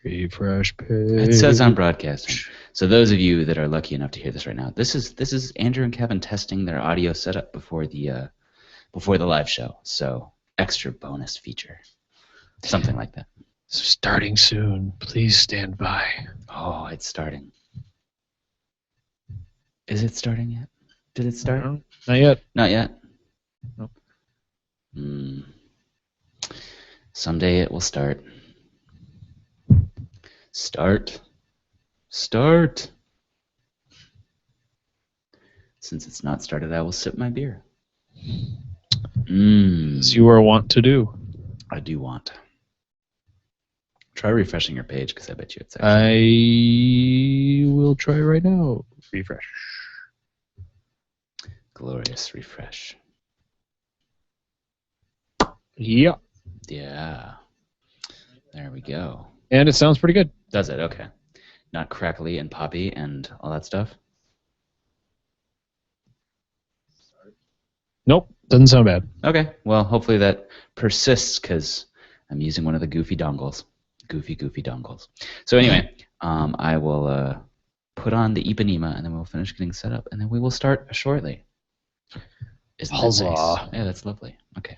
Refresh page. It says I'm broadcasting. So those of you that are lucky enough to hear this right now, this is Andrew and Kevin testing their audio setup before the live show. So extra bonus feature, something like that. Starting soon. Please stand by. Oh, it's starting. Is it starting yet? Did it start? No, not yet. Not yet. Nope. Someday it will start. Start. Since it's not started, I will sip my beer. As you are wont to do. I do want. Try refreshing your page, because I bet you it's actually... I will try right now. Refresh. Glorious refresh. Yeah. Yeah. There we go. And it sounds pretty good. Does it? Okay. Not crackly and poppy and all that stuff? Nope. Doesn't sound bad. Okay. Well, hopefully that persists, because I'm using one of the goofy dongles. Goofy dongles. So anyway, I will put on the Ipanema, and then we'll finish getting set up, and then we will start shortly. Isn't that Huzzah. nice? Yeah, that's lovely. Okay.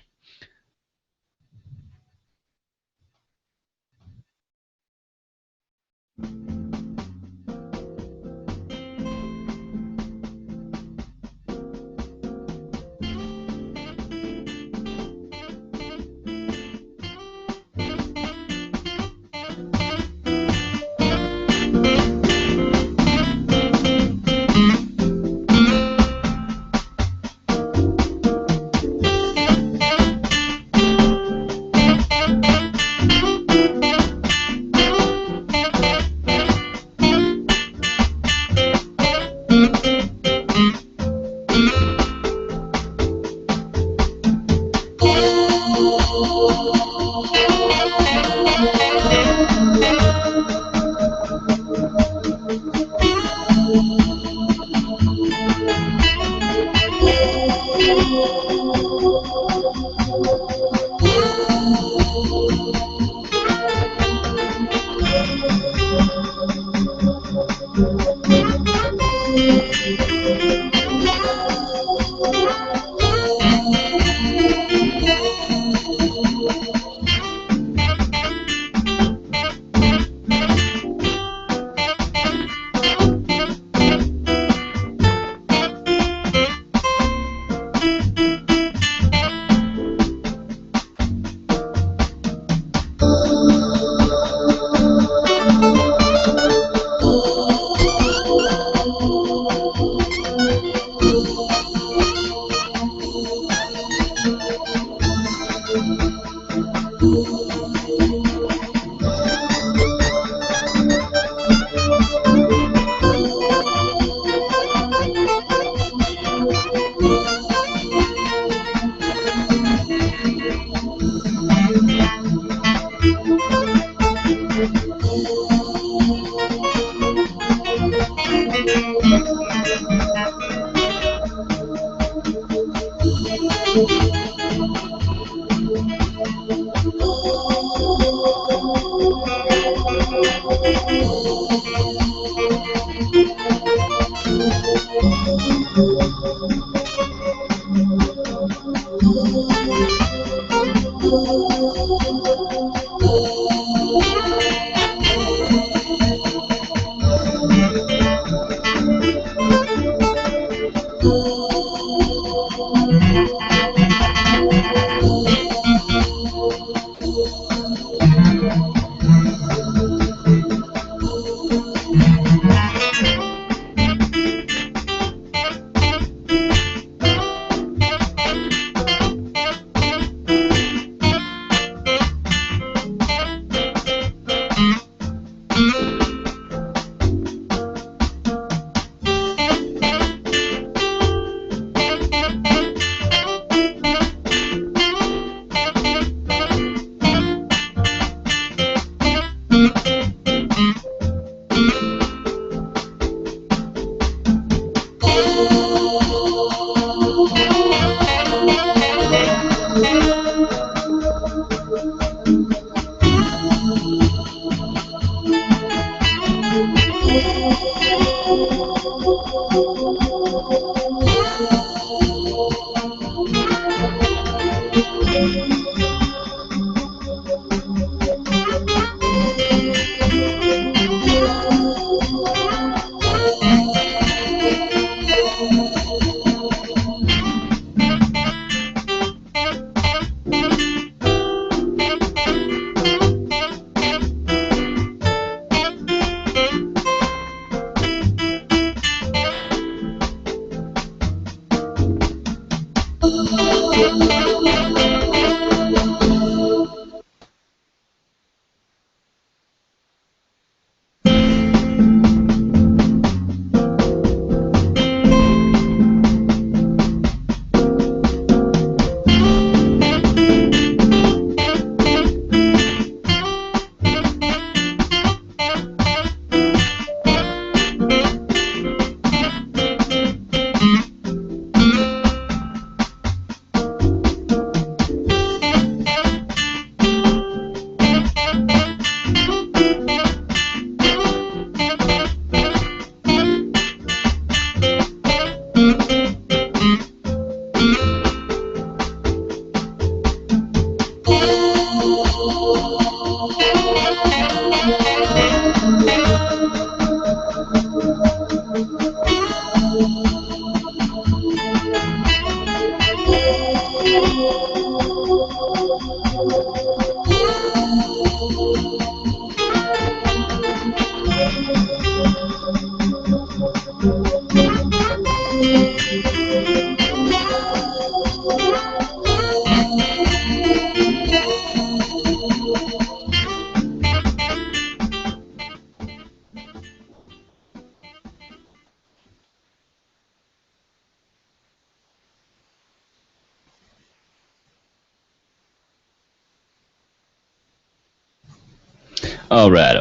All right.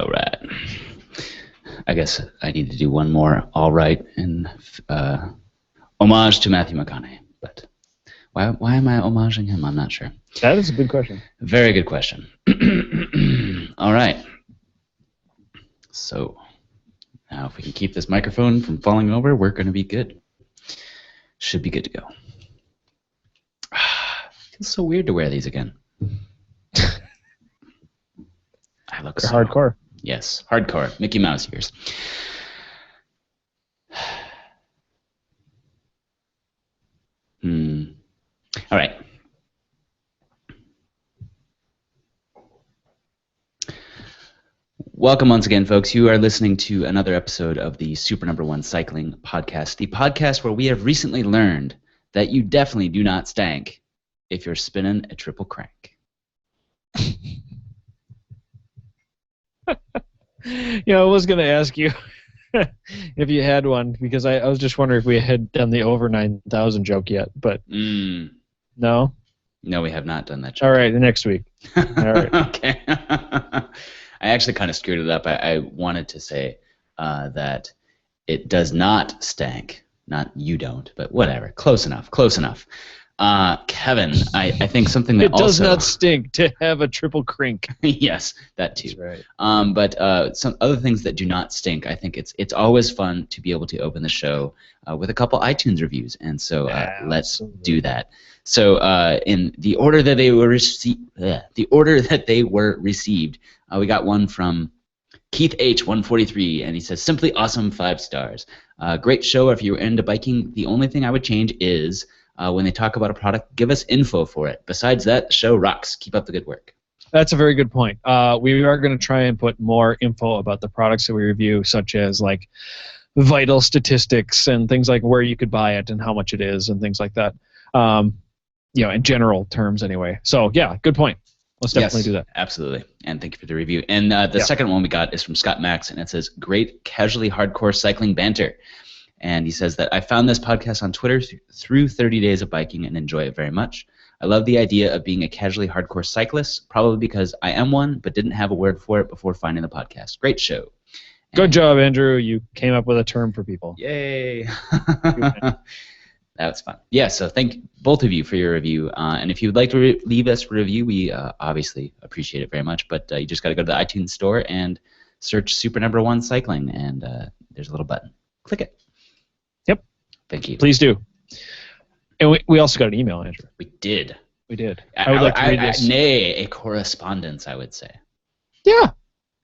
I guess I need to do one more all right in homage to Matthew McConaughey. But why am I homaging him? I'm not sure. That is a good question. Very good question. All right. So now if we can keep this microphone from falling over, we're going to be good. Should be good to go. Feels so weird to wear these again. I look They're so hardcore. Yes, hardcore. Mickey Mouse ears. All right. Welcome once again, folks. You are listening to another episode of the Super Number One Cycling Podcast, the podcast where we have recently learned that you definitely do not stank if you're spinning a triple crank. I was going to ask you if you had one, because I was just wondering if we had done the over 9,000 joke yet, but no? No, we have not done that joke. All right, next week. All right. Okay. I actually kind of screwed it up. I wanted to say that it does not stank. Not you don't, but whatever. Close enough. Kevin, I think something that it does also, not stink to have a triple crink. Yes, that too. That's right. But some other things that do not stink, I think it's always fun to be able to open the show with a couple iTunes reviews, and so let's do that. So in the order that they were received, we got one from Keith H 143, and he says, "Simply awesome, 5 stars. Great show. If you're into biking, the only thing I would change is." When they talk about a product, give us info for it. Besides that, the show rocks. Keep up the good work. That's a very good point. We are going to try and put more info about the products that we review, such as like vital statistics and things like where you could buy it and how much it is and things like that. In general terms anyway. So, yeah, good point. Let's definitely do that. Absolutely. And thank you for the review. And the second one we got is from Scott Max, and it says, "Great casually hardcore cycling banter." And he says that I found this podcast on Twitter through 30 Days of Biking and enjoy it very much. I love the idea of being a casually hardcore cyclist, probably because I am one, but didn't have a word for it before finding the podcast. Great show. Good job, Andrew. You came up with a term for people. Yay. That was fun. Yeah, so thank both of you for your review. And if you would like to leave us a review, we obviously appreciate it very much. But you just got to go to the iTunes store and search Super Number One Cycling, and there's a little button. Click it. Yep. Thank you. Please do. And we also got an email, Andrew. We did. I would like to read this. Nay, a correspondence, I would say. Yeah.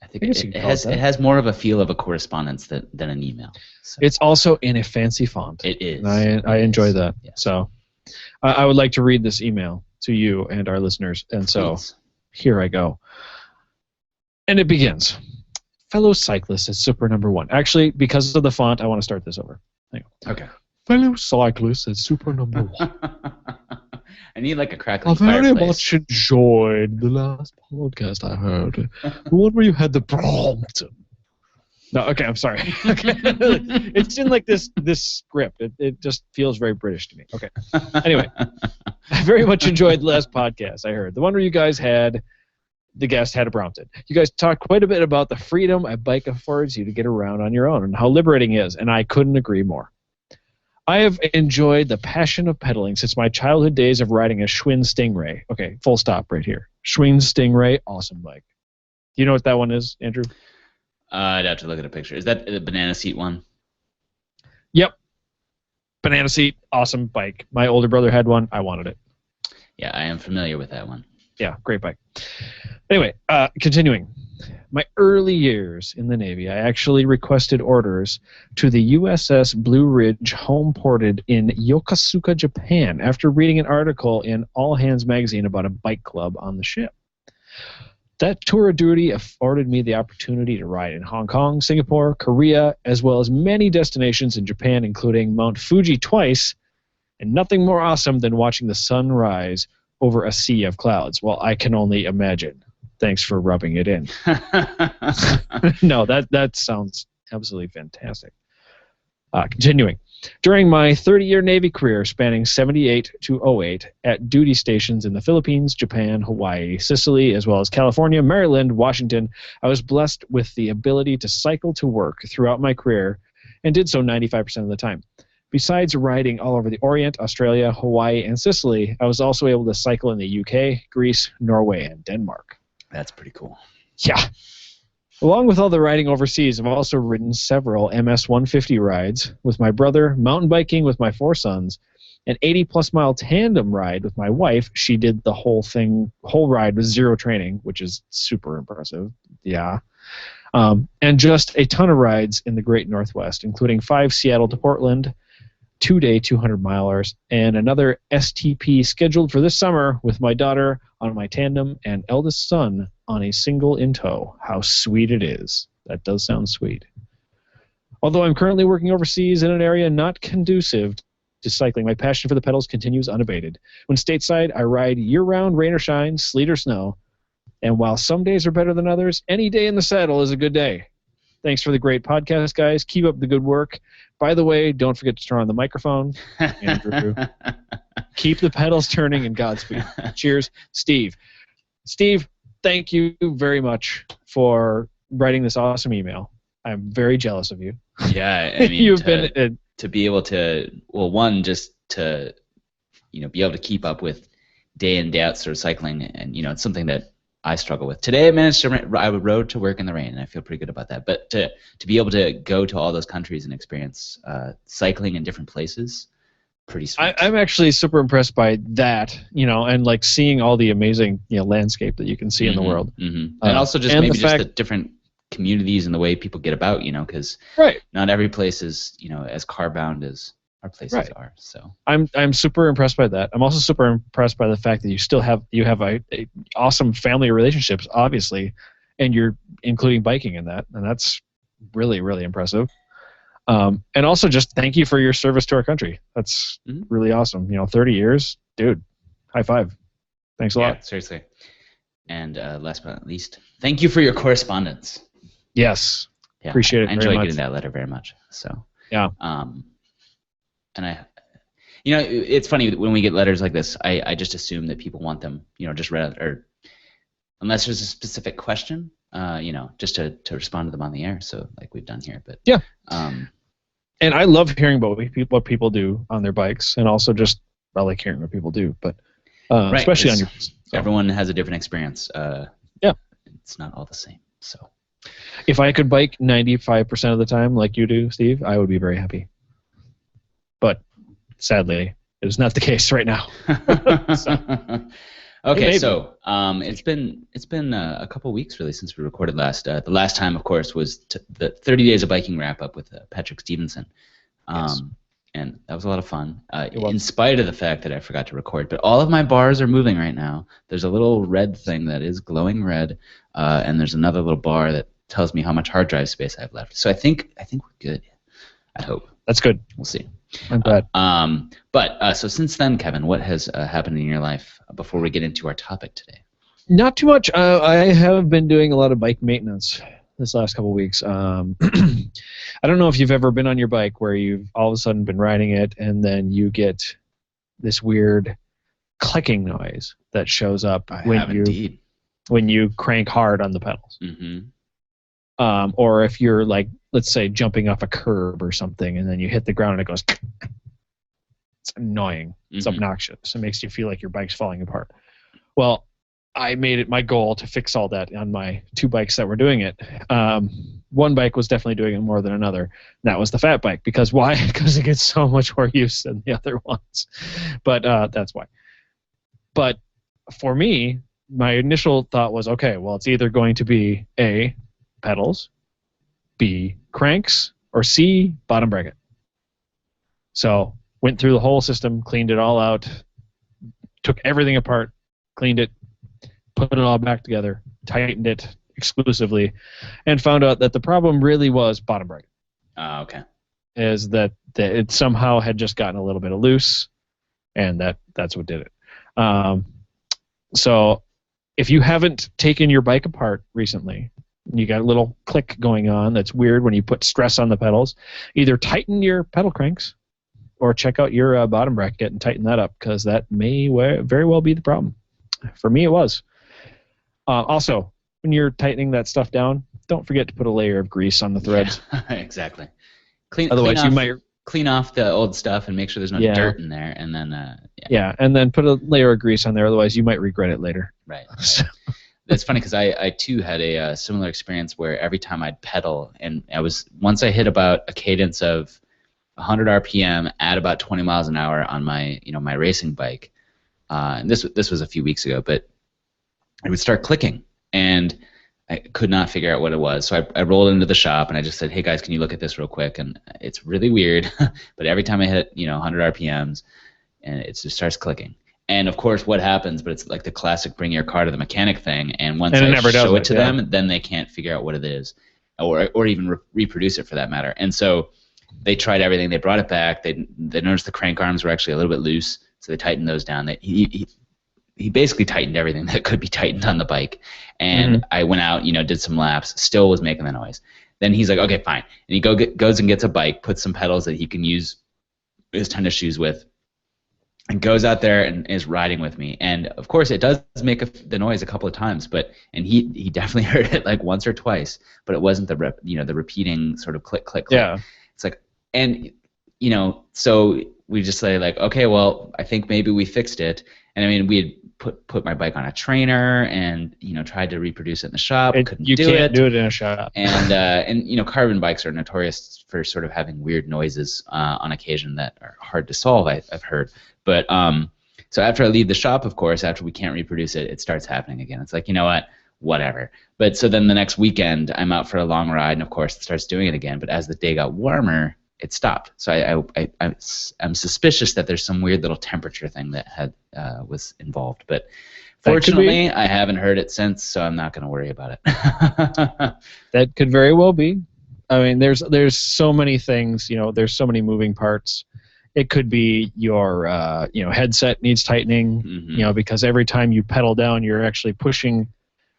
I think it has more of a feel of a correspondence than an email. So. It's also in a fancy font. It is. And I enjoy that. Yeah. So I would like to read this email to you and our listeners. And so here I go. And it begins. Fellow cyclists at Super Number One. Actually, because of the font, I want to start this over. Hang on. Okay. Fellow cyclists at Super Number One. I need like a crackling I very fireplace. much enjoyed the last podcast I heard. The one where you had the Brompton. No, okay, I'm sorry. Okay. It's in like this script. It just feels very British to me. Okay. Anyway, I very much enjoyed the last podcast I heard. The one where you guys the guest had a Brompton. You guys talked quite a bit about the freedom a bike affords you to get around on your own and how liberating it is, and I couldn't agree more. I have enjoyed the passion of pedaling since my childhood days of riding a Schwinn Stingray. Okay, full stop right here. Schwinn Stingray, awesome bike. Do you know what that one is, Andrew? I'd have to look at a picture. Is that the banana seat one? Yep. Banana seat, awesome bike. My older brother had one. I wanted it. Yeah, I am familiar with that one. Yeah, great bike. Anyway, continuing. My early years in the Navy, I actually requested orders to the USS Blue Ridge home ported in Yokosuka, Japan, after reading an article in All Hands magazine about a bike club on the ship. That tour of duty afforded me the opportunity to ride in Hong Kong, Singapore, Korea, as well as many destinations in Japan, including Mount Fuji twice, and nothing more awesome than watching the sun rise over a sea of clouds. Well, I can only imagine. Thanks for rubbing it in. No, that sounds absolutely fantastic. Continuing. During my 30-year Navy career spanning 78 to 08 at duty stations in the Philippines, Japan, Hawaii, Sicily, as well as California, Maryland, Washington, I was blessed with the ability to cycle to work throughout my career and did so 95% of the time. Besides riding all over the Orient, Australia, Hawaii, and Sicily, I was also able to cycle in the UK, Greece, Norway, and Denmark. That's pretty cool. Yeah. Along with all the riding overseas, I've also ridden several MS 150 rides with my brother, mountain biking with my 4 sons, an 80-plus mile tandem ride with my wife. She did the whole ride with 0 training, which is super impressive. Yeah. And just a ton of rides in the Great Northwest, including 5 Seattle to Portland, 2-day 200-milers, and another STP scheduled for this summer with my daughter on my tandem and eldest son on a single in tow. How sweet it is. That does sound sweet. Although I'm currently working overseas in an area not conducive to cycling, my passion for the pedals continues unabated. When stateside, I ride year-round, rain or shine, sleet or snow, and while some days are better than others, any day in the saddle is a good day. Thanks for the great podcast, guys. Keep up the good work. By the way, don't forget to turn on the microphone. Andrew. Keep the pedals turning and Godspeed. Cheers, Steve. Steve, thank you very much for writing this awesome email. I'm very jealous of you. Yeah, I mean, to be able to, well, one, just to, be able to keep up with day in, day out sort of cycling, and, it's something that I struggle with. Today I managed to I rode to work in the rain, and I feel pretty good about that. But to be able to go to all those countries and experience cycling in different places, pretty sweet. I'm actually super impressed by that, and like seeing all the amazing landscape that you can see in the world. Mm-hmm. And also just maybe just the different communities and the way people get about, because not every place is as car bound as our places are. So I'm super impressed by that. I'm also super impressed by the fact that you have a awesome family relationships, obviously, and you're including biking in that, and that's really, really impressive. And also just thank you for your service to our country. That's really awesome. 30 years, dude. High five. Thanks a lot. Seriously. And last but not least, thank you for your correspondence. Yes. Yeah, appreciate it. I enjoy getting that letter very much. So yeah. And it's funny when we get letters like this. I just assume that people want them, just read, or unless there's a specific question, just to respond to them on the air. So like we've done here, but yeah. And I love hearing about what people do on their bikes, and also just I like hearing what people do, but especially on your. So. Everyone has a different experience. Yeah. It's not all the same. So. If I could bike 95% of the time like you do, Steve, I would be very happy. But sadly, it is not the case right now. Okay, so it's been a couple weeks really since we recorded last. The last time, of course, was the 30 Days of Biking wrap up with Patrick Stevenson, and that was a lot of fun. In spite of the fact that I forgot to record, but all of my bars are moving right now. There's a little red thing that is glowing red, and there's another little bar that tells me how much hard drive space I have left. So I think we're good. I hope. That's good. We'll see. I'm glad. But so since then, Kevin, what has happened in your life before we get into our topic today? Not too much. I have been doing a lot of bike maintenance this last couple of weeks. I don't know if you've ever been on your bike where you've all of a sudden been riding it and then you get this weird clicking noise that shows up when you crank hard on the pedals. Mm-hmm. Or if you're like, let's say, jumping off a curb or something, and then you hit the ground and it goes. It's annoying. It's obnoxious. It makes you feel like your bike's falling apart. Well, I made it my goal to fix all that on my 2 bikes that were doing it. One bike was definitely doing it more than another. And that was the fat bike. Because why? Because it gets so much more use than the other ones. But that's why. But for me, my initial thought was, okay, well, it's either going to be A, pedals, B, cranks, or C, bottom bracket. So went through the whole system, cleaned it all out, took everything apart, cleaned it, put it all back together, tightened it exclusively, and found out that the problem really was bottom bracket. Okay. Is that it somehow had just gotten a little bit loose, and that's what did it. So if you haven't taken your bike apart recently, you got a little click going on that's weird when you put stress on the pedals, either tighten your pedal cranks or check out your bottom bracket and tighten that up, because that may very well be the problem. For me, it was. Also, when you're tightening that stuff down, don't forget to put a layer of grease on the threads. Yeah, exactly. Otherwise, you might clean off the old stuff and make sure there's no dirt in there, and then and then put a layer of grease on there. Otherwise, you might regret it later. Right. That's funny because I too had a similar experience where every time I'd pedal, and once I hit about a cadence of 100 RPM at about 20 miles an hour on my my racing bike, and this was a few weeks ago, but it would start clicking, and I could not figure out what it was. So I rolled into the shop and I just said, "Hey guys, can you look at this real quick?" And it's really weird, but every time I hit 100 RPMs, and it just starts clicking. And of course, what happens? But it's like the classic "bring your car to the mechanic" thing. And once I show it to them, then they can't figure out what it is, or even reproduce it for that matter. And so they tried everything. They brought it back. They noticed the crank arms were actually a little bit loose, so they tightened those down. He basically tightened everything that could be tightened on the bike. And I went out, did some laps, still was making the noise. Then he's like, okay, fine. And he goes and gets a bike, puts some pedals that he can use his tennis shoes with, and goes out there and is riding with me. And of course, it does make the noise a couple of times, and he definitely heard it like once or twice, but it wasn't the repeating sort of click, click, click. Yeah. It's like, and so we just say like, okay, well, I think maybe we fixed it. And I mean, we had put my bike on a trainer and tried to reproduce it in the shop. Couldn't you do can't it. do it in a shop. And carbon bikes are notorious for sort of having weird noises on occasion that are hard to solve. I've heard. But so after I leave the shop, of course, after we can't reproduce it, it starts happening again. It's like, you know what, whatever. But so then the next weekend, I'm out for a long ride, and of course, it starts doing it again. But as the day got warmer, it stopped. So I'm suspicious that there's some weird little temperature thing that was involved. But fortunately, I haven't heard it since, so I'm not going to worry about it. That could very well be. I mean, there's so many things. There's so many moving parts. It could be your headset needs tightening. Because every time you pedal down, you're actually pushing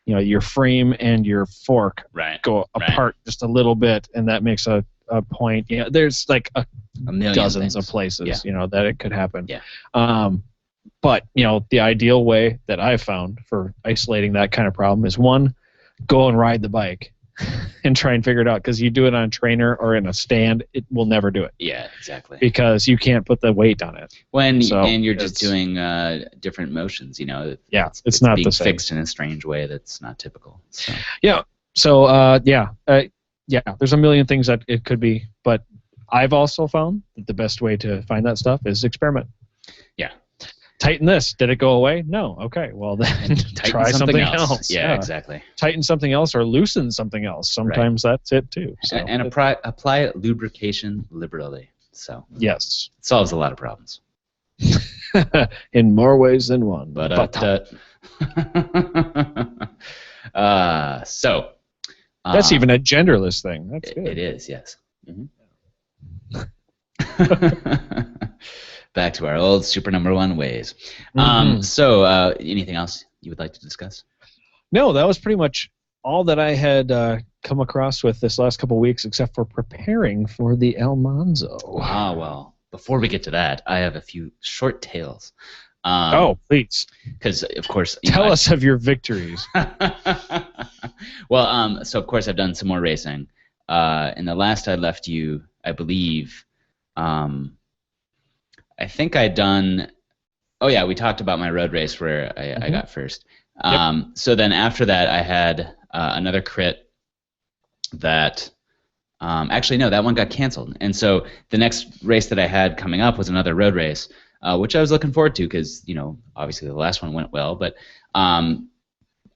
your frame and your fork go apart just a little bit, and that makes a point. There's like dozens of places that it could happen. But the ideal way that I've found for isolating that kind of problem is, one, go and ride the bike and try and figure it out, because you do it on a trainer or in a stand, it will never do it. Yeah, exactly. Because you can't put the weight on it. And you're just doing different motions, it's not being the same. Fixed in a strange way that's not typical. So. Yeah. So there's a million things that it could be, but I've also found that the best way to find that stuff is experiment. Yeah. Tighten this. Did it go away? No. Okay. Well, then try something else. Yeah, exactly. Tighten something else or loosen something else. Sometimes that's it too. So and apply lubrication liberally. So yes, it solves a lot of problems. In more ways than one. So that's even a genderless thing. That's good. It is, yes. Back to our old super number one ways. So anything else you would like to discuss? No, that was pretty much all that I had come across with this last couple of weeks, except for preparing for the Almanzo. Well, before we get to that, I have a few short tales. Please. Because, of course... Tell us of your victories. Well, so, of course, I've done some more racing. In the last I left you, I believe... I think I'd done... Oh, yeah, we talked about my road race where I got first. So then after that, I had another crit that... actually, no, that one got canceled. And so the next race that I had coming up was another road race, which I was looking forward to because, obviously the last one went well. But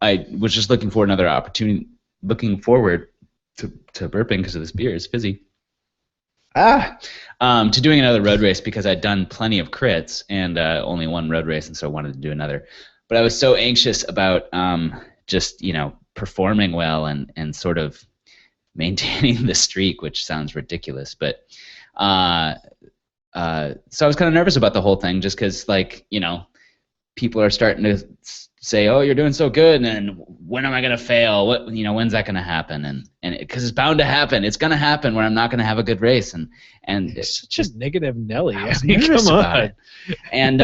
I was just looking for another opportunity, looking forward to burping because of this beer. It's fizzy. To doing another road race because I'd done plenty of crits and only one road race, and so I wanted to do another. But I was so anxious about just performing well and sort of maintaining the streak, which sounds ridiculous, but so I was kind of nervous about the whole thing, just because people are starting to say, "Oh, you're doing so good," and then when am I going to fail? When's that going to happen? And because it's bound to happen. It's going to happen when I'm not going to have a good race. And it's such a negative Nelly. I was nervous about it. And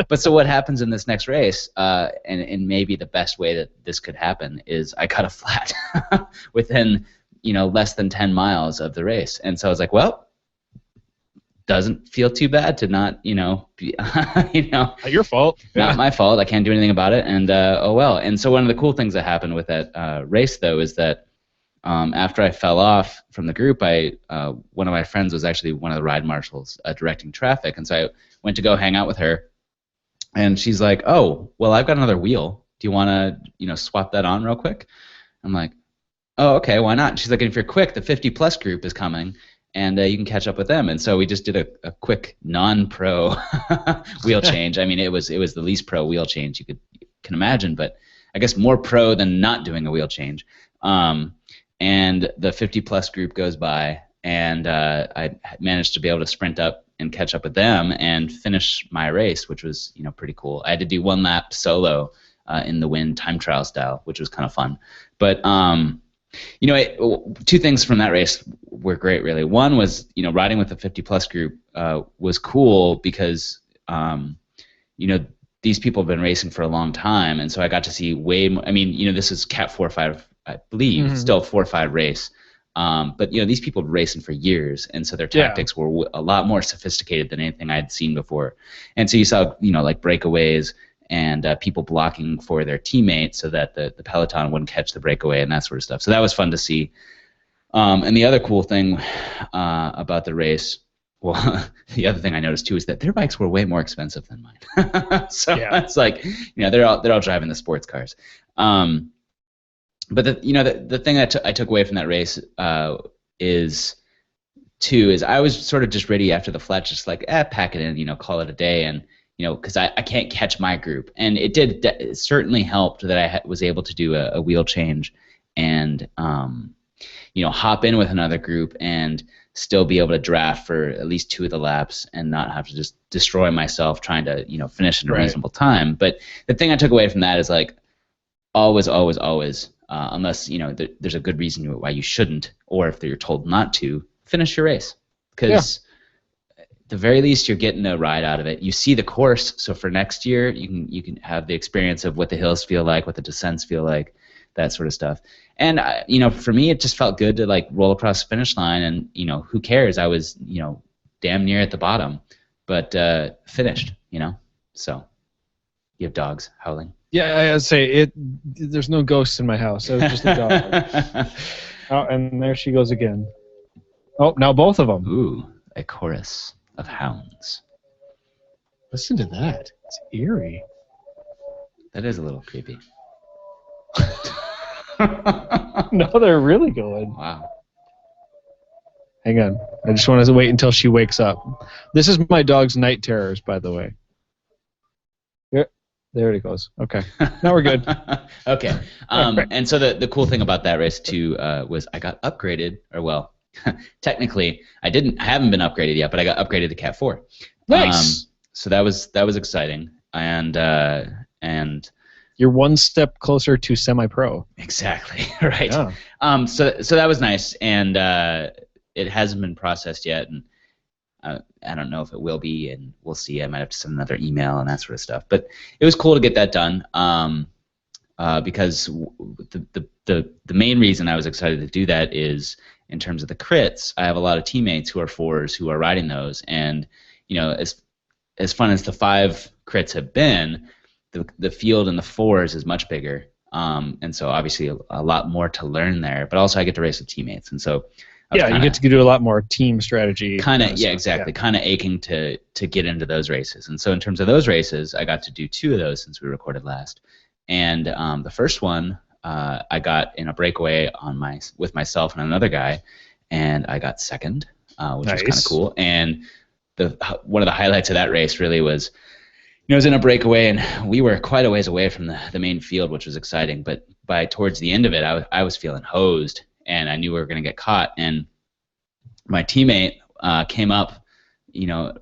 but so what happens in this next race? And maybe the best way that this could happen is I cut a flat within less than 10 miles of the race, and so I was like, well. Doesn't feel too bad to not, be, Not your fault. Not my fault. I can't do anything about it, and oh well. And so one of the cool things that happened with that race, though, is that after I fell off from the group, one of my friends was actually one of the ride marshals directing traffic, and so I went to go hang out with her, and she's like, "Oh, well, I've got another wheel. Do you want to, swap that on real quick?" I'm like, "Oh, okay, why not?" She's like, "If you're quick, the 50+ group is coming." And you can catch up with them. And so we just did a quick non-pro wheel change. I mean, it was the least pro wheel change you can imagine, but I guess more pro than not doing a wheel change. And the 50+ group goes by, and I managed to be able to sprint up and catch up with them and finish my race, which was pretty cool. I had to do one lap solo in the wind, time trial style, which was kind of fun. But two things from that race were great, really. One was, riding with the 50+ group was cool because, these people have been racing for a long time, and so I got to see way more. I mean, this is Cat 4 or 5, I believe, still 4 or 5 race. But, these people have been racing for years, and so their tactics were a lot more sophisticated than anything I'd seen before. And so you saw, like breakaways, and people blocking for their teammates so that the peloton wouldn't catch the breakaway and that sort of stuff. So that was fun to see. And the other cool thing about the race, well, the other thing I noticed too is that their bikes were way more expensive than mine. So it's like, they're all driving the sports cars. But the thing that I took away from that race is I was sort of just ready after the flat, just like pack it in, call it a day, and because I can't catch my group. And it certainly helped that I was able to do a wheel change and, hop in with another group and still be able to draft for at least 2 of the laps and not have to just destroy myself trying to, finish in a reasonable time. But the thing I took away from that is, like, always, unless, there's a good reason why you shouldn't, or if you're told not to, finish your race. Because... at the very least, you're getting a ride out of it. You see the course, so for next year, you can have the experience of what the hills feel like, what the descents feel like, that sort of stuff. And for me, it just felt good to like roll across the finish line, and who cares? I was damn near at the bottom, but finished. So you have dogs howling. Yeah, I'd say it. There's no ghosts in my house. It was just a dog. Oh, and there she goes again. Oh, now both of them. Ooh, a chorus of hounds. Listen to that. It's eerie. That is a little creepy. No, they're really going. Wow. Hang on. I just want to wait until she wakes up. This is my dog's night terrors, by the way. There it goes. Okay. Now we're good. Okay. And so the cool thing about that race, too, was I got upgraded, or well, technically, I haven't been upgraded yet, but I got upgraded to Cat 4. Nice. So that was exciting, and you're one step closer to semi-pro. Exactly. Right. Yeah. So that was nice, and it hasn't been processed yet, and I don't know if it will be, and we'll see. I might have to send another email and that sort of stuff. But it was cool to get that done. Because the main reason I was excited to do that is in terms of the crits. I have a lot of teammates who are 4s who are riding those, and as fun as the 5 crits have been, the field in the 4s is much bigger, and so obviously a lot more to learn there. But also I get to race with teammates, and so you get to do a lot more team strategy. Exactly. Kind of aching to get into those races, and so in terms of those races, I got to do 2 of those since we recorded last. And the first one I got in a breakaway with myself and another guy, and I got second, which was kind of cool. And one of the highlights of that race really was, I was in a breakaway, and we were quite a ways away from the main field, which was exciting. But towards the end of it, I was feeling hosed, and I knew we were going to get caught. And my teammate came up,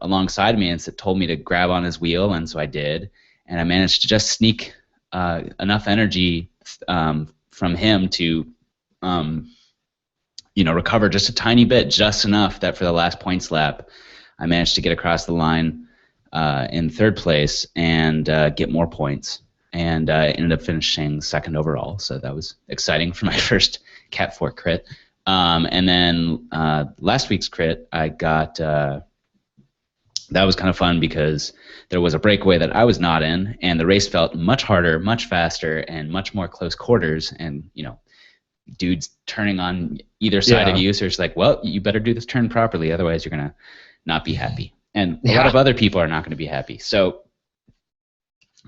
alongside me and told me to grab on his wheel, and so I did. And I managed to just sneak enough energy from him to, recover just a tiny bit, just enough that for the last points lap, I managed to get across the line in third place and get more points. And I ended up finishing second overall, so that was exciting for my first Cat 4 crit. And then last week's crit, I got... that was kind of fun because there was a breakaway that I was not in, and the race felt much harder, much faster, and much more close quarters. And dudes turning on either side of you, so it's like, well, you better do this turn properly, otherwise you're gonna not be happy. And a lot of other people are not going to be happy. So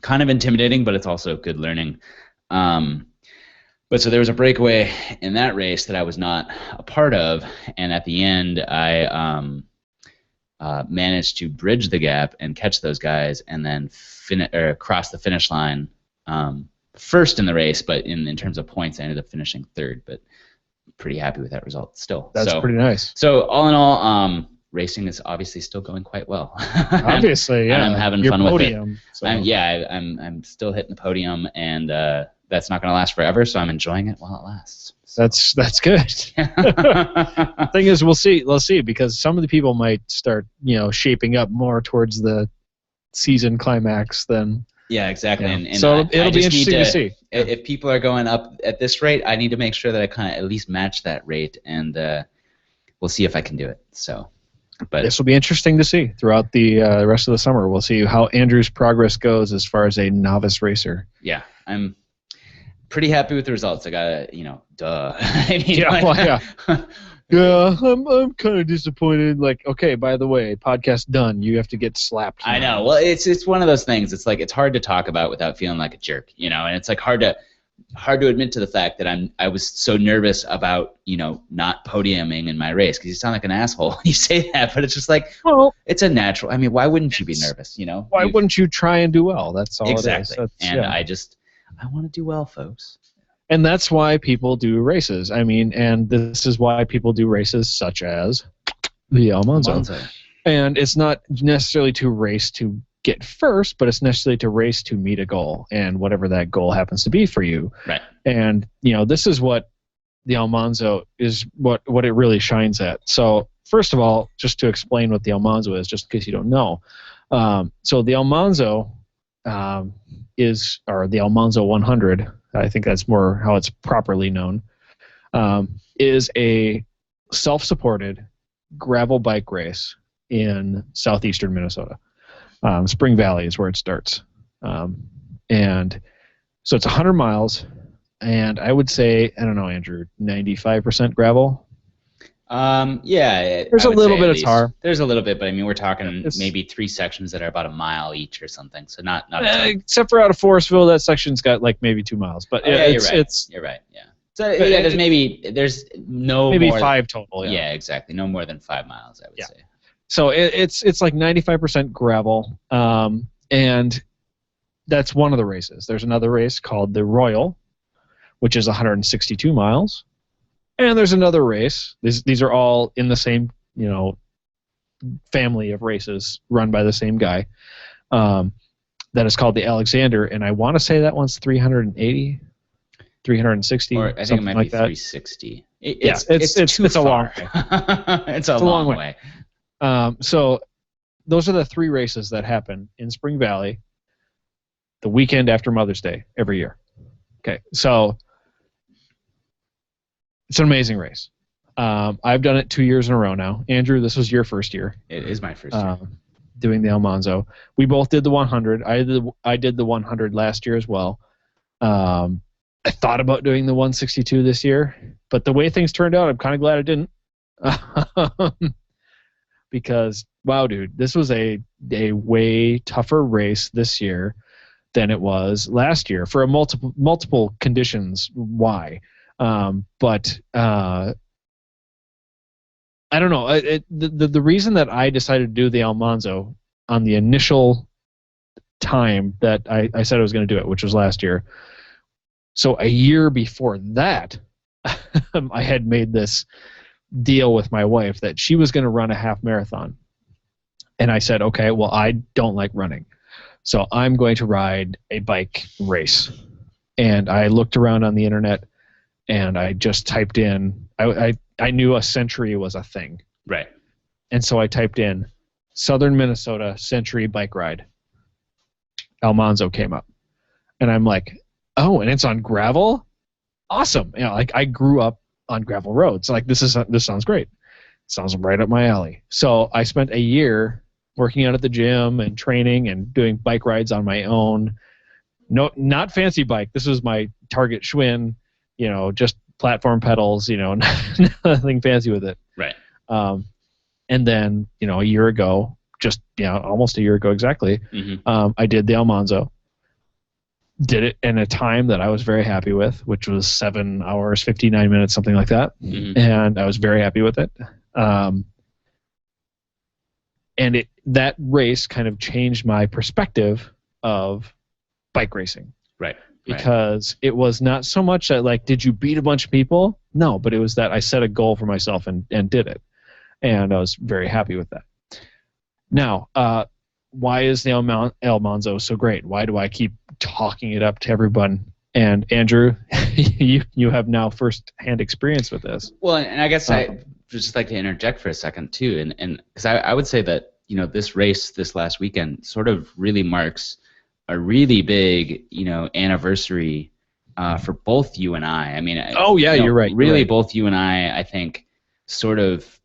kind of intimidating, but it's also good learning. But so there was a breakaway in that race that I was not a part of, and at the end I managed to bridge the gap and catch those guys, and then cross the finish line first in the race. But in terms of points, I ended up finishing third. But pretty happy with that result still. That's pretty nice. So all in all, racing is obviously still going quite well. Obviously, yeah. And I'm having Your fun podium, with it. So. I'm still hitting the podium, and that's not going to last forever. So I'm enjoying it while it lasts. So. That's good. Thing is, we'll see, because some of the people might start, shaping up more towards the season climax than. Yeah, exactly. Yeah. And so it'll be interesting to see. If people are going up at this rate, I need to make sure that I kind of at least match that rate, and we'll see if I can do it. So. But this will be interesting to see throughout the rest of the summer. We'll see how Andrew's progress goes as far as a novice racer. Yeah, I'm pretty happy with the results. I got duh. I mean, yeah. I'm kind of disappointed. Like, okay, by the way, podcast done. You have to get slapped. I know. Well, it's one of those things. It's like it's hard to talk about without feeling like a jerk, and it's like hard to admit to the fact that I was so nervous about not podiuming in my race, because you sound like an asshole when you say that, but it's just like, well, it's a natural. I mean, why wouldn't you be nervous? Why wouldn't you try and do well? That's all exactly. It is. And I want to do well, folks. And that's why people do races. I mean, and this is why people do races such as the Almanzo. And it's not necessarily to race to get first, but it's necessarily to race to meet a goal, and whatever that goal happens to be for you. Right. And this is what the Almanzo is, what it really shines at. So first of all, just to explain what the Almanzo is, just in case you don't know. So the Almanzo or the Almanzo 100, I think that's more how it's properly known, is a self-supported gravel bike race in southeastern Minnesota. Spring Valley is where it starts. And so it's 100 miles, and I would say, I don't know, Andrew, 95% gravel? Yeah. There's a little bit of tar. There's a little bit, but I mean, we're talking maybe 3 sections that are about a mile each or something, so not except for out of Forestville, that section's got like maybe 2 miles. But you're right, yeah. So yeah, there's no maybe more 5 total. Yeah, exactly. No more than 5 miles, I would say. So it's like 95% gravel, and that's one of the races. There's another race called the Royal, which is 162 miles, and there's another race. These are all in the same family of races run by the same guy. That is called the Alexander, and I want to say that one's 380, 360. Or I think it might be 360. It's a long way. It's a long way. So those are the 3 races that happen in Spring Valley the weekend after Mother's Day every year. Okay, so it's an amazing race. I've done it 2 years in a row now. Andrew, this was your first year. It is my first year. Doing the Almanzo. We both did the 100. I did the 100 last year as well. I thought about doing the 162 this year, but the way things turned out, I'm kind of glad I didn't. Because, wow, dude, this was a way tougher race this year. than it was last year for a multiple conditions why. But I don't know. The reason that I decided to do the Almanzo on the initial time that I said I was going to do it, which was last year. So a year before that, I had made this deal with my wife that she was going to run a half marathon. And I said, okay, well, I don't like running, so I'm going to ride a bike race. And I looked around on the internet, and I just typed in, I knew a century was a thing. Right. And so I typed in Southern Minnesota century bike ride. Almanzo came up. And I'm like, oh, and it's on gravel? Awesome. You know, like I grew up on gravel roads. Like this sounds great. Sounds right up my alley. So I spent a year working out at the gym and training and doing bike rides on my own. No, not fancy bike. This was my Target Schwinn, you know, just platform pedals, you know, nothing fancy with it. Right. And then, you know, a year ago, just, you know, almost a year ago exactly, I did the Almanzo. Did it in a time that I was very happy with, which was 7 hours, 59 minutes, something like that. And I was very happy with it. And that race kind of changed my perspective of bike racing. Right. Because it was not so much that, like, did you beat a bunch of people? No, but it was that I set a goal for myself and did it. And I was very happy with that. Now, why is the Almanzo so great? Why do I keep talking it up to everyone? And Andrew, you have now first-hand experience with this. Well, and I guess I would just like to interject for a second too, and because I would say that, you know, this race this last weekend sort of really marks a really big, you know, anniversary for both you and I. I mean, oh yeah, you're right. Really, you're right. both you and I think, sort of,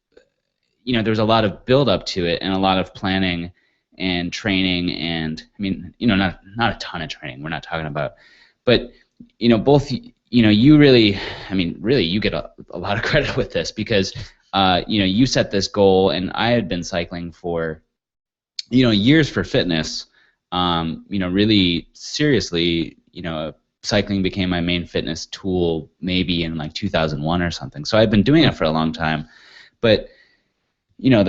you know, there's a lot of build up to it and a lot of planning and training, and I mean, you know, not a ton of training. We're not talking about, but you know, both, you know, you really, I mean, really, you get a lot of credit with this because, you know, you set this goal, and I had been cycling for, you know, years for fitness. You know, really seriously, you know, cycling became my main fitness tool maybe in like 2001 or something. So I've been doing it for a long time, but you know,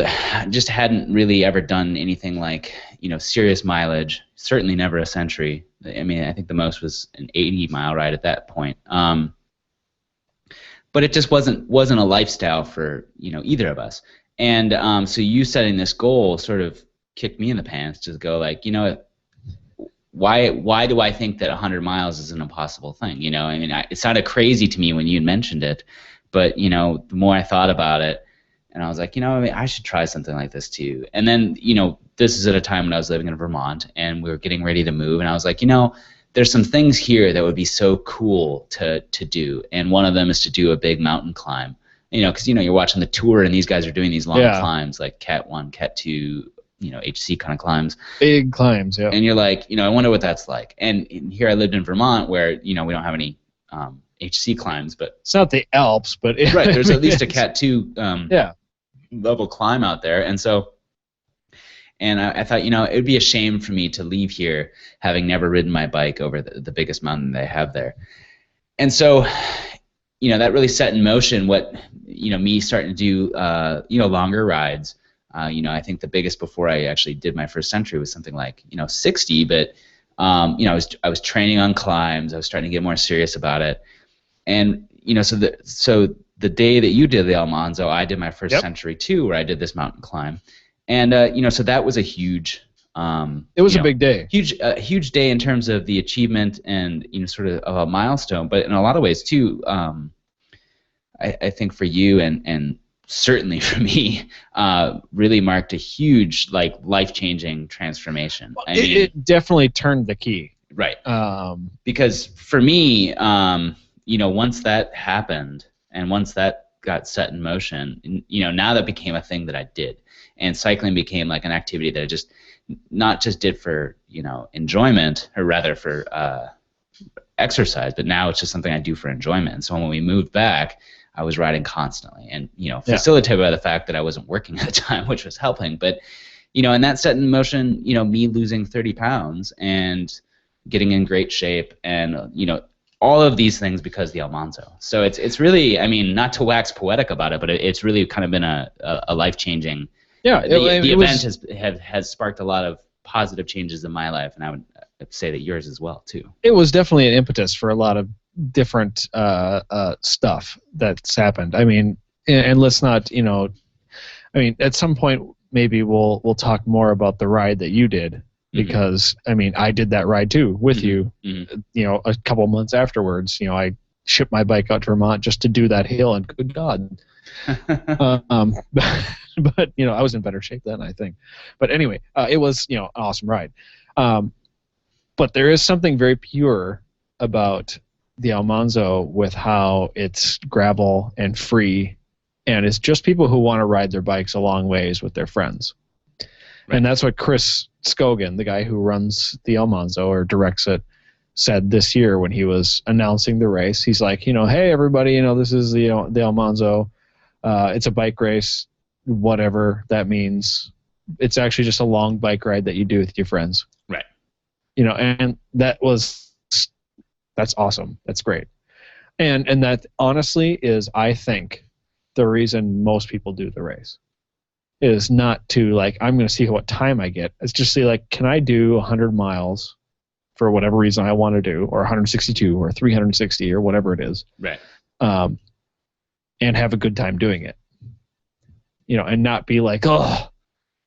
just hadn't really ever done anything like, you know, serious mileage. Certainly never a century. I mean, I think the most was an 80-mile ride at that point. But it just wasn't a lifestyle for, you know, either of us. And so you setting this goal sort of kicked me in the pants to go like, you know, why do I think that 100 miles is an impossible thing? You know, I mean, it sounded crazy to me when you mentioned it, but you know, the more I thought about it, and I was like, you know, I mean, I should try something like this too. And then, you know, this is at a time when I was living in Vermont, and we were getting ready to move, and I was like, you know, there's some things here that would be so cool to do, and one of them is to do a big mountain climb. You know, because you know, you're watching the tour, and these guys are doing these long climbs, like Cat 1, Cat 2, you know, HC kind of climbs. Big climbs, yeah. And you're like, you know, I wonder what that's like. And here I lived in Vermont, where you know we don't have any HC climbs, but it's not the Alps, but right, there's at least a Cat 2 level climb out there, and so. And I thought, you know, it would be a shame for me to leave here having never ridden my bike over the biggest mountain they have there. And so, you know, that really set in motion what, you know, me starting to do, you know, longer rides. You know, I think the biggest before I actually did my first century was something like, you know, 60. But, you know, I was training on climbs. I was starting to get more serious about it. And, you know, so the day that you did the Almanzo, I did my first century too, where I did this mountain climb. And you know, so that was a huge. It was a big day. Huge day in terms of the achievement and, you know, sort of a milestone. But in a lot of ways too, I think for you and certainly for me, really marked a huge, like, life-changing transformation. I mean, it definitely turned the key. Right. Because for me, you know, once that happened and once that got set in motion, you know, now that became a thing that I did. And cycling became like an activity that I just not just did for, you know, enjoyment, or rather for exercise, but now it's just something I do for enjoyment. And so when we moved back, I was riding constantly, and, you know, facilitated by the fact that I wasn't working at the time, which was helping. But, you know, and that set in motion, you know, me losing 30 pounds and, getting in great shape, and all of these things because of the Almanzo. So it's really, I mean, not to wax poetic about it, but it's really kind of been a life-changing. Yeah, The event has sparked a lot of positive changes in my life, and I would say that yours as well too. It was definitely an impetus for a lot of different stuff that's happened. I mean, and let's not, I mean, at some point maybe we'll talk more about the ride that you did, because I mean, I did that ride too with you. A couple months afterwards, I shipped my bike out to Vermont just to do that hill, and good God. But I was in better shape then, I think. But anyway, it was an awesome ride. But there is something very pure about the Almanzo with how it's gravel and free, and it's just people who want to ride their bikes a long ways with their friends. Right. And that's what Chris Scogan, the guy who runs the Almanzo or directs it, said this year when he was announcing the race. He's like, hey everybody, this is the Almanzo. It's a bike race, whatever that means. It's actually just a long bike ride that you do with your friends. Right. And that's awesome. That's great. And that honestly is, I think, the reason most people do the race is not to I'm going to see what time I get. It's just see can I do 100 miles for whatever reason I want to do, or 162 or 360 or whatever it is. Right. And have a good time doing it. And not be like, oh,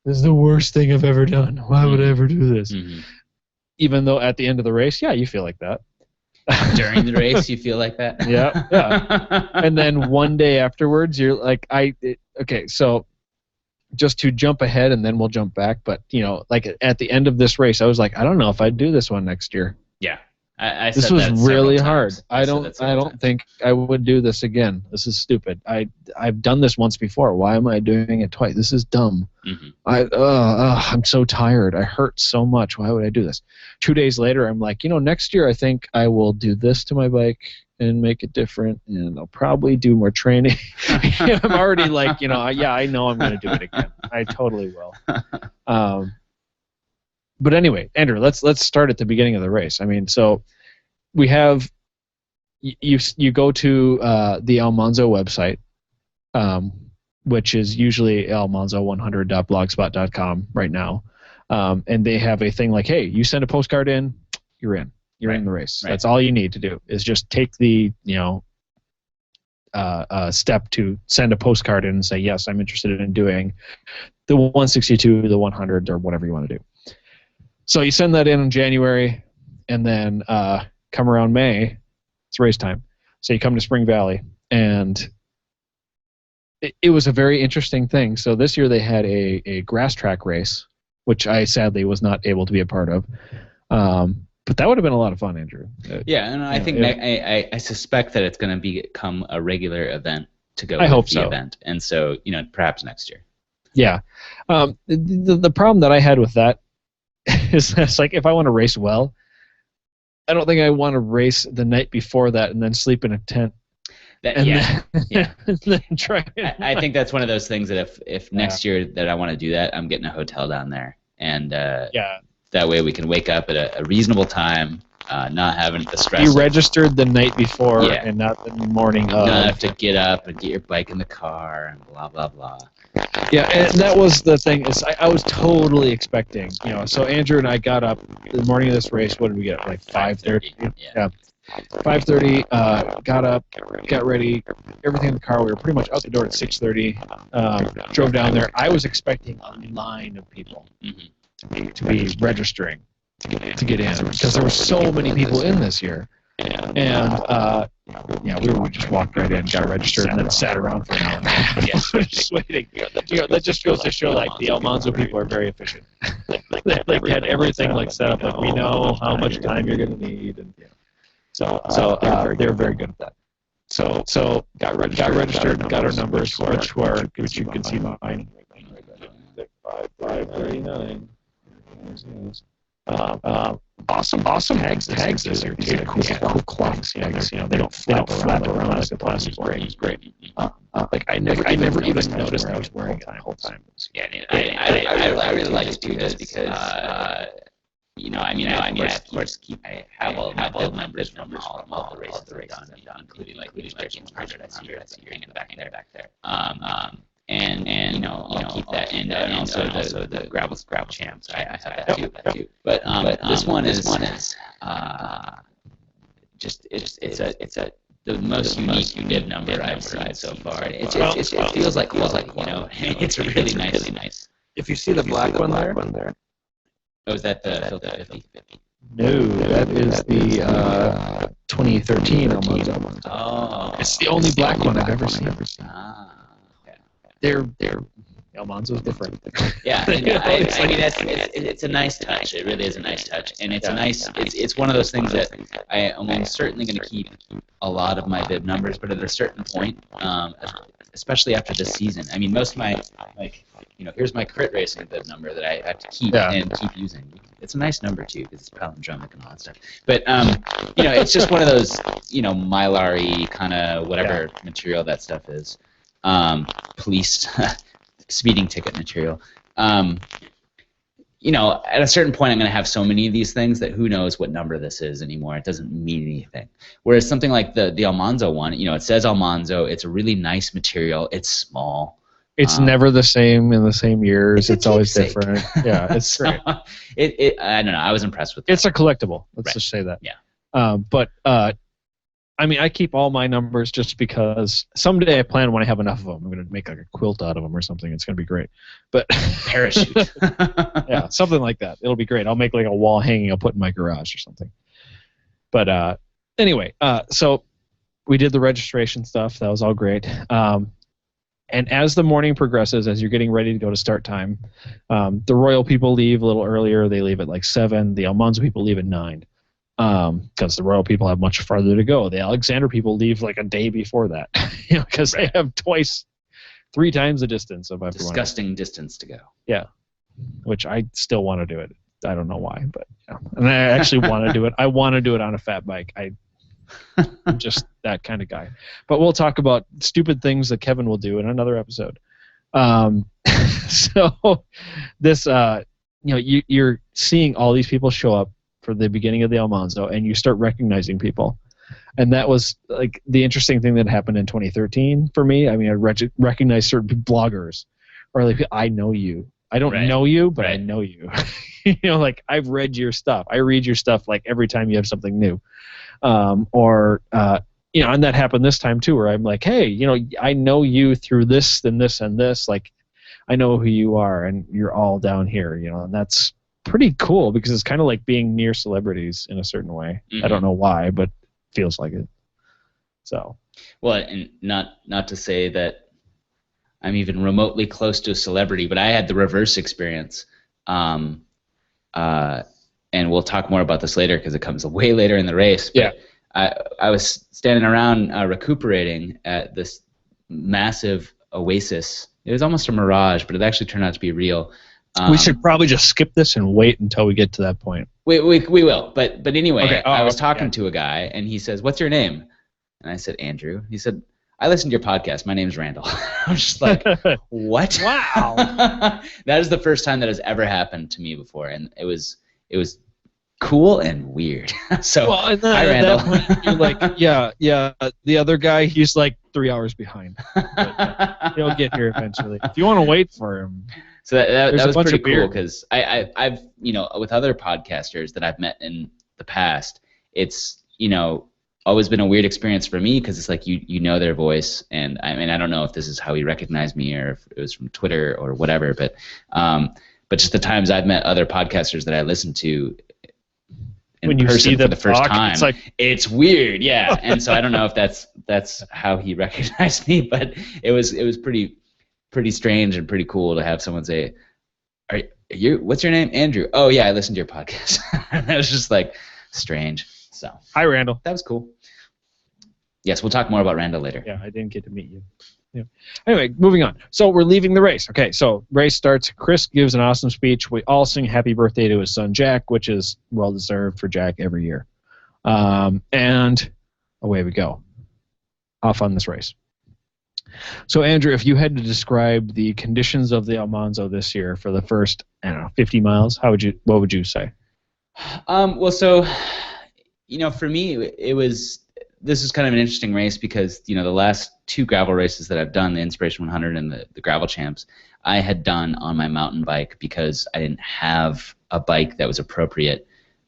this is the worst thing I've ever done. Why would I ever do this? Mm-hmm. Even though at the end of the race, yeah, you feel like that. During the race, you feel like that? Yeah. And then one day afterwards, you're like, okay, so just to jump ahead and then we'll jump back. But, at the end of this race, I was like, I don't know if I'd do this one next year. Yeah. This was really hard. I don't think I would do this again. This is stupid. I've done this once before. Why am I doing it twice? This is dumb. Mm-hmm. I'm so tired. I hurt so much. Why would I do this? 2 days later, I'm like, next year I think I will do this to my bike and make it different, and I'll probably do more training. I'm already like, yeah, I know I'm going to do it again. I totally will. But anyway, Andrew, let's start at the beginning of the race. I mean, so we have you go to the Almanzo website, which is usually almanzo100.blogspot.com right now, and they have a thing like, hey, you send a postcard in, you're in the race. Right. That's all you need to do is just take the step to send a postcard in and say, yes, I'm interested in doing the 162, the 100, or whatever you want to do. So you send that in January, and then come around May, it's race time. So you come to Spring Valley, and it was a very interesting thing. So this year they had a grass track race, which I sadly was not able to be a part of. But that would have been a lot of fun, Andrew. Yeah, and I think I suspect that it's going to become a regular event to go. I hope the so. Event, and so perhaps next year. Yeah, the problem that I had with that is that's like, if I want to race well, I don't think I want to race the night before that and then sleep in a tent. And then try. I think that's one of those things that if next year that I want to do that, I'm getting a hotel down there, and that way we can wake up at a reasonable time, not having the stress. You registered the night before and not the morning of. Not have to get up and get your bike in the car and blah blah blah. Yeah, and that was the thing. Is I was totally expecting, So Andrew and I got up the morning of this race. What did we get? Like 5:30. Yeah. 5:30. Got up, got ready, everything in the car. We were pretty much out the door at 6:30. Drove down there. I was expecting a line of people to be registering to get in because there were so many people in this year. And we just walked right in, got registered, and then sat around for an hour. Just waiting. That just goes to show, like, the Almanzo people are very efficient. They had everything set up. Like, we know how much time you're going to need, and so they're very good at that. So got registered, got our numbers, which you can see mine. 539. Awesome tags this year. These are cool clocks. They don't flap around like the plastic. It's great. I never even noticed I was wearing it the whole time. Yeah, I really like to do this because Of course, I have all my bib numbers from all the races I've done, including like Leaders 1300. I see you're hanging back there. And I'll keep that, and also the gravel champs. I have that too. But this one is just it's the most unique bib number I've seen so far. It feels like quality, It's really nice. If you see the black one there. Oh, is that the Filter 50? No, that is the 2013 Almanzo. Oh. It's the only black one I've ever seen. Ah. Okay. They're Almanzo's different. Yeah, it's a nice touch. It really is a nice touch, and it's one of those things that I am certainly going to keep a lot of my bib numbers, but at a certain point, especially after this season, I mean, most of my here's my crit racing bib number that I have to keep and keep using. It's a nice number too because it's palindromic and all that stuff. But it's just one of those mylar-y kind of whatever material that stuff is. Police speeding ticket material. At a certain point, I'm going to have so many of these things that who knows what number this is anymore. It doesn't mean anything. Whereas something like the Almanzo one, it says Almanzo. It's a really nice material. It's small. It's never the same in the same years. It's always different. Yeah, it's great. I don't know. I was impressed with that. It's a collectible. Let's just say that. Yeah. But I keep all my numbers just because someday I plan when I have enough of them, I'm going to make like a quilt out of them or something. It's going to be great. But parachute. Yeah, something like that. It'll be great. I'll make like a wall hanging I'll put in my garage or something. But anyway, so we did the registration stuff. That was all great. And as the morning progresses, as you're getting ready to go to start time, the Royal people leave a little earlier. They leave at like 7. The Almanzo people leave at 9. Because the Royal people have much farther to go. The Alexander people leave like a day before that, because they have 3 times the distance of everyone. Disgusting distance to go. Yeah, which I still want to do it. I don't know why, but yeah. And I actually want to do it. I want to do it on a fat bike. I'm just that kind of guy. But we'll talk about stupid things that Kevin will do in another episode. So this, you're seeing all these people show up for the beginning of the Almanzo, and you start recognizing people. And that was like the interesting thing that happened in 2013 for me. I mean, I recognized certain bloggers, or like, I know you. I don't know you, but I know you. Like I've read your stuff. I read your stuff like every time you have something new. And that happened this time too, where I'm like, hey, I know you through this and this and this. Like, I know who you are, and you're all down here. And that's pretty cool because it's kind of like being near celebrities in a certain way. Mm-hmm. I don't know why, but it feels like it. So. Well, and not to say that I'm even remotely close to a celebrity, but I had the reverse experience. And we'll talk more about this later because it comes way later in the race. But yeah. I was standing around recuperating at this massive oasis. It was almost a mirage, but it actually turned out to be real. We should probably just skip this and wait until we get to that point. We will. But anyway, okay. I was talking to a guy, and he says, "What's your name?" And I said, "Andrew." He said, "I listen to your podcast. My name's Randall." I'm just like, what? Wow. That is the first time that has ever happened to me before, and it was cool and weird. So, well, hi, Randall. At that point, you're like, yeah. The other guy, he's like 3 hours behind. But, he'll get here eventually. If you want to wait for him. So that was pretty cool because I've with other podcasters that I've met in the past, it's always been a weird experience for me because it's like you know their voice, and I don't know if this is how he recognized me or if it was from Twitter or whatever, but just the times I've met other podcasters that I listen to in person for the first time, it's weird, yeah. And so I don't know if that's how he recognized me, but it was pretty strange and pretty cool to have someone say, what's your name? Andrew. Oh yeah, I listened to your podcast. That was just like strange. So hi, Randall. That was cool. Yes, we'll talk more about Randall later. Yeah, I didn't get to meet you. Yeah. Anyway, moving on. So we're leaving the race. Okay, so race starts. Chris gives an awesome speech. We all sing happy birthday to his son Jack, which is well deserved for Jack every year. And away we go. Off on this race. So Andrew, if you had to describe the conditions of the Almanzo this year for the first, 50 miles, what would you say? Well, so, for me, this is kind of an interesting race because, the last two gravel races that I've done, the Inspiration 100 and the gravel champs, I had done on my mountain bike because I didn't have a bike that was appropriate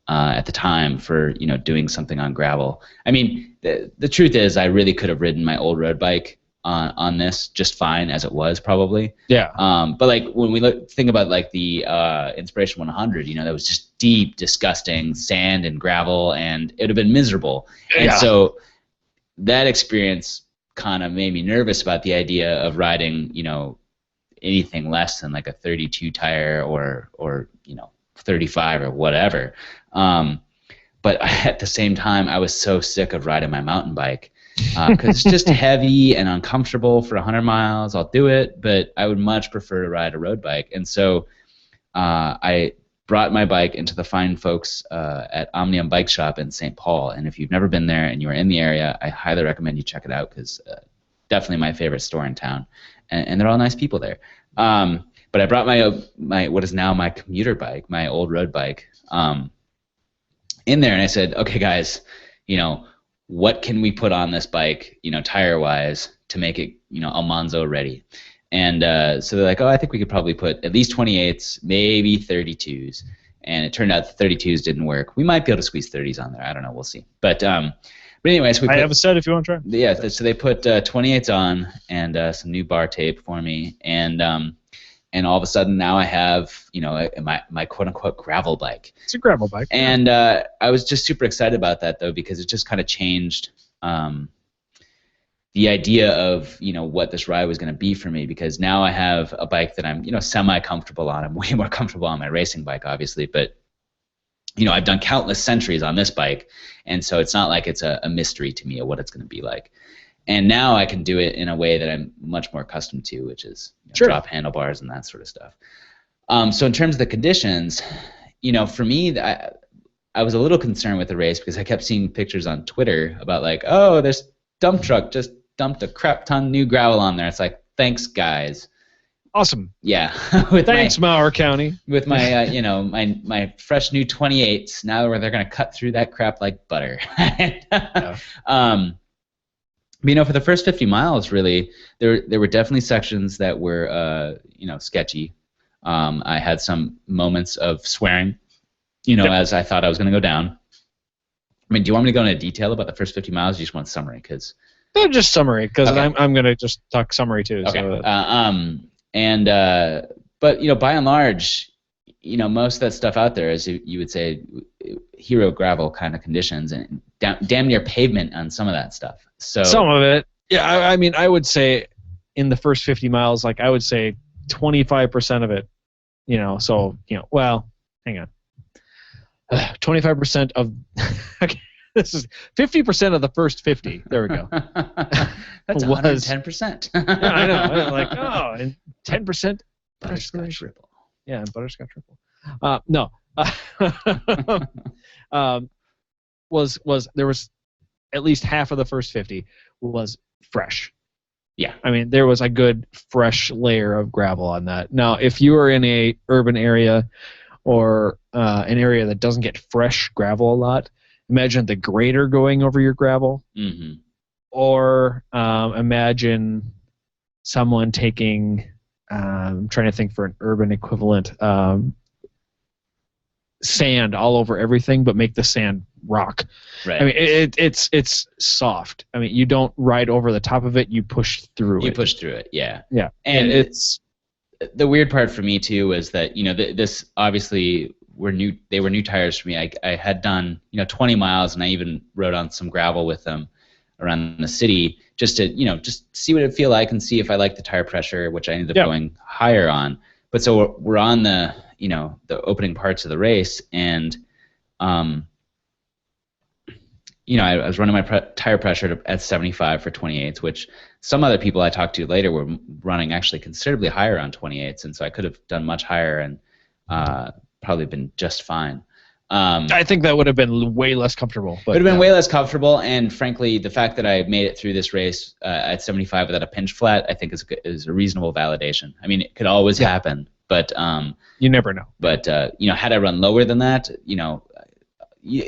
at the time for, doing something on gravel. I mean, the truth is I really could have ridden my old road bike on this just fine as it was probably. Yeah. But like when we think about like the Inspiration 100, that was just deep, disgusting sand and gravel, and it would have been miserable. And so that experience kind of made me nervous about the idea of riding, anything less than like a 32 tire or 35 or whatever. But at the same time, I was so sick of riding my mountain bike. Because it's just heavy and uncomfortable for 100 miles. I'll do it, but I would much prefer to ride a road bike. And so I brought my bike into the fine folks at Omnium Bike Shop in St. Paul. And if you've never been there and you are in the area, I highly recommend you check it out because definitely my favorite store in town. And they're all nice people there. But I brought my what is now my commuter bike, my old road bike, in there, and I said, okay, guys, what can we put on this bike, tire-wise, to make it, Almanzo ready? And so they're like, oh, I think we could probably put at least 28s, maybe 32s. And it turned out the 32s didn't work. We might be able to squeeze 30s on there. I don't know. We'll see. But anyways, I have a set if you want to try. Yeah, so they put 28s on and some new bar tape for me. And all of a sudden now I have, my quote-unquote gravel bike. It's a gravel bike. And I was just super excited about that, though, because it just kind of changed the idea of, what this ride was going to be for me, because now I have a bike that I'm, semi-comfortable on. I'm way more comfortable on my racing bike, obviously, but, I've done countless centuries on this bike, and so it's not like it's a mystery to me of what it's going to be like. And now I can do it in a way that I'm much more accustomed to, which is drop handlebars and that sort of stuff. So in terms of the conditions, for me, I was a little concerned with the race because I kept seeing pictures on Twitter about like, oh, this dump truck just dumped a crap ton new gravel on there. It's like, thanks, guys. Awesome. Yeah. Thanks, Mauer County. With my, my fresh new 28s, now where they're going to cut through that crap like butter. But, for the first 50 miles, really, there were definitely sections that were, sketchy. I had some moments of swearing, as I thought I was going to go down. I mean, do you want me to go into detail about the first 50 miles? Or do you just want summary? Just summary, because I'm going to just talk summary too. Okay. So But by and large, most of that stuff out there is, you would say, hero gravel kind of conditions, and damn near pavement on some of that stuff. So some of it, yeah. I mean, I would say in the first 50 miles, like I would say 25% of it, well, hang on. 25% of okay, this is 50% of the first 50. There we go. That's 110%. Yeah, I know. Like, oh, and 10% butterscotch triple. Yeah, and butterscotch triple. No. There was at least half of the first 50 was fresh. Yeah. I mean, there was a good fresh layer of gravel on that. Now, if you are in a urban area or an area that doesn't get fresh gravel a lot, imagine the grader going over your gravel. Mm-hmm. Or imagine someone taking, I'm trying to think for an urban equivalent, sand all over everything, but make the sand rock. Right. I mean, it's soft. I mean, you don't ride over the top of it. You push through it. You push through it, yeah. Yeah. And it's the weird part for me too was that this obviously they were new tires for me. I had done 20 miles, and I even rode on some gravel with them around the city just to just see what it feel like and see if I like the tire pressure, which I ended up going higher on. But so we're on the the opening parts of the race, and I was running my tire pressure at 75 for 28s, which some other people I talked to later were running actually considerably higher on 28s, and so I could have done much higher and probably been just fine. I think that would have been way less comfortable. But it would have been way less comfortable, and frankly, the fact that I made it through this race at 75 without a pinch flat, I think is a reasonable validation. I mean, it could always happen, But you never know. But you know, had I run lower than that, you know,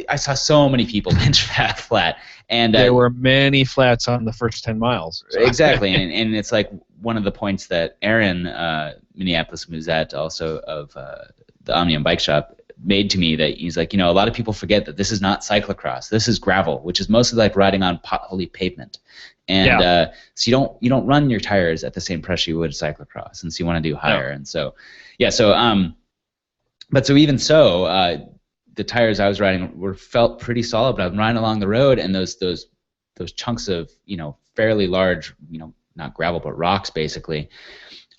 I saw so many people bench flat, and there were many flats on the first 10 miles. So. Exactly, and it's like one of the points that Aaron, Minneapolis Musette, also of the Omnium Bike Shop, made to me, that he's like, you know, a lot of people forget that this is not cyclocross. This is gravel, which is mostly like riding on potholy pavement. And so you don't run your tires at the same pressure you would cyclocross, and so you want to do higher. No. And so, yeah, so but so even so, the tires I was riding felt pretty solid, but I'm riding along the road, and those chunks of, you know, fairly large, you know, not gravel but rocks basically,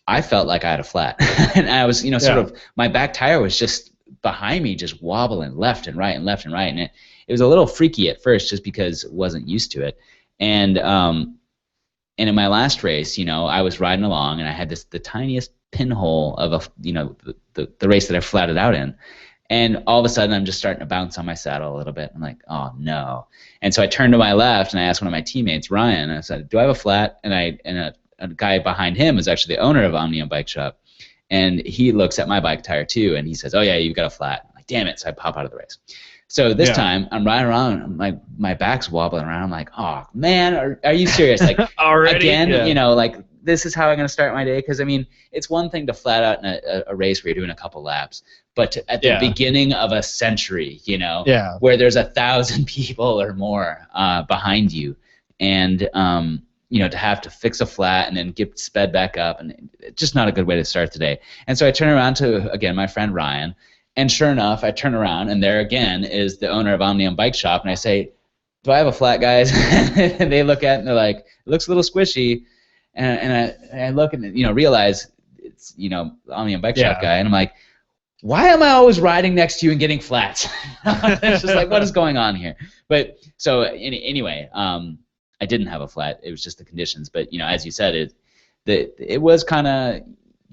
I felt like I had a flat, and I was, you know, sort of, my back tire was just behind me, just wobbling left and right, and it was a little freaky at first, just because I wasn't used to it. And in my last race, you know, I was riding along, and I had the tiniest pinhole of the race that I flatted out in. And all of a sudden, I'm just starting to bounce on my saddle a little bit. I'm like, oh no! And so I turned to my left, and I asked one of my teammates, Ryan. I said, "Do I have a flat?" And a guy behind him is actually the owner of Omnium Bike Shop, and he looks at my bike tire too, and he says, "Oh yeah, you've got a flat." I'm like, damn it! So I pop out of the race. So this time, I'm riding around, my back's wobbling around. I'm like, oh man, are you serious? Like already? Again, you know, like, this is how I'm going to start my day? Because, I mean, it's one thing to flat out in a race where you're doing a couple laps, but at the beginning of a century, you know, where there's 1,000 people or more behind you, and, you know, to have to fix a flat and then get sped back up, and it's just not a good way to start the day. And so I turn around to, again, my friend Ryan, and sure enough, I turn around, and there again is the owner of Omnium Bike Shop, and I say, "Do I have a flat, guys?" And they look at it, and they're like, "It looks a little squishy." And I look and, you know, realize it's, you know, Omnium Bike Shop guy, and I'm like, why am I always riding next to you and getting flats? It's just like, what is going on here? But so anyway, I didn't have a flat. It was just the conditions. But, you know, as you said, it was kind of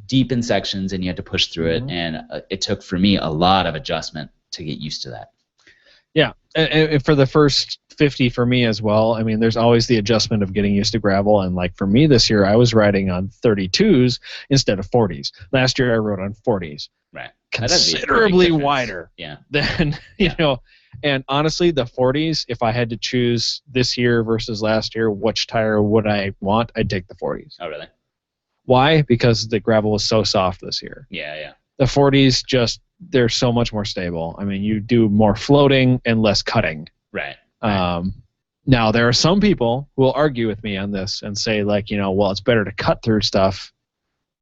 deep in sections, and you had to push through it, and it took for me a lot of adjustment to get used to that. Yeah, and for the first 50 for me as well. I mean, there's always the adjustment of getting used to gravel, and like for me this year, I was riding on 32s instead of 40s. Last year, I rode on 40s, right? Considerably wider. Yeah. Than you know, and honestly, the 40s. If I had to choose this year versus last year, which tire would I want? I'd take the 40s. Oh, really? Why? Because the gravel was so soft this year. Yeah. The 40s just, they're so much more stable. I mean, you do more floating and less cutting. Right. Now, there are some people who will argue with me on this and say, like, you know, well, it's better to cut through stuff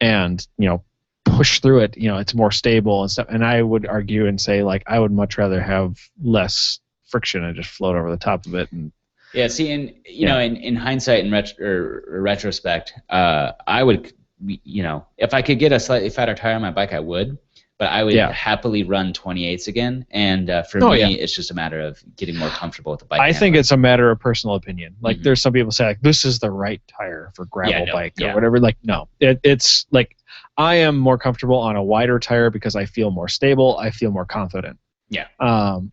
and, you know, push through it. You know, it's more stable and stuff. And I would argue and say, like, I would much rather have less friction and just float over the top of it. And yeah, see, and you know, in hindsight and retrospect, I would, you know, if I could get a slightly fatter tire on my bike, I would. But I would happily run 28s again, and for me, it's just a matter of getting more comfortable with the bike. I think it's a matter of personal opinion. Like, there's some people say, like, this is the right tire for gravel bike or whatever. Like, no, it's like, I am more comfortable on a wider tire because I feel more stable. I feel more confident. Yeah.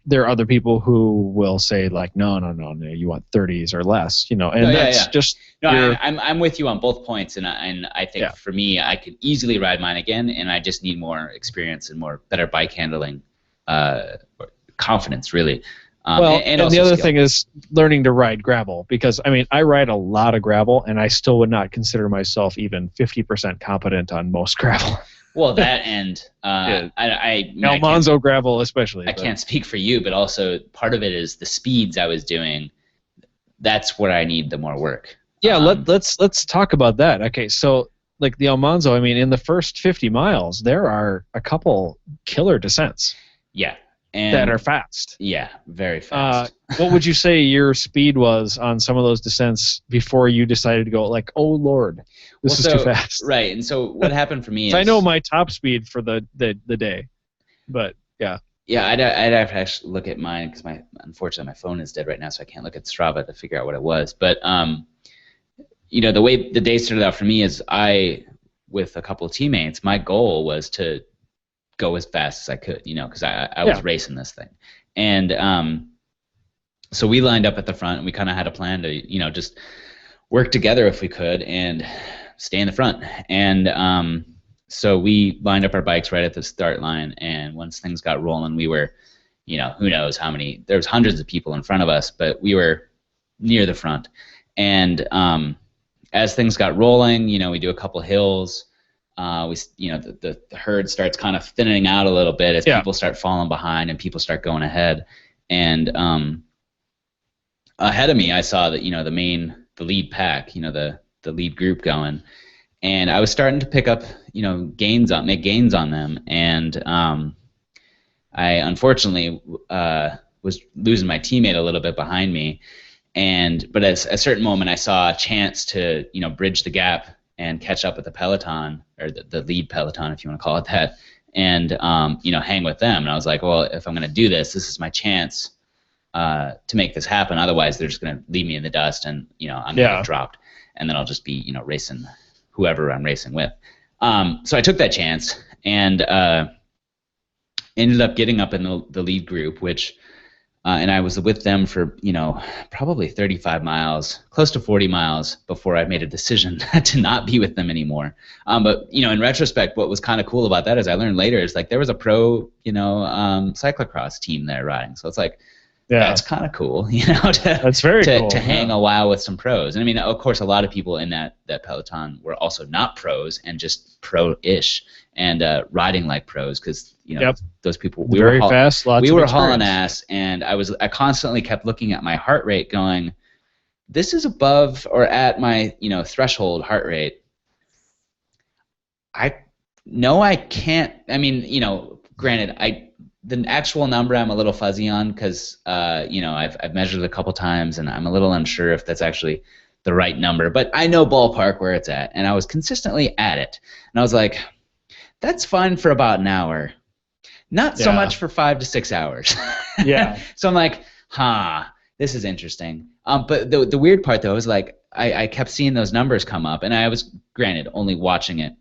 There are other people who will say, like, no, you want 30s or less, you know, and that's just. No, I'm with you on both points, and I think for me, I could easily ride mine again, and I just need more experience and better bike handling, confidence, really. And the other thing is learning to ride gravel, because I mean, I ride a lot of gravel, and I still would not consider myself even 50% competent on most gravel. Well, that and Almanzo gravel especially. I can't speak for you, but also part of it is the speeds I was doing. That's where I need the more work. Yeah, let's talk about that. Okay, so like the Almanzo, I mean, in the first 50 miles, there are a couple killer descents. Yeah. That are fast. Yeah, very fast. What would you say your speed was on some of those descents before you decided to go, like, oh, Lord, this is too fast? Right, and so what happened for me is... I know my top speed for the day, but yeah. Yeah, I'd have to actually look at mine, because unfortunately my phone is dead right now, so I can't look at Strava to figure out what it was. But, you know, the way the day started out for me is with a couple of teammates, my goal was to go as fast as I could, you know, because I was racing this thing. And so we lined up at the front, and we kind of had a plan to, you know, just work together if we could and stay in the front. And So we lined up our bikes right at the start line, and once things got rolling, we were, who knows how many, there was hundreds of people in front of us, but we were near the front. And as things got rolling, we do a couple hills. The herd starts kind of thinning out a little bit as people start falling behind and people start going ahead. And ahead of me, I saw that, the lead pack, the lead group going. And I was starting to pick up, make gains on them. And I unfortunately was losing my teammate a little bit behind me. But at a certain moment, I saw a chance to, bridge the gap and catch up with the peloton, or the lead peloton, if you want to call it that, and hang with them. And I was like, well, if I'm going to do this, this is my chance to make this happen. Otherwise, they're just going to leave me in the dust, and I'm going to get dropped, and then I'll just be racing whoever I'm racing with. So I took that chance and ended up getting up in the lead group, which. And I was with them for, probably 35 miles, close to 40 miles before I made a decision to not be with them anymore. But, in retrospect, what was kind of cool about that is I learned later is like there was a pro, cyclocross team there riding. So it's like, that's kind of cool, that's very cool, to hang a while with some pros. And I mean, of course, a lot of people in that peloton were also not pros and just pro-ish and riding like pros because, those people, we very were fast, lots we of were experience. hauling ass, and I constantly kept looking at my heart rate going, this is above or at my, threshold heart rate. I can't, I mean, granted, the actual number I'm a little fuzzy on because, I've measured it a couple times, and I'm a little unsure if that's actually the right number. But I know ballpark where it's at, and I was consistently at it. And I was like, that's fine for about an hour. Not so much for 5 to 6 hours. Yeah. So I'm like, this is interesting. But the weird part, though, is like I kept seeing those numbers come up, and I was, granted, only watching it.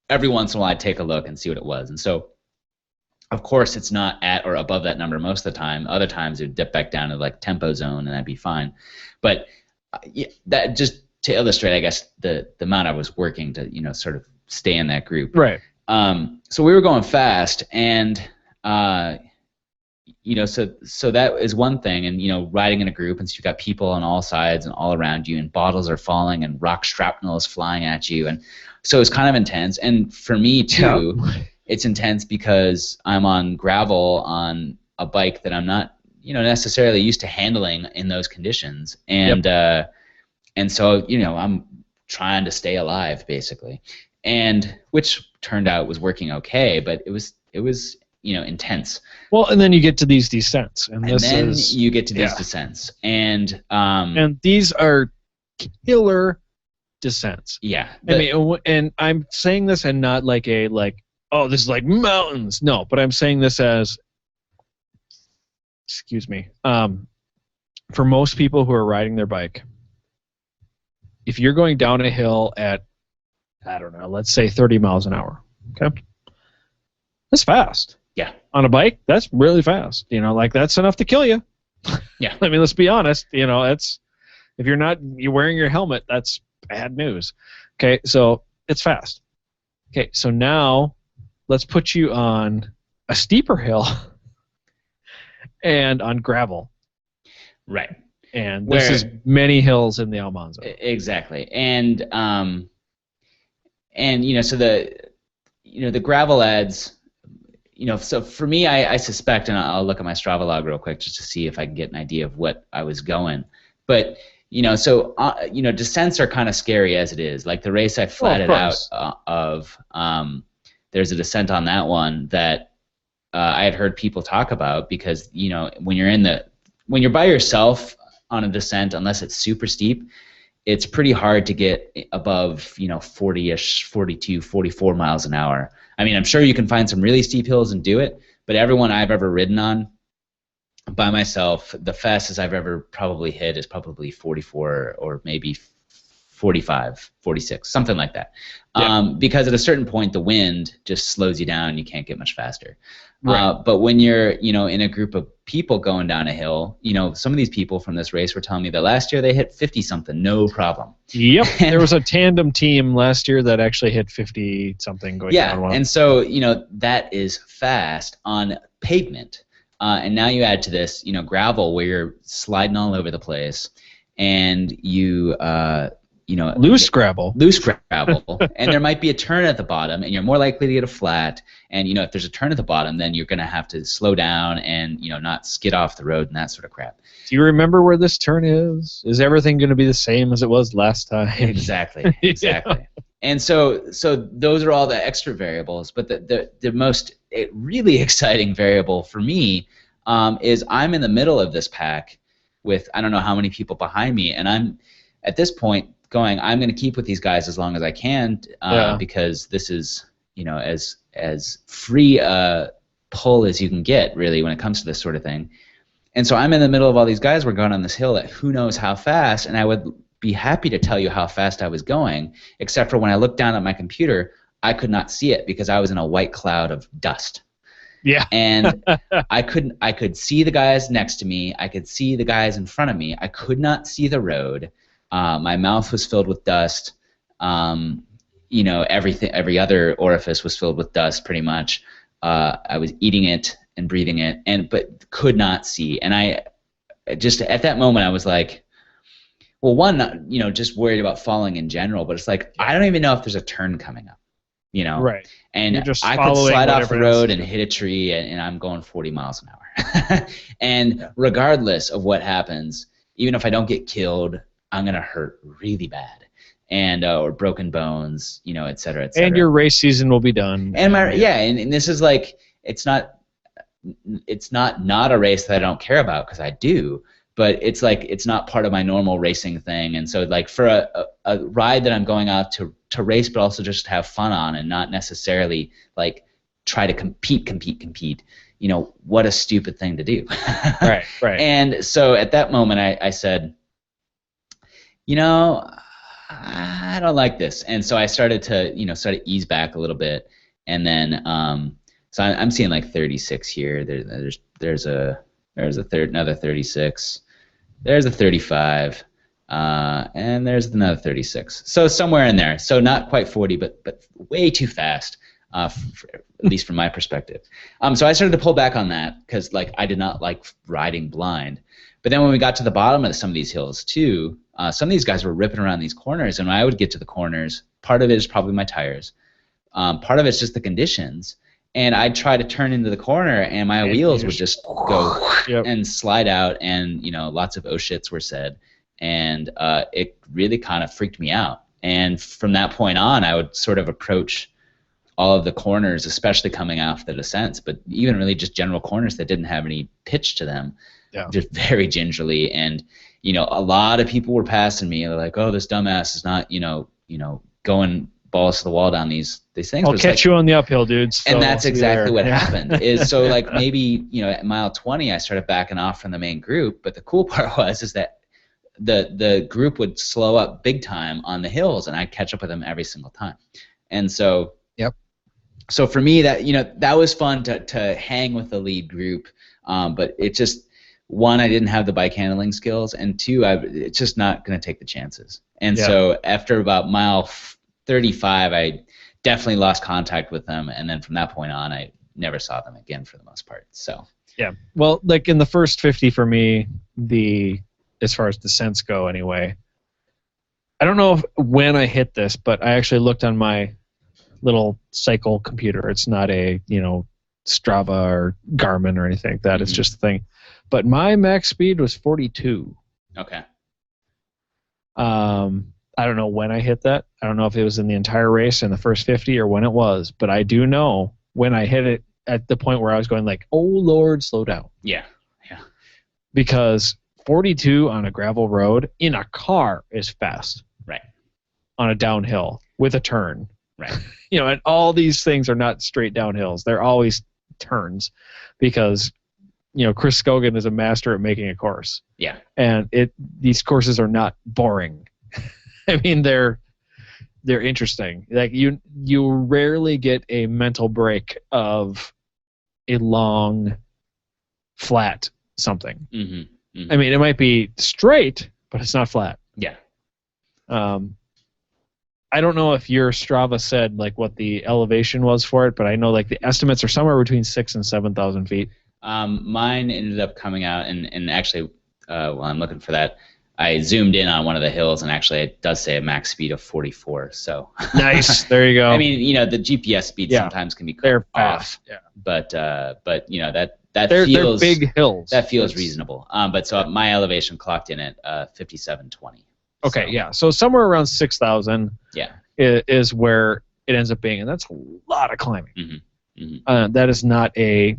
Every once in a while, I'd take a look and see what it was. And so, of course, it's not at or above that number most of the time. Other times, it would dip back down to like tempo zone, and I'd be fine. But that just to illustrate, I guess, the amount I was working to, sort of stay in that group. Right. So we were going fast, and so that is one thing, and riding in a group, and so you've got people on all sides and all around you, and bottles are falling, and rock shrapnel is flying at you, and so it's kind of intense. And for me too, it's intense because I'm on gravel on a bike that I'm not, necessarily used to handling in those conditions, and and so I'm trying to stay alive basically. And which turned out was working okay, but it was intense. Well, and then you get to these descents, and you get to these descents, and these are killer descents. Yeah, I mean, and I'm saying this and not like oh, this is like mountains. No, but I'm saying this as, excuse me, for most people who are riding their bike, if you're going down a hill at, I don't know, let's say 30 miles an hour, okay? That's fast. Yeah. On a bike, that's really fast. That's enough to kill you. Yeah. I mean, let's be honest. It's if you're wearing your helmet, that's bad news. Okay, so it's fast. Okay, so now let's put you on a steeper hill and on gravel. Right. And this is many hills in the Almanzo. Exactly. And so the gravel adds, so for me, I suspect, and I'll look at my Strava log real quick just to see if I can get an idea of what I was going. But, descents are kind of scary as it is. Like the race I flatted out of, there's a descent on that one that I had heard people talk about because, when you're by yourself on a descent, unless it's super steep, it's pretty hard to get above, 40-ish, 42, 44 miles an hour. I mean, I'm sure you can find some really steep hills and do it, but everyone I've ever ridden on by myself, the fastest I've ever probably hit is probably 44 or maybe 45, 46, something like that. Yeah. Because at a certain point, the wind just slows you down and you can't get much faster. Right. But when you're, in a group of people going down a hill, some of these people from this race were telling me that last year they hit 50-something, no problem. Yep. There was a tandem team last year that actually hit 50-something going down one. And so, that is fast on pavement. And now you add to this, gravel where you're sliding all over the place, and you loose gravel, and there might be a turn at the bottom, and you're more likely to get a flat. And if there's a turn at the bottom, then you're going to have to slow down and not skid off the road and that sort of crap. Do you remember where this turn is? Is everything going to be the same as it was last time? Exactly. And so those are all the extra variables. But the most really exciting variable for me is I'm in the middle of this pack with I don't know how many people behind me, and I'm at this point going, I'm going to keep with these guys as long as I can because this is as free a pull as you can get really when it comes to this sort of thing. And so I'm in the middle of all these guys. We're going on this hill at who knows how fast, and I would be happy to tell you how fast I was going, except for when I looked down at my computer, I could not see it because I was in a white cloud of dust. Yeah. And I could see the guys next to me. I could see the guys in front of me. I could not see the road. My mouth was filled with dust. Every other orifice was filled with dust pretty much. I was eating it and breathing it, but could not see. And I just at that moment I was like, well, one, just worried about falling in general, but it's like I don't even know if there's a turn coming up, Right. And I could slide off the road and hit a tree, and I'm going 40 miles an hour. And regardless of what happens, even if I don't get killed, I'm gonna hurt really bad, and or broken bones, et cetera, et cetera. And your race season will be done. And and this is like it's not a race that I don't care about because I do. But it's like it's not part of my normal racing thing, and so like for a ride that I'm going out to race, but also just have fun on, and not necessarily like try to compete. What a stupid thing to do. Right. And so at that moment, I said, I don't like this, and so I started to ease back a little bit, and then so I'm seeing like 36 here. There's another 36. There's a 35, and there's another 36. So somewhere in there. So not quite 40, but way too fast, at least from my perspective. So I started to pull back on that because I did not like riding blind. But then when we got to the bottom of some of these hills too, some of these guys were ripping around these corners, and when I would get to the corners, part of it is probably my tires. Part of it's just the conditions. And I'd try to turn into the corner, and my wheels would just go and slide out, and lots of oh shits were said, and it really kind of freaked me out. And from that point on, I would sort of approach all of the corners, especially coming off the descents, but even really just general corners that didn't have any pitch to them, just very gingerly. And a lot of people were passing me. They're like, "Oh, this dumbass is not going balls to the wall down these things." I'll catch you on the uphill, dudes. And that's exactly what happened. Is so maybe at mile 20 I started backing off from the main group, but the cool part is that the group would slow up big time on the hills, and I'd catch up with them every single time. And so so for me that was fun to hang with the lead group, but it just one, I didn't have the bike handling skills, and two, it's just not going to take the chances. And so after about mile 35, I definitely lost contact with them, and then from that point on, I never saw them again for the most part. So well, in the first 50 for me, as far as descents go, anyway, I don't know when I hit this, but I actually looked on my little cycle computer. It's not a Strava or Garmin or anything like that. It's just a thing. But my max speed was 42. Okay. I don't know when I hit that. I don't know if it was in the entire race in the first 50 or when it was, but I do know when I hit it at the point where I was going oh Lord, slow down. Yeah. Because 42 on a gravel road in a car is fast. Right. On a downhill with a turn. Right. And all these things are not straight downhills. They're always turns because Chris Scogan is a master at making a course. Yeah. And these courses are not boring. I mean, they're interesting. Like you rarely get a mental break of a long, flat something. Mm-hmm. Mm-hmm. I mean, it might be straight, but it's not flat. Yeah. I don't know if your Strava said like what the elevation was for it, but I know like the estimates are somewhere between 6,000 and 7,000 feet. Mine ended up coming out, and actually, while I'm looking for that, I zoomed in on one of the hills, and actually it does say a max speed of 44. So nice. There you go. I mean, the GPS speed sometimes can be they're off. fast. Yeah. But that they're feels big hills. That feels reasonable. But so my elevation clocked in at 5720. Okay, yeah. So somewhere around 6,000 is where it ends up being, and that's a lot of climbing. Mm-hmm. Mm-hmm. That is not a,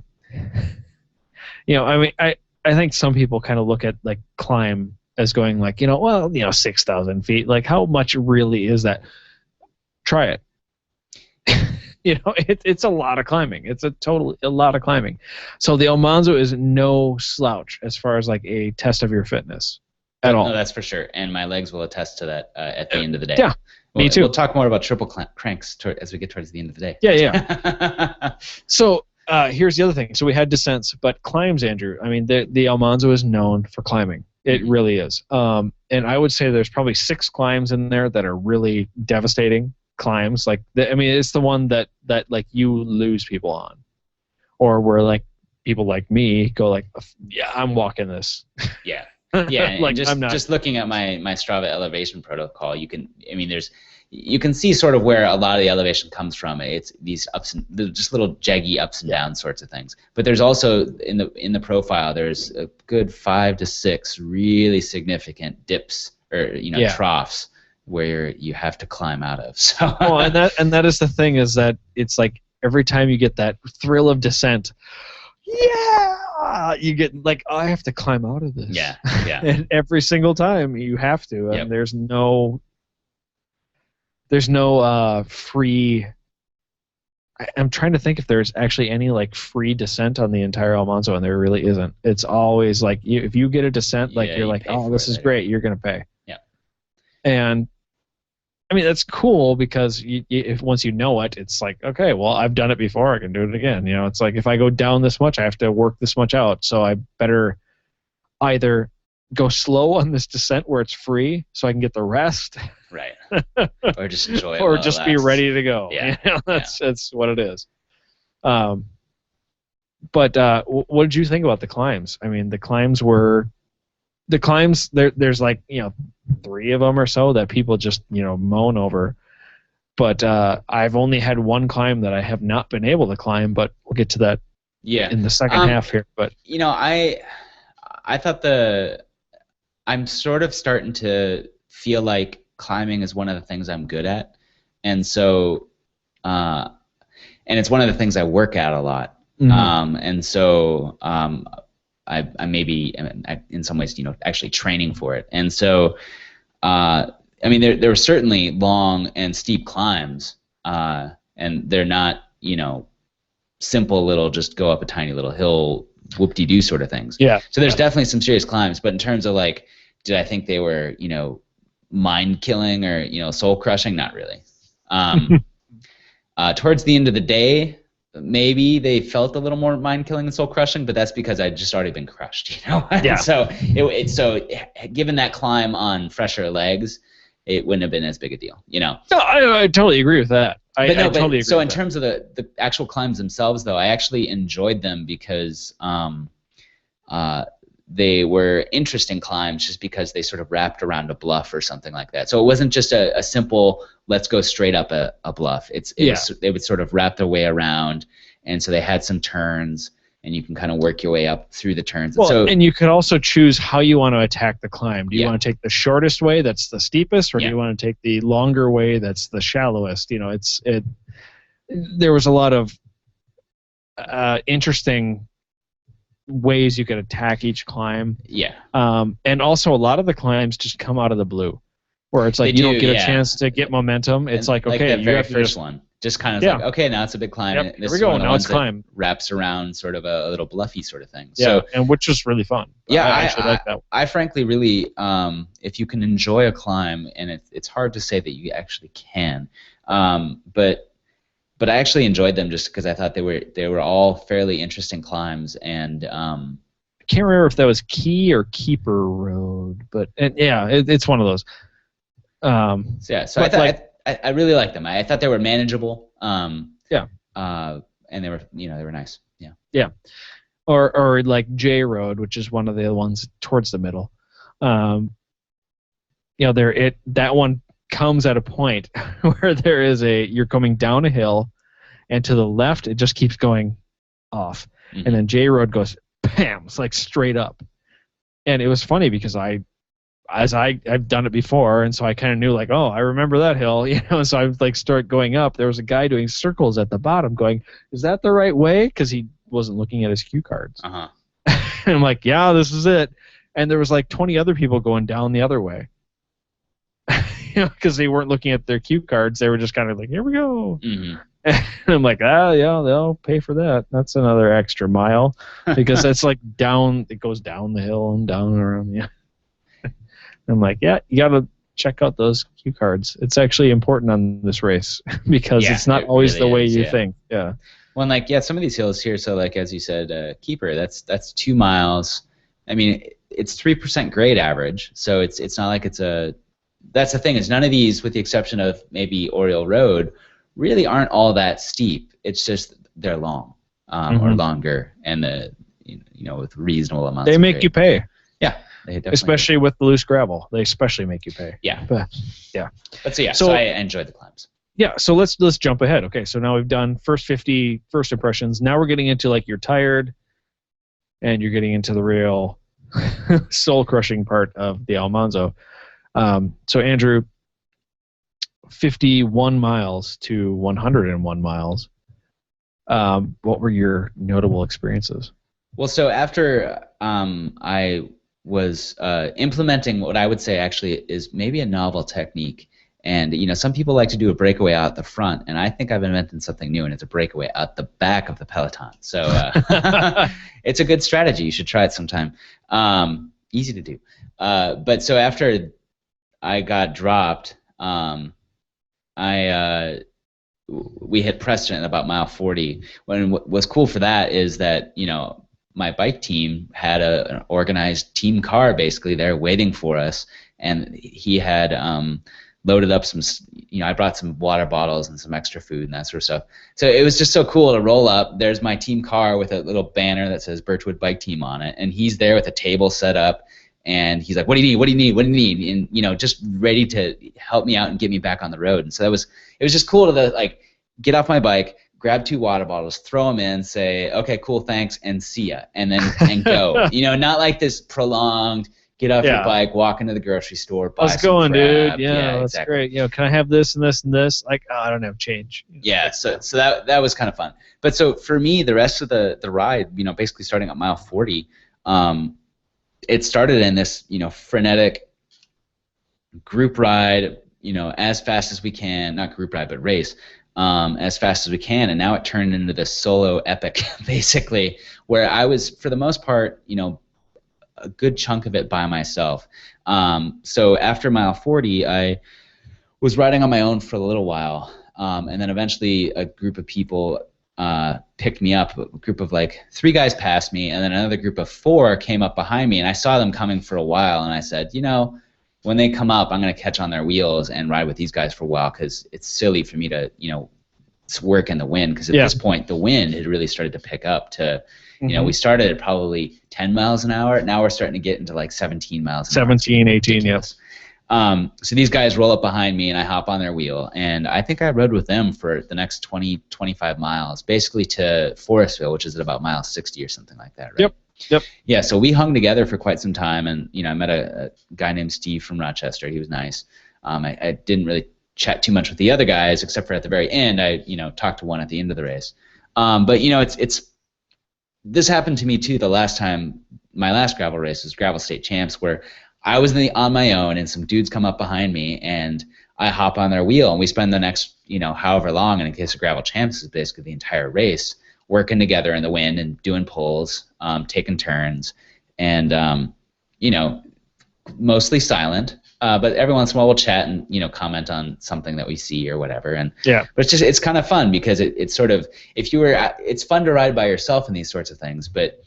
I mean, I think some people kind of look at like climb as going like, 6,000 feet. Like, how much really is that? Try it. It's a lot of climbing. It's a lot of climbing. So the Almanzo is no slouch as far as like a test of your fitness. At all. No, that's for sure, and my legs will attest to that at the end of the day. Yeah, me too. We'll talk more about triple cranks as we get towards the end of the day. Yeah. So here's the other thing. So we had descents, but climbs, Andrew. I mean, the Almanzo is known for climbing. It really is. And I would say there's probably 6 climbs in there that are really devastating climbs. Like, it's the one that like you lose people on, or where like people like me go like, yeah, I'm walking this. Yeah. Yeah, like just looking at my Strava elevation protocol, you can see sort of where a lot of the elevation comes from. It's these just little jaggy ups and downs sorts of things. But there's also in the profile, there's a good 5 to 6 really significant dips or troughs where you have to climb out of. So and that is the thing, is that it's like every time you get that thrill of descent, you get like, oh, I have to climb out of this. Yeah. And every single time you have to, and there's no free. I'm trying to think if there's actually any like free descent on the entire Almanzo, and there really isn't. It's always like if you get a descent, like you're like, oh, this is great, you're gonna pay. Yeah. And I mean, that's cool because if once you know it, it's like, okay, well, I've done it before, I can do it again. It's like if I go down this much, I have to work this much out. So I better either go slow on this descent where it's free, so I can get the rest, right? Or just enjoy it, or just be ready to go. Yeah, that's what it is. But what did you think about the climbs? I mean, the climbs. There's like 3 of them or so that people just moan over, but I've only had one climb that I have not been able to climb, but we'll get to that in the second half here. But I thought I'm sort of starting to feel like climbing is one of the things I'm good at, and so and it's one of the things I work at a lot. And so I maybe in some ways actually training for it, and so I mean there were certainly long and steep climbs, and they're not simple little just go up a tiny little hill whoop-de-doo sort of things. Yeah. So there's definitely some serious climbs, but in terms of like, did I think they were mind killing or soul crushing? Not really. Towards the end of the day, maybe they felt a little more mind-killing and soul-crushing, but that's because I'd just already been crushed, Yeah. So given that climb on fresher legs, it wouldn't have been as big a deal, No, I totally agree with that. I totally agree. So in with terms of the actual climbs themselves, though, I actually enjoyed them because they were interesting climbs just because they sort of wrapped around a bluff or something like that. So it wasn't just a simple let's go straight up a bluff. They would sort of wrap their way around, and so they had some turns, and you can kind of work your way up through the turns. Well, and you could also choose how you want to attack the climb. Do you want to take the shortest way, that's the steepest, or do you want to take the longer way, that's the shallowest? There was a lot of interesting ways you could attack each climb. Yeah. And also a lot of the climbs just come out of the blue. where it's like They you don't do, get a yeah. chance to get momentum. It's And like, like okay, that you very have to first just, one, just kind of yeah, like, okay, now it's a big climb. yep, And here this we is go. one of the Now it's ones that climb. wraps around sort of a little bluffy sort of thing. Yeah, So and which is really fun. yeah, I actually like that. I frankly really, if you can enjoy a climb, and it's hard to say that you actually can, but I actually enjoyed them just because I thought they were all fairly interesting climbs, and I can't remember if that was Key or Keeper Road, but yeah, it's one of those. So yeah, so I thought like, I really liked them. I thought they were manageable. Yeah. And they were they were nice. Yeah. Yeah. Or like J Road, which is one of the ones towards the middle. That one comes at a point where you're coming down a hill, and to the left it just keeps going off, and then J Road goes bam, it's like straight up. And it was funny because I've done it before, and so I kind of knew like, oh, I remember that hill, so I would like start going up. There was a guy doing circles at the bottom going, is that the right way? Because he wasn't looking at his cue cards. Uh-huh. And I'm like, yeah, this is it. And there was like 20 other people going down the other way. Because they weren't looking at their cue cards. They were just kind of like, here we go. Mm-hmm. And I'm like, yeah, they'll pay for that. That's another extra mile. Because it's like down, it goes down the hill and down and around. Yeah. I'm like, yeah, you got to check out those cue cards. It's actually important on this race because it's not always really the way you think. Yeah. Well, like, some of these hills here, so like as you said, Keeper, that's 2 miles. I mean, it's 3% grade average, so it's not like it's a. That's the thing is none of these, with the exception of maybe Oriole Road, really aren't all that steep. It's just they're long or longer, and with reasonable amounts. They make you pay. Yeah. Especially with the loose gravel, they especially make you pay. Yeah. But yeah. So I enjoyed the climbs. Yeah, so let's jump ahead. Okay, so now we've done first 50 first impressions. Now we're getting into like you're tired, and you're getting into the real soul-crushing part of the Almanzo. So Andrew, 51 miles to 101 miles. What were your notable experiences? Well, so after I was implementing what I would say actually is maybe a novel technique. And some people like to do a breakaway out the front, and I think I've invented something new, and it's a breakaway out the back of the peloton. So it's a good strategy. You should try it sometime. Easy to do. But so after I got dropped, we hit Preston at about mile 40. What was cool for that is that my bike team had an organized team car basically there waiting for us, and he had loaded up some, I brought some water bottles and some extra food and that sort of stuff. So it was just so cool to roll up. There's my team car with a little banner that says Birchwood Bike Team on it, and he's there with a table set up, and he's like, what do you need? What do you need? What do you need? And, just ready to help me out and get me back on the road. And so it was just cool to get off my bike, grab 2 water bottles, throw them in, say, okay, cool, thanks, and see ya, and then go. Not like this prolonged, get off your bike, walk into the grocery store, buy How's it going, crap. dude? Yeah, that's great. Can I have this and this and this? Like, I don't have change. Yeah, so that was kind of fun. But so for me, the rest of the ride, basically starting at mile 40, it started in this, frenetic group ride, as fast as we can, not group ride, but race, as fast as we can, and now it turned into this solo epic, basically, where I was, for the most part, a good chunk of it by myself. So after mile 40, I was riding on my own for a little while, and then eventually a group of people picked me up. A group of 3 guys passed me, and then another group of 4 came up behind me, and I saw them coming for a while, and I said, when they come up, I'm going to catch on their wheels and ride with these guys for a while, because it's silly for me to, work in the wind, because at this point the wind had really started to pick up to, we started at probably 10 miles an hour. Now we're starting to get into 17 miles an hour. 17, 18, yes. So these guys roll up behind me, and I hop on their wheel, and I think I rode with them for the next 20, 25 miles, basically to Forestville, which is at about mile 60 or something like that, right? Yep. Yeah, so we hung together for quite some time, and I met a guy named Steve from Rochester. He was nice. I didn't really chat too much with the other guys, except for at the very end. I talked to one at the end of the race. But it's this happened to me too. The last time, my last gravel race was Gravel State Champs, where I was on my own, and some dudes come up behind me, and I hop on their wheel, and we spend the next, however long, and in case of Gravel Champs is basically the entire race, working together in the wind and doing pulls, taking turns, and, mostly silent. But every once in a while we'll chat and comment on something that we see or whatever. And but it's kind of fun because it's sort of it's fun to ride by yourself in these sorts of things, but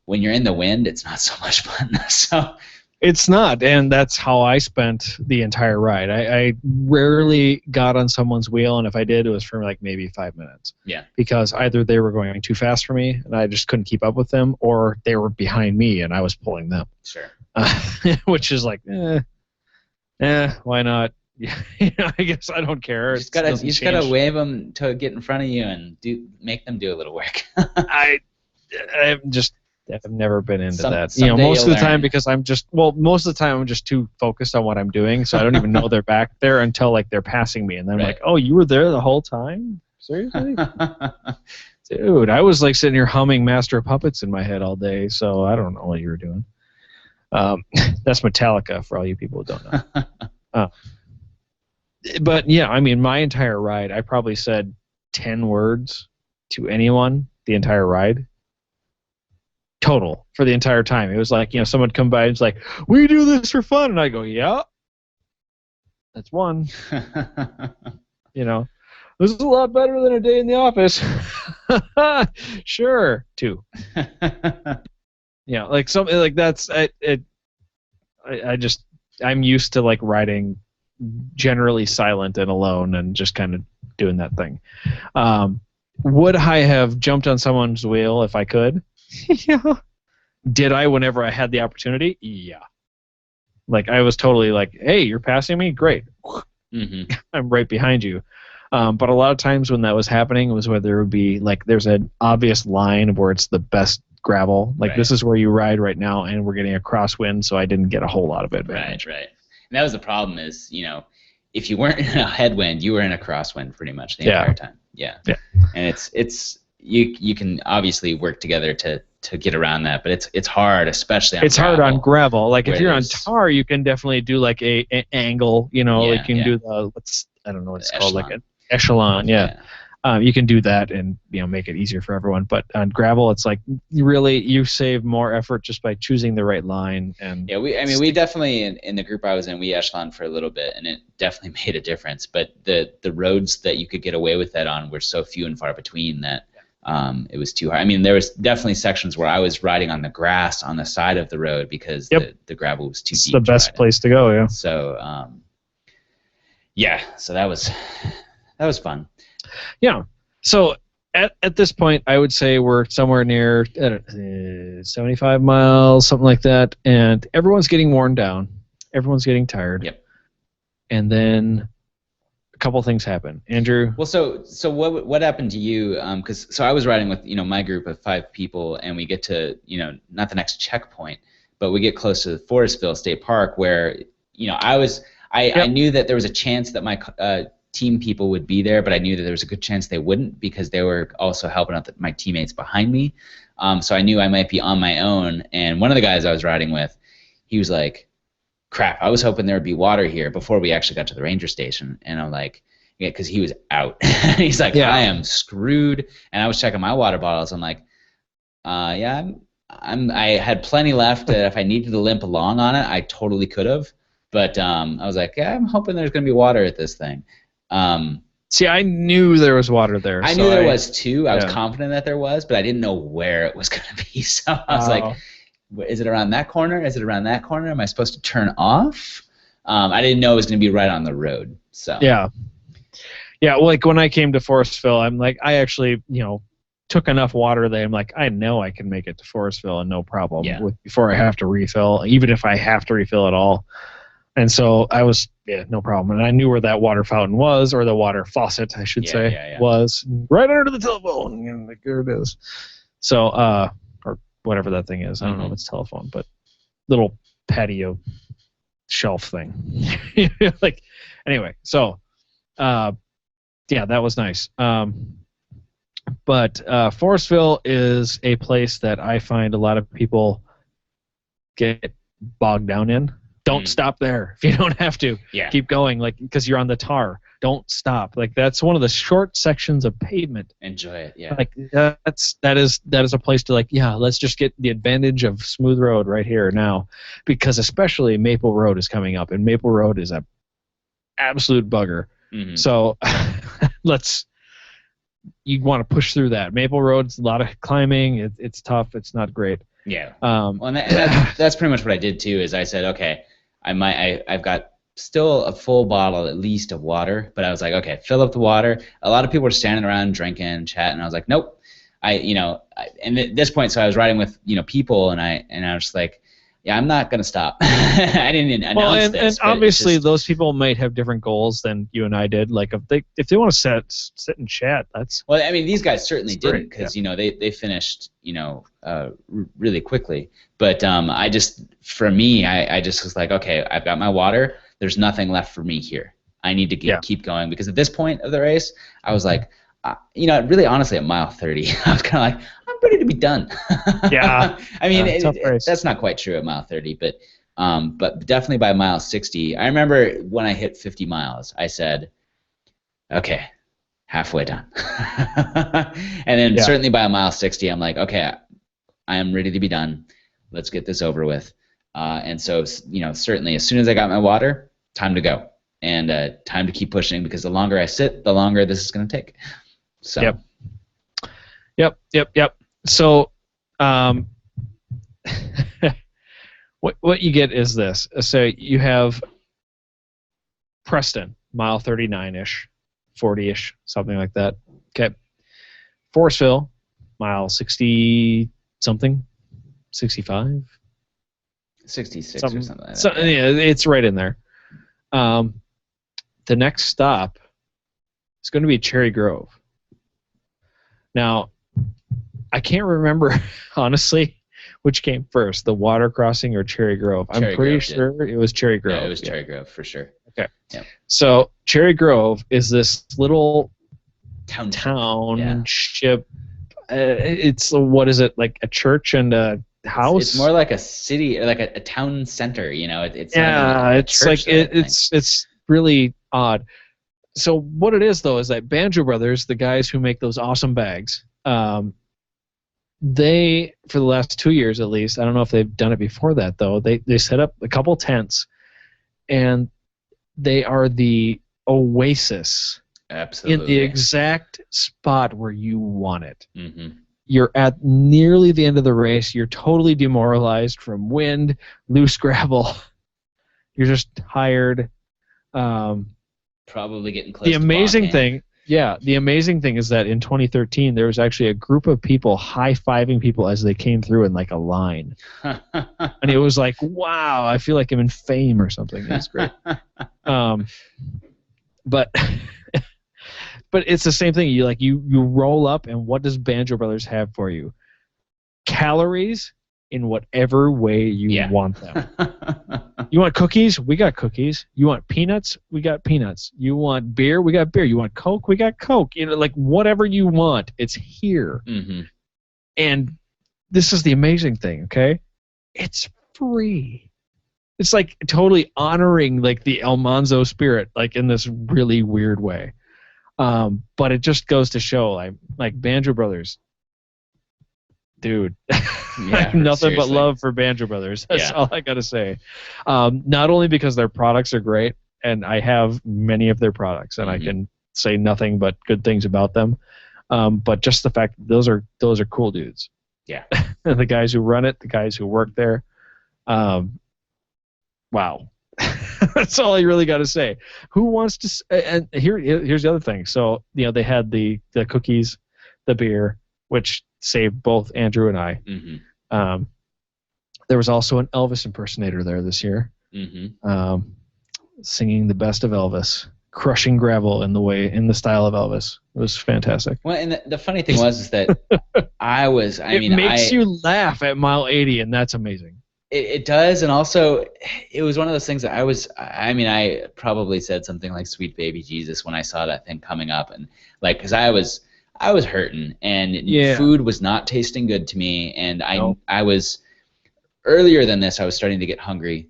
when you're in the wind, it's not so much fun. So it's not, and that's how I spent the entire ride. I rarely got on someone's wheel, and if I did, it was for like maybe 5 minutes. Yeah. Because either they were going too fast for me, and I just couldn't keep up with them, or they were behind me, and I was pulling them. Sure. Which is like, why not? I guess I don't care. You just gotta wave them to get in front of you and make them do a little work. I've never been into that. Someday most of the time learn. because most of the time I'm just too focused on what I'm doing, so I don't even know they're back there until like they're passing me, and then I'm like, oh, you were there the whole time? Seriously? Dude, I was like sitting here humming Master of Puppets in my head all day, so I don't know what you were doing. That's Metallica for all you people who don't know. But yeah, I mean, my entire ride, I probably said 10 words to anyone the entire ride. Total for the entire time. It was like, someone would come by and it's like, we do this for fun, and I go, yeah, that's one. This is a lot better than a day in the office. Sure, 2. Like something like that's I'm used to like riding generally silent and alone and just kind of doing that thing. Would I have jumped on someone's wheel if I could? Yeah. Did I whenever I had the opportunity? Yeah. Like I was totally like, hey, you're passing me? Great. Mm-hmm. I'm right behind you. But a lot of times when that was happening, it was where there would be like there's an obvious line where it's the best gravel. Like this is where you ride right now, and we're getting a crosswind, so I didn't get a whole lot of advantage. Right. And that was the problem is, if you weren't in a headwind, you were in a crosswind pretty much the entire time. Yeah. And it's you can obviously work together to get around that, but it's hard, especially on it's gravel, hard on gravel. Like if you're on there's- tar, you can definitely do like a angle, like you can do the I don't know what it's called, like an echelon. Yeah. You can do that and make it easier for everyone. But on gravel, it's like you save more effort just by choosing the right line. And we definitely in the group I was in, we echelon for a little bit, and it definitely made a difference. But the roads that you could get away with that on were so few and far between that it was too hard. I mean, there was definitely sections where I was riding on the grass on the side of the road because the gravel was too deep. It's the best place to go. Yeah. So so that was fun. Yeah. So at this point, I would say we're somewhere near 75 miles, something like that, and everyone's getting worn down. Everyone's getting tired. Yep. And then a couple things happen. Andrew? Well, so what happened to you? Because I was riding with my group of 5 people, and we get to not the next checkpoint, but we get close to the Forestville State Park where I knew that there was a chance that my team people would be there, but I knew that there was a good chance they wouldn't because they were also helping out my teammates behind me. So I knew I might be on my own. And one of the guys I was riding with, he was like, crap, I was hoping there would be water here before we actually got to the ranger station. And I'm like, yeah, because he was out. He's like, I am screwed. And I was checking my water bottles. I'm like, I had plenty left that if I needed to limp along on it, I totally could have. But I was like, I'm hoping there's going to be water at this thing. See, I knew there was water there. I knew there was too. I was confident that there was, but I didn't know where it was going to be. So I was like, is it around that corner? Is it around that corner? Am I supposed to turn off? I didn't know it was going to be right on the road. So yeah. Well, like when I came to Forestville, I'm like, I actually, took enough water that I'm like, I know I can make it to Forestville and no problem before I have to refill, even if I have to refill at all. And so I was, no problem. And I knew where that water fountain was, or the water faucet, I should say, was right under the telephone. And like, there it is. So, or whatever that thing is. I don't know if it's telephone, but little patio shelf thing. Like, anyway, so, that was nice. But Forestville is a place that I find a lot of people get bogged down in. Don't stop there if you don't have to. Yeah. Keep going, like, because you're on the tar. Don't stop. Like, that's one of the short sections of pavement. Enjoy it. Yeah. Like, that is a place to, like, yeah, let's just get the advantage of smooth road right here now, because especially Maple Road is coming up, and Maple Road is a absolute bugger. Mm-hmm. So you want to push through that. Maple Road's a lot of climbing. It's tough. It's not great. Yeah. Well, and that's pretty much what I did too. Is I said, okay, I've got still a full bottle at least of water, but I was like, okay, fill up the water. A lot of people were standing around drinking, chatting, and I was like, nope. And at this point, so I was riding with people, and I was just like, yeah, I'm not gonna stop. I didn't even announce this. And obviously, those people might have different goals than you and I did. Like, if they want to sit and chat, that's well. I mean, these guys certainly didn't, because yeah. They finished really quickly. But I just was like, okay, I've got my water. There's nothing left for me here. I need to keep going, because at this point of the race, I was like, really honestly, at mile 30, I was kind of like, I'm ready to be done. Yeah. I mean, that's not quite true at mile 30, but definitely by mile 60. I remember when I hit 50 miles, I said, okay, halfway done. And then certainly by mile 60, I'm like, okay, I am ready to be done. Let's get this over with. And so, certainly as soon as I got my water, time to go. And time to keep pushing, because the longer I sit, the longer this is going to take. So. Yep. So, what you get is this. So you have Preston, mile 39-ish, 40-ish, something like that. Okay. Forestville, mile 60-something, 65? 66 or something like that. So, yeah, it's right in there. The next stop is going to be Cherry Grove. Now, I can't remember, honestly, which came first, the water crossing or Cherry Grove. I'm pretty sure it was Cherry Grove. Yeah, it was Cherry Grove for sure. Okay. Yep. So Cherry Grove is this little township. It's, what is it, like a church and a house? It's more like a city, like a town center. It's it's really odd. So what it is, though, is that Banjo Brothers, the guys who make those awesome bags, they, for the last 2 years at least, I don't know if they've done it before that, though, they set up a couple tents, and they are the oasis. Absolutely. In the exact spot where you want it. Mm-hmm. You're at nearly the end of the race. You're totally demoralized from wind, loose gravel. You're just tired. Probably getting close the to amazing thing is that in 2013 there was actually a group of people high-fiving people as they came through in like a line. And it was like, wow, I feel like I'm in Fame or something. It's great. But it's the same thing. You roll up, and what does Banjo Brothers have for you? Calories in whatever way you want them. You want cookies? We got cookies. You want peanuts? We got peanuts. You want beer? We got beer. You want Coke? We got Coke. Like whatever you want, it's here. Mm-hmm. And this is the amazing thing, okay? It's free. It's like totally honoring like the Almanzo spirit, like in this really weird way. But it just goes to show, like Banjo Brothers, dude. Nothing but love for Banjo Brothers. That's all I gotta say. Not only because their products are great, and I have many of their products, and I can say nothing but good things about them, but just the fact that those are cool dudes. Yeah. And the guys who run it, the guys who work there, wow. That's all I really got to say. Who wants to? And here's the other thing. So they had the cookies, the beer, which saved both Andrew and I. Mm-hmm. There was also an Elvis impersonator there this year, singing the best of Elvis, crushing gravel in the style of Elvis. It was fantastic. Well, and the funny thing is that it makes you laugh at mile 80, and that's amazing. It does, and also it was one of those things that I probably said something like "Sweet Baby Jesus" when I saw that thing coming up, and because I was hurting, and food was not tasting good to me, and I was earlier than this I was starting to get hungry,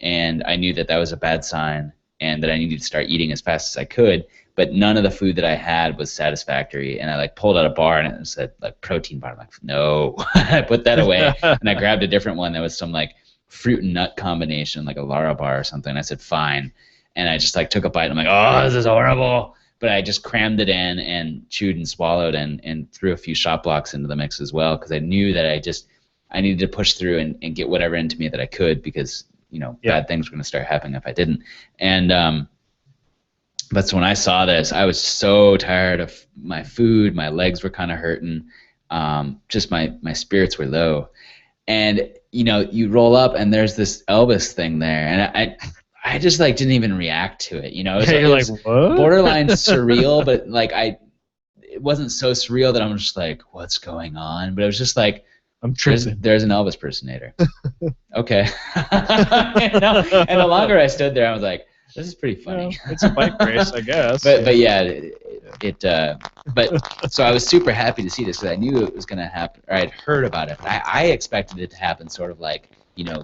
and I knew that that was a bad sign, and that I needed to start eating as fast as I could. But none of the food that I had was satisfactory, and I like pulled out a bar and it said like protein bar. I'm like, no. I put that away, and I grabbed a different one that was some like fruit and nut combination, like a Lara bar or something. I said fine, and I just like took a bite. And I'm like, oh, this is horrible. But I just crammed it in and chewed and swallowed and threw a few shot blocks into the mix as well, because I knew that I needed to push through and get whatever into me that I could, because bad things were going to start happening if I didn't. And but so when I saw this, I was so tired of my food. My legs were kind of hurting. Just my spirits were low. And you roll up and there's this Elvis thing there, and I just like didn't even react to it. It was, You're like, what? Borderline surreal, but like it wasn't so surreal that I'm just like, what's going on? But it was just like, I'm tripping. There's an Elvis impersonator. Okay. And the longer I stood there, I was like, this is pretty funny. It's a bike race, I guess. But yeah, but so I was super happy to see this, because I knew it was going to happen, or I'd heard about it. But I expected it to happen sort of like,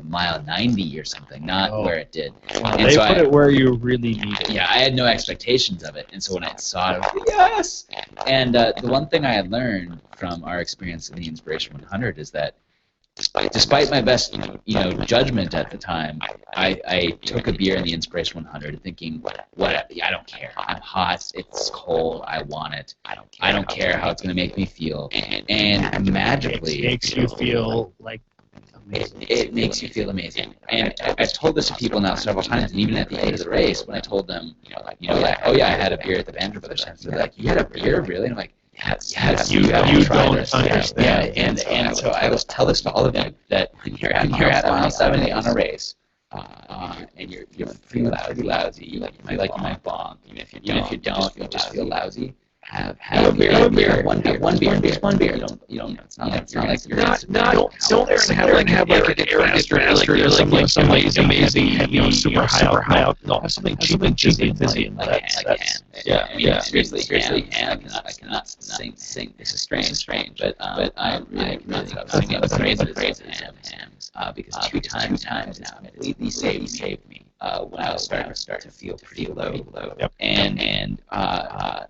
mile 90 or something, not where it did. And they so put it where you really need it. Yeah, I had no expectations of it, and so when I saw it, I was like, yes! And the one thing I had learned from our experience in the Inspiration 100 is that despite my best, judgment at the time, I took a beer in the Inspiration 100 thinking, what? I don't care. I'm hot. It's cold. I want it. I don't care how it's going to make me feel. And magically, it makes you feel like amazing. It makes you feel amazing. And I've told this to people now several times, and even at the end of the race, when I told them, like, oh yeah, I had a beer at the Banjo Brothers, they're like, you had a beer, really? And I'm like, yes, you don't understand. Yeah, and so I was tell this to all of them, that when you're at mile 70 on a race, and you're feeling pretty lousy, you might bonk. Even if you don't, you just feel lousy. Have a beer. Have one beer. Just one beer. You don't. It's not like you're don't have like an arrogant or something amazing, super high out. No, have something cheap and fizzy. Yeah. Seriously, I cannot sing. This is strange, but I really cannot stop singing hams, because two times now completely saved me when I was starting to feel pretty low. Yep. And I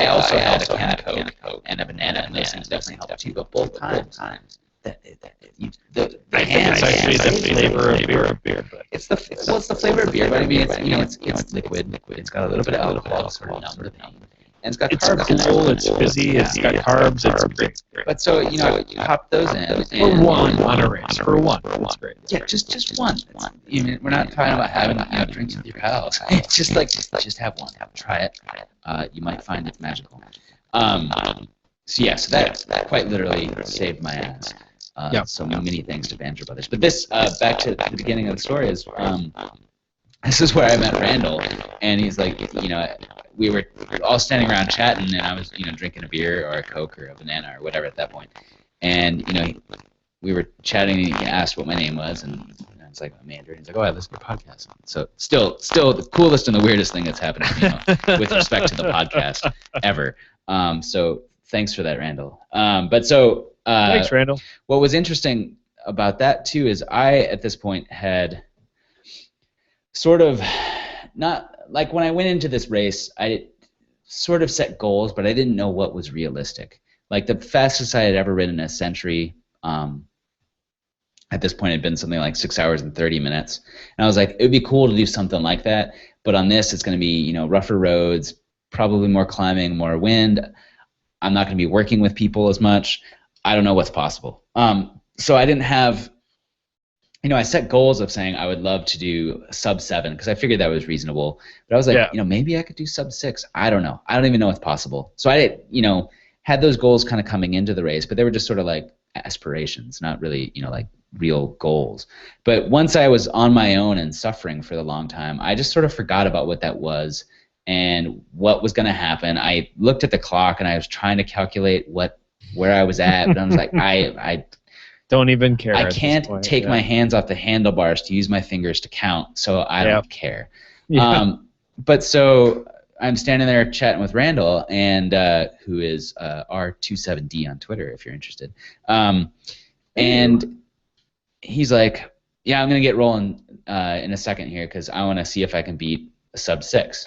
also had a can of Coke and a banana, and those things definitely helped too. But both times, the hams, actually the flavor of beer. But it's the flavor of beer, but I mean, it's liquid. It's got a little bit of alcohol, sort of numb the pain. And it's got carbs. It's cool. It's fizzy. It's got carbs. It's great. But so you pop those in. For one on a race. For one, it's great. Yeah, just one. We're not talking about having drinks with your pals. It's just like just have one. Try it. You might find it's magical. So that quite literally saved my ass. So many thanks to Banjo Brothers. But this, back to the beginning of the story, is this is where I met Randall, and he's like, we were all standing around chatting, and I was, drinking a beer or a Coke or a banana or whatever at that point. And, we were chatting, and he asked what my name was, and I was like, Amanda. He's like, oh, I listen to your podcast. So still the coolest and the weirdest thing that's happened to me with respect to the podcast ever. So thanks for that, Randall. Thanks, Randall. What was interesting about that, too, is I, at this point, had sort of not like when I went into this race, I sort of set goals, but I didn't know what was realistic. Like the fastest I had ever ridden in a century, at this point had been something like 6 hours and 30 minutes. And I was like, it would be cool to do something like that, but on this it's going to be, rougher roads, probably more climbing, more wind. I'm not going to be working with people as much. I don't know what's possible. So I didn't have, I set goals of saying I would love to do sub 7 because I figured that was reasonable. But I was like, maybe I could do sub 6. I don't know. I don't even know what's possible. So I, had those goals kind of coming into the race, but they were just sort of like aspirations, not really, like real goals. But once I was on my own and suffering for the long time, I just sort of forgot about what that was and what was going to happen. I looked at the clock and I was trying to calculate where I was at, but I was like, I don't even care. I can't take my hands off the handlebars to use my fingers to count, so I don't care. Yeah. But so I'm standing there chatting with Randall, and who is R27D on Twitter, if you're interested. And he's like, yeah, I'm gonna get rolling in a second here because I want to see if I can beat a sub 6.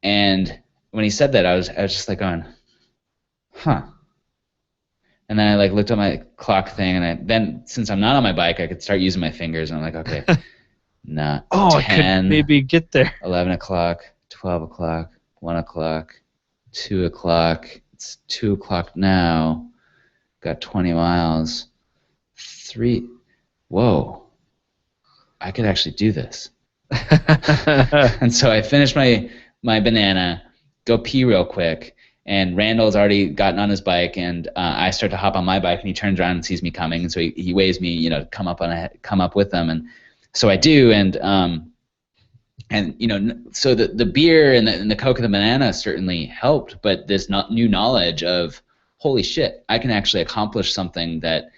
And when he said that, I was just like going, huh. And then I like looked at my clock thing, and then since I'm not on my bike, I could start using my fingers, and I'm like, okay, not 10, I could maybe get there. 11 o'clock, 12 o'clock, 1 o'clock, 2 o'clock. It's 2 o'clock now. Got 20 miles. 3. Whoa. I could actually do this. And so I finished my banana, go pee real quick, and Randall's already gotten on his bike, and I start to hop on my bike, and he turns around and sees me coming, and so he waves me, you know, come up with them, and so I do, and you know, so the beer and the Coke and the banana certainly helped, but this new knowledge of, holy shit, I can actually accomplish something that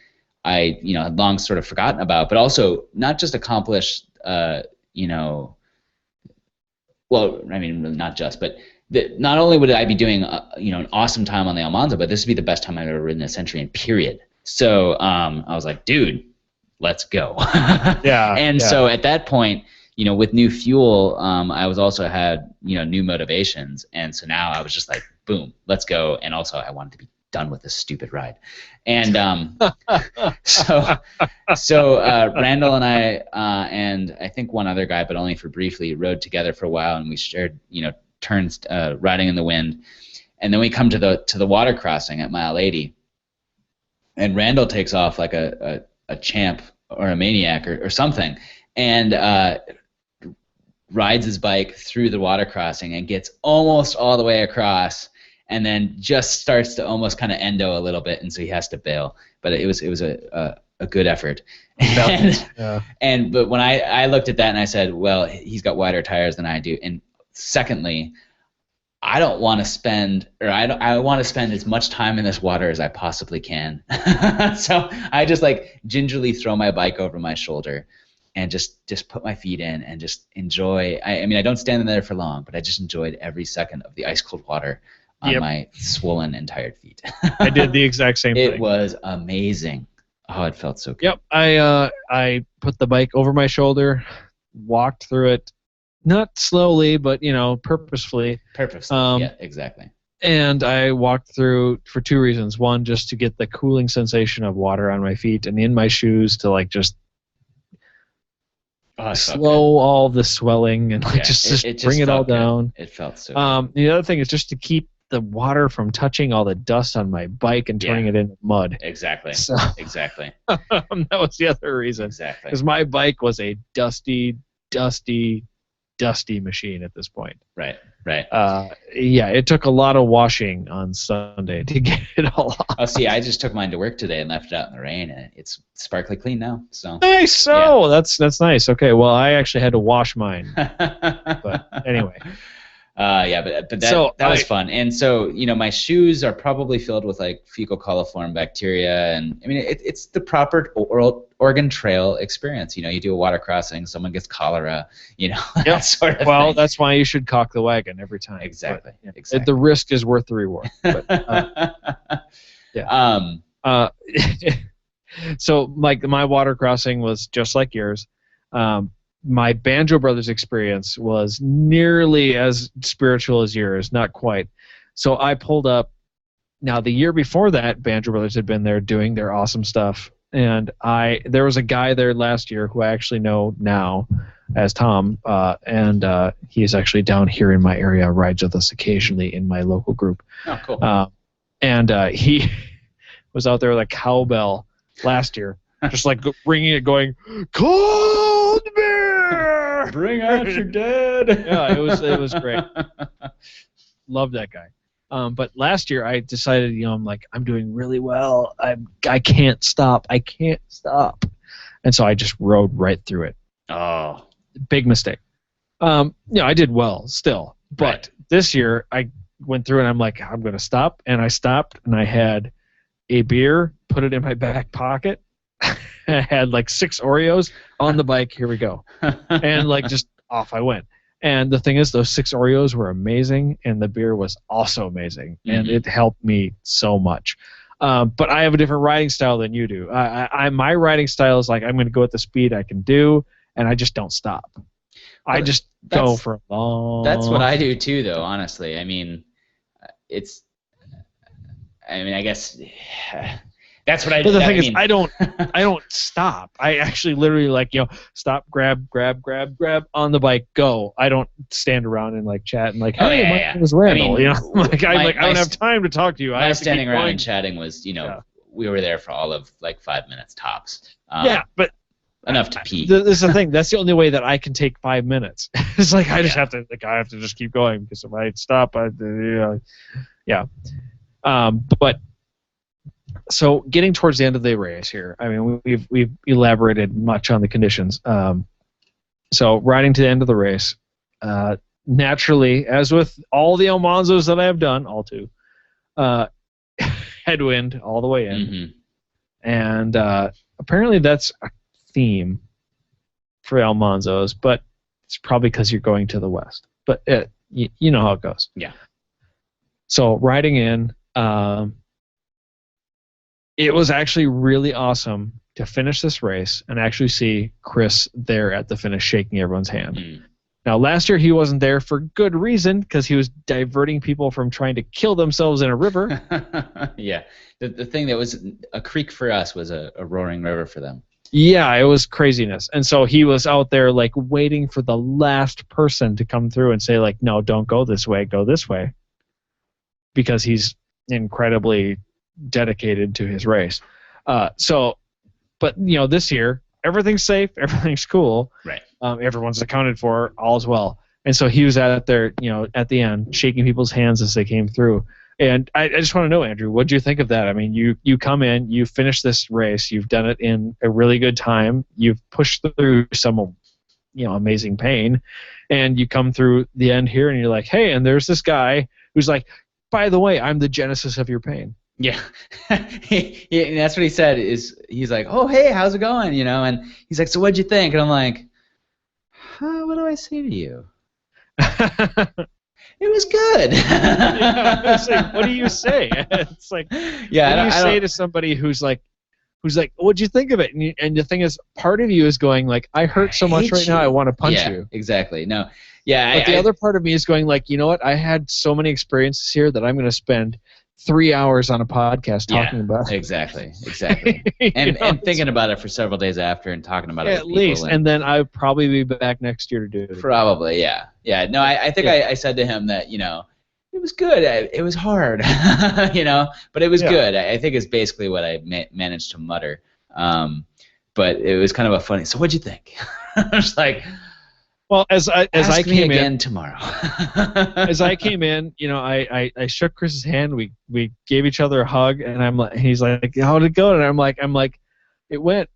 I, you know, had long sort of forgotten about, but also not just accomplish, you know, well, I mean, not just, but not only would I be doing, you know, an awesome time on the Almanzo, but this would be the best time I've ever ridden a Century in period. So I was like, dude, let's go. Yeah. And so at that point, you know, with new fuel, I was also had, you know, new motivations, and so now I was just like, boom, let's go. And also, I wanted to be done with this stupid ride, and so Randall and I and I think one other guy, but only for briefly, rode together for a while, and we shared, you know, turns riding in the wind, and then we come to the water crossing at mile 80, and Randall takes off like a champ or a maniac or something, and rides his bike through the water crossing and gets almost all the way across, and then just starts to almost kind of endo a little bit, and so he has to bail. But it was a good effort. And but when I looked at that and I said, well, he's got wider tires than I do, and secondly, I don't want to spend, or I want to spend as much time in this water as I possibly can. So I just like gingerly throw my bike over my shoulder and just put my feet in and just enjoy. I mean, I don't stand in there for long, but I just enjoyed every second of the ice cold water on my swollen and tired feet. I did the exact same thing. It was amazing. Oh, it felt so good. Yep. I put the bike over my shoulder, walked through it, not slowly, but, you know, purposefully. Purposely, yeah, exactly. And I walked through for 2 reasons. One, just to get the cooling sensation of water on my feet and in my shoes to like just slow all the swelling and like just bring it all down. It felt so good. The other thing is just to keep the water from touching all the dust on my bike and turning it into mud. Exactly. So, exactly. That was the other reason. Exactly. Because my bike was a dusty machine at this point. Right. Yeah, it took a lot of washing on Sunday to get it all off. Oh, see, I just took mine to work today and left it out in the rain, and it's sparkly clean now. So nice. So that's nice. Okay, well, I actually had to wash mine. But anyway. But that was fun. And so, you know, my shoes are probably filled with like fecal coliform bacteria, and I mean, it's the proper Oregon Trail experience. You know, you do a water crossing, someone gets cholera, you know, that sort of thing. Well, that's why you should cock the wagon every time. Exactly. But, exactly. The risk is worth the reward. But, so, like, my water crossing was just like yours. My Banjo Brothers experience was nearly as spiritual as yours, not quite. So I pulled up. Now, the year before that, Banjo Brothers had been there doing their awesome stuff, and there was a guy there last year who I actually know now as Tom, and he is actually down here in my area, rides with us occasionally in my local group. Oh, cool. And he was out there with a cowbell last year, just like ringing it, going, "Cold beer! Bring out your dead!" Yeah, it was great. Love that guy. But last year I decided, you know, I'm doing really well. I can't stop. And so I just rode right through it. Oh, big mistake. I did well still, but this year I went through and I'm like, I'm gonna stop, and I stopped, and I had a beer, put it in my back pocket. I had like 6 Oreos on the bike. Here we go, and like just off I went. And the thing is, those 6 Oreos were amazing, and the beer was also amazing, and it helped me so much. But I have a different riding style than you do. My riding style is like I'm going to go at the speed I can do, and I just don't stop. I just go for a long. That's what I do too, though. Honestly, I mean, I guess that's what I do. But the thing is, I don't stop. I actually literally stop, grab on the bike, go. I don't stand around and like chat and like, hey, my name is Randall. I don't have time to talk to you. My standing around and chatting was, we were there for all of like 5 minutes tops. But enough to pee. This is the thing. That's the only way that I can take 5 minutes. It's like I just have to just keep going because if I stop, But so getting towards the end of the race here, I mean, we've elaborated much on the conditions. So riding to the end of the race, naturally, as with all the Almanzos that I have done, all two, headwind all the way in, and apparently that's a theme for Almanzos, but it's probably because you're going to the west. But you know how it goes. Yeah. So riding in. It was actually really awesome to finish this race and actually see Chris there at the finish shaking everyone's hand. Now, last year he wasn't there for good reason because he was diverting people from trying to kill themselves in a river. Yeah. The thing that was a creek for us was a roaring river for them. Yeah, it was craziness. And so he was out there like waiting for the last person to come through and say like, no, don't go this way, go this way. Because he's incredibly dedicated to his race. But this year everything's safe, everything's cool. Right. Everyone's accounted for, all's well. And so he was out there, at the end, shaking people's hands as they came through. And I just want to know, Andrew, what do you think of that? I mean, you come in, you finish this race, you've done it in a really good time, you've pushed through some, amazing pain, and you come through the end here, and you're like, hey, and there's this guy who's like, by the way, I'm the genesis of your pain. Yeah, that's what he said. He's like, oh hey, how's it going? And he's like, so what'd you think? And I'm like, what do I say to you? It was good. Like, what do you say? It's like, what do you say to somebody who's like, what'd you think of it? And the thing is, part of you is going like, I hurt so much right now, I want to punch you. Exactly. No. Yeah. But the other part of me is going like, you know what? I had so many experiences here that I'm going to spend 3 hours on a podcast talking about it. Exactly. and thinking about it for several days after and talking about it with at least. And then I'll probably be back next year to do it. Probably, yeah. No, I think I said to him that, it was good. It was hard, but it was good. I think is basically what I managed to mutter. But it was kind of a funny, so what'd you think? I was like, well, as I came in tomorrow. As I came in, I shook Chris's hand. We gave each other a hug, and he's like, how'd it go? And I'm like, it went.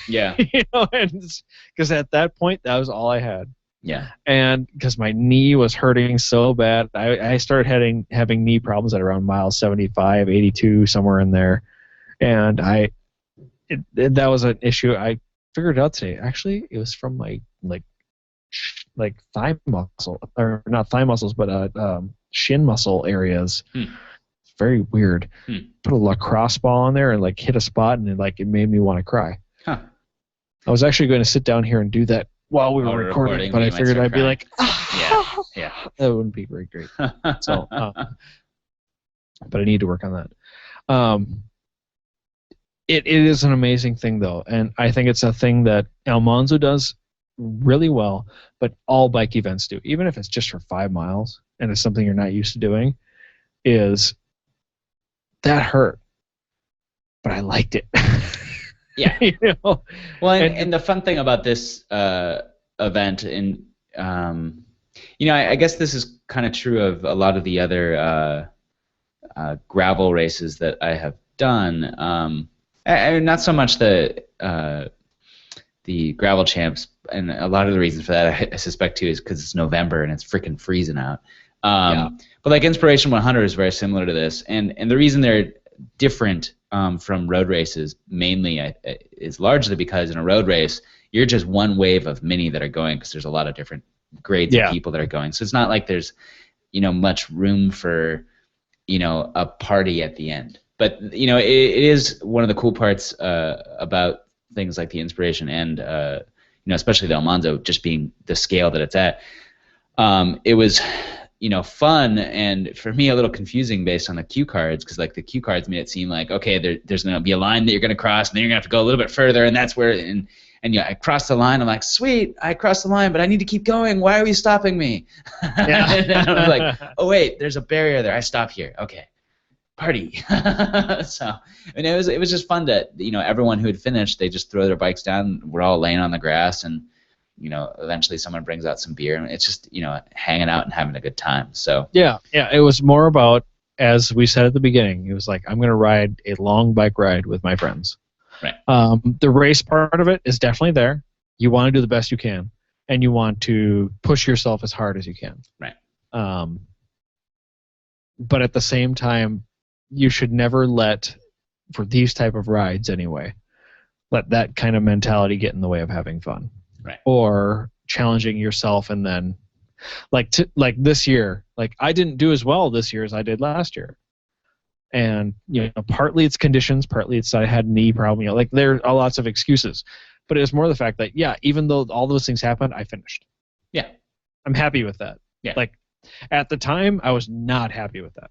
Yeah. Because at that point, that was all I had. Yeah. And because my knee was hurting so bad, I started having knee problems at around mile 75, 82, somewhere in there, and that was an issue. I figured it out today. Actually, it was from my like thigh muscle, or not thigh muscles, but shin muscle areas. It's very weird. Put a lacrosse ball on there and like hit a spot, and it made me want to cry. Huh. I was actually going to sit down here and do that while we were recording, but I figured I'd be like, yeah, that wouldn't be very great. So, but I need to work on that. It is an amazing thing though, and I think it's a thing that Almanzo does really well, but all bike events do, even if it's just for 5 miles and it's something you're not used to doing, is that hurt, but I liked it. Yeah. Well, and the fun thing about this event, and I guess this is kind of true of a lot of the other gravel races that I have done. Not so much the gravel champs, and a lot of the reasons for that I suspect too is because it's November and it's freaking freezing out. But like Inspiration 100 is very similar to this, and the reason they're different from road races mainly is largely because in a road race you're just one wave of many that are going, because there's a lot of different grades of people that are going. So it's not like there's much room for a party at the end. but it is one of the cool parts about things like the inspiration and especially the Almanzo just being the scale that it's at. It was fun, and for me a little confusing based on the cue cards, because like the cue cards made it seem like, okay, there's going to be a line that you're going to cross, and then you're going to have to go a little bit further, and that's where and I crossed the line. I'm like, sweet, I crossed the line, but I need to keep going. Why are you stopping me? Yeah. And I was like, oh wait, there's a barrier there. I stop here. Okay, party. So, and it was just fun to everyone who had finished, they just throw their bikes down. We're all laying on the grass, and eventually someone brings out some beer, and it's just hanging out and having a good time. So yeah, it was more about, as we said at the beginning, it was like, I'm going to ride a long bike ride with my friends. Right. The race part of it is definitely there. You want to do the best you can, and you want to push yourself as hard as you can. Right. But at the same time, you should never for these type of rides anyway, let that kind of mentality get in the way of having fun. Right. Or challenging yourself, and then like this year, like I didn't do as well this year as I did last year. And partly it's conditions, partly it's I had a knee problem. Like there are lots of excuses, but it was more the fact that even though all those things happened, I finished. Yeah, I'm happy with that. Yeah, like at the time, I was not happy with that.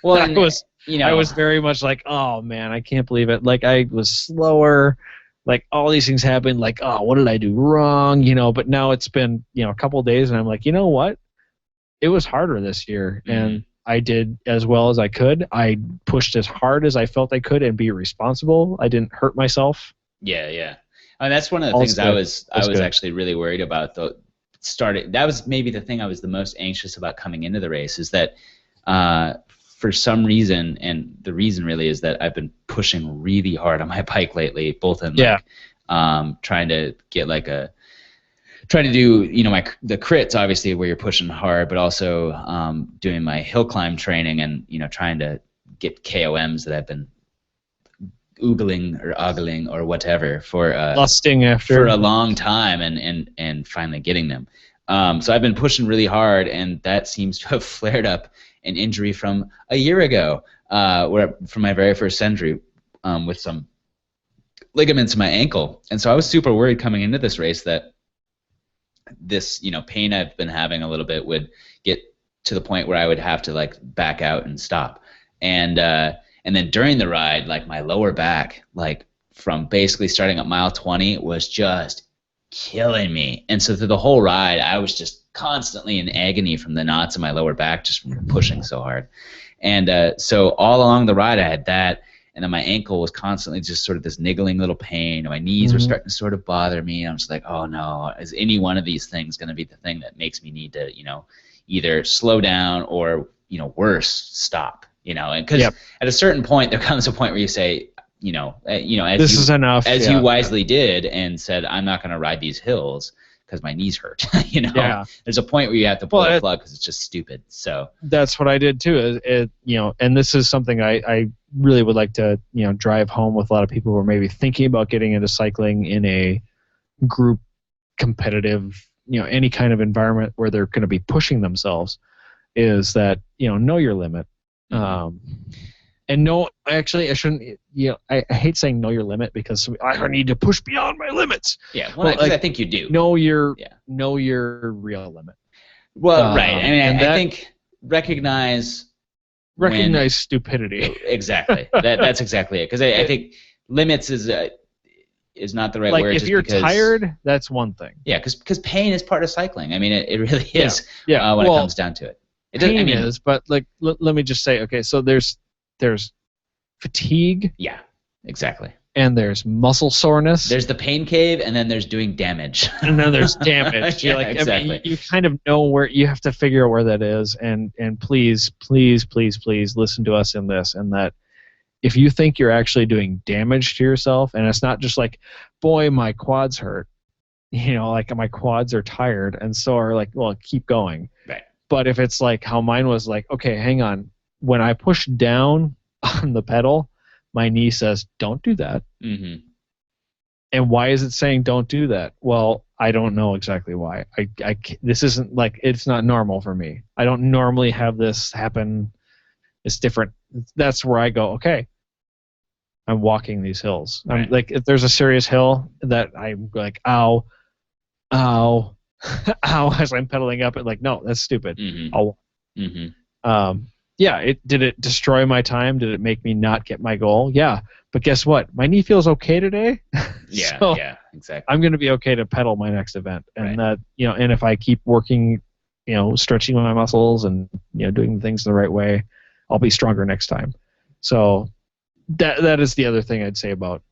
Well, I was very much like, oh man, I can't believe it. Like I was slower. Like all these things happened. Like, oh, what did I do wrong? But now it's been a couple of days, and I'm like, you know what? It was harder this year, and I did as well as I could. I pushed as hard as I felt I could and be responsible. I didn't hurt myself. Yeah. And that's one of the things I was actually really worried about. That was maybe the thing I was the most anxious about coming into the race, is that for some reason, and the reason really is that I've been pushing really hard on my bike lately, both in trying to get trying to do the crits, obviously, where you're pushing hard, but also doing my hill climb training, and trying to get KOMs that I've been oogling or ogling or whatever for lusting after for a long time, and finally getting them. So I've been pushing really hard, and that seems to have flared up an injury from a year ago, from my very first injury, with some ligaments in my ankle. And so I was super worried coming into this race that this pain I've been having a little bit would get to the point where I would have to back out and stop. And then during the ride, my lower back, from basically starting at mile 20, was just killing me. And so through the whole ride, I was just constantly in agony from the knots in my lower back, just from pushing so hard. And so all along the ride, I had that. And then my ankle was constantly just sort of this niggling little pain. And my knees were starting to sort of bother me. I'm just like, oh no, is any one of these things going to be the thing that makes me need to, either slow down or, worse, stop, and because at a certain point, there comes a point where you say, as this is enough, as you wisely did, and said, I'm not going to ride these hills because my knees hurt. There's a point where you have to pull the plug because it's just stupid. So that's what I did too. And this is something I really would like to drive home with a lot of people who are maybe thinking about getting into cycling in a group competitive, any kind of environment where they're going to be pushing themselves, is that know your limit. And no, actually, I shouldn't. I hate saying know your limit, because I need to push beyond my limits. Yeah, well, I think you do. Know your real limit. Well, right. I think recognize stupidity. Exactly. That's exactly it. Because I think limits is not the right word. If you're tired, that's one thing. Yeah, because pain is part of cycling. I mean, it really is. Yeah. When it comes down to it. Pain is, but let me just say, okay, so there's fatigue. Yeah, exactly. And there's muscle soreness. There's the pain cave, and then there's doing damage. And then there's damage. Exactly. You kind of know where you have to figure out where that is, and please listen to us in this, and that if you think you're actually doing damage to yourself, and it's not just boy, my quads hurt, my quads are tired, and so are well, keep going. Right. But if it's how mine was, okay, hang on, when I push down on the pedal, my knee says, don't do that. Mm-hmm. And why is it saying don't do that? Well, I don't know exactly why. This isn't it's not normal for me. I don't normally have this happen. It's different that's where I go, okay, I'm walking these hills. Right. I'm like, if there's a serious hill that I'm like, ow, ow, ow, as I'm pedaling up it, like, no, that's stupid. Mm-hmm. I'll Mm-hmm. yeah, did it destroy my time? Did it make me not get my goal? Yeah. But guess what? My knee feels okay today. Yeah, So yeah, exactly. I'm going to be okay to pedal my next event. And Right. and if I keep working, stretching my muscles and, doing things the right way, I'll be stronger next time. So that is the other thing I'd say about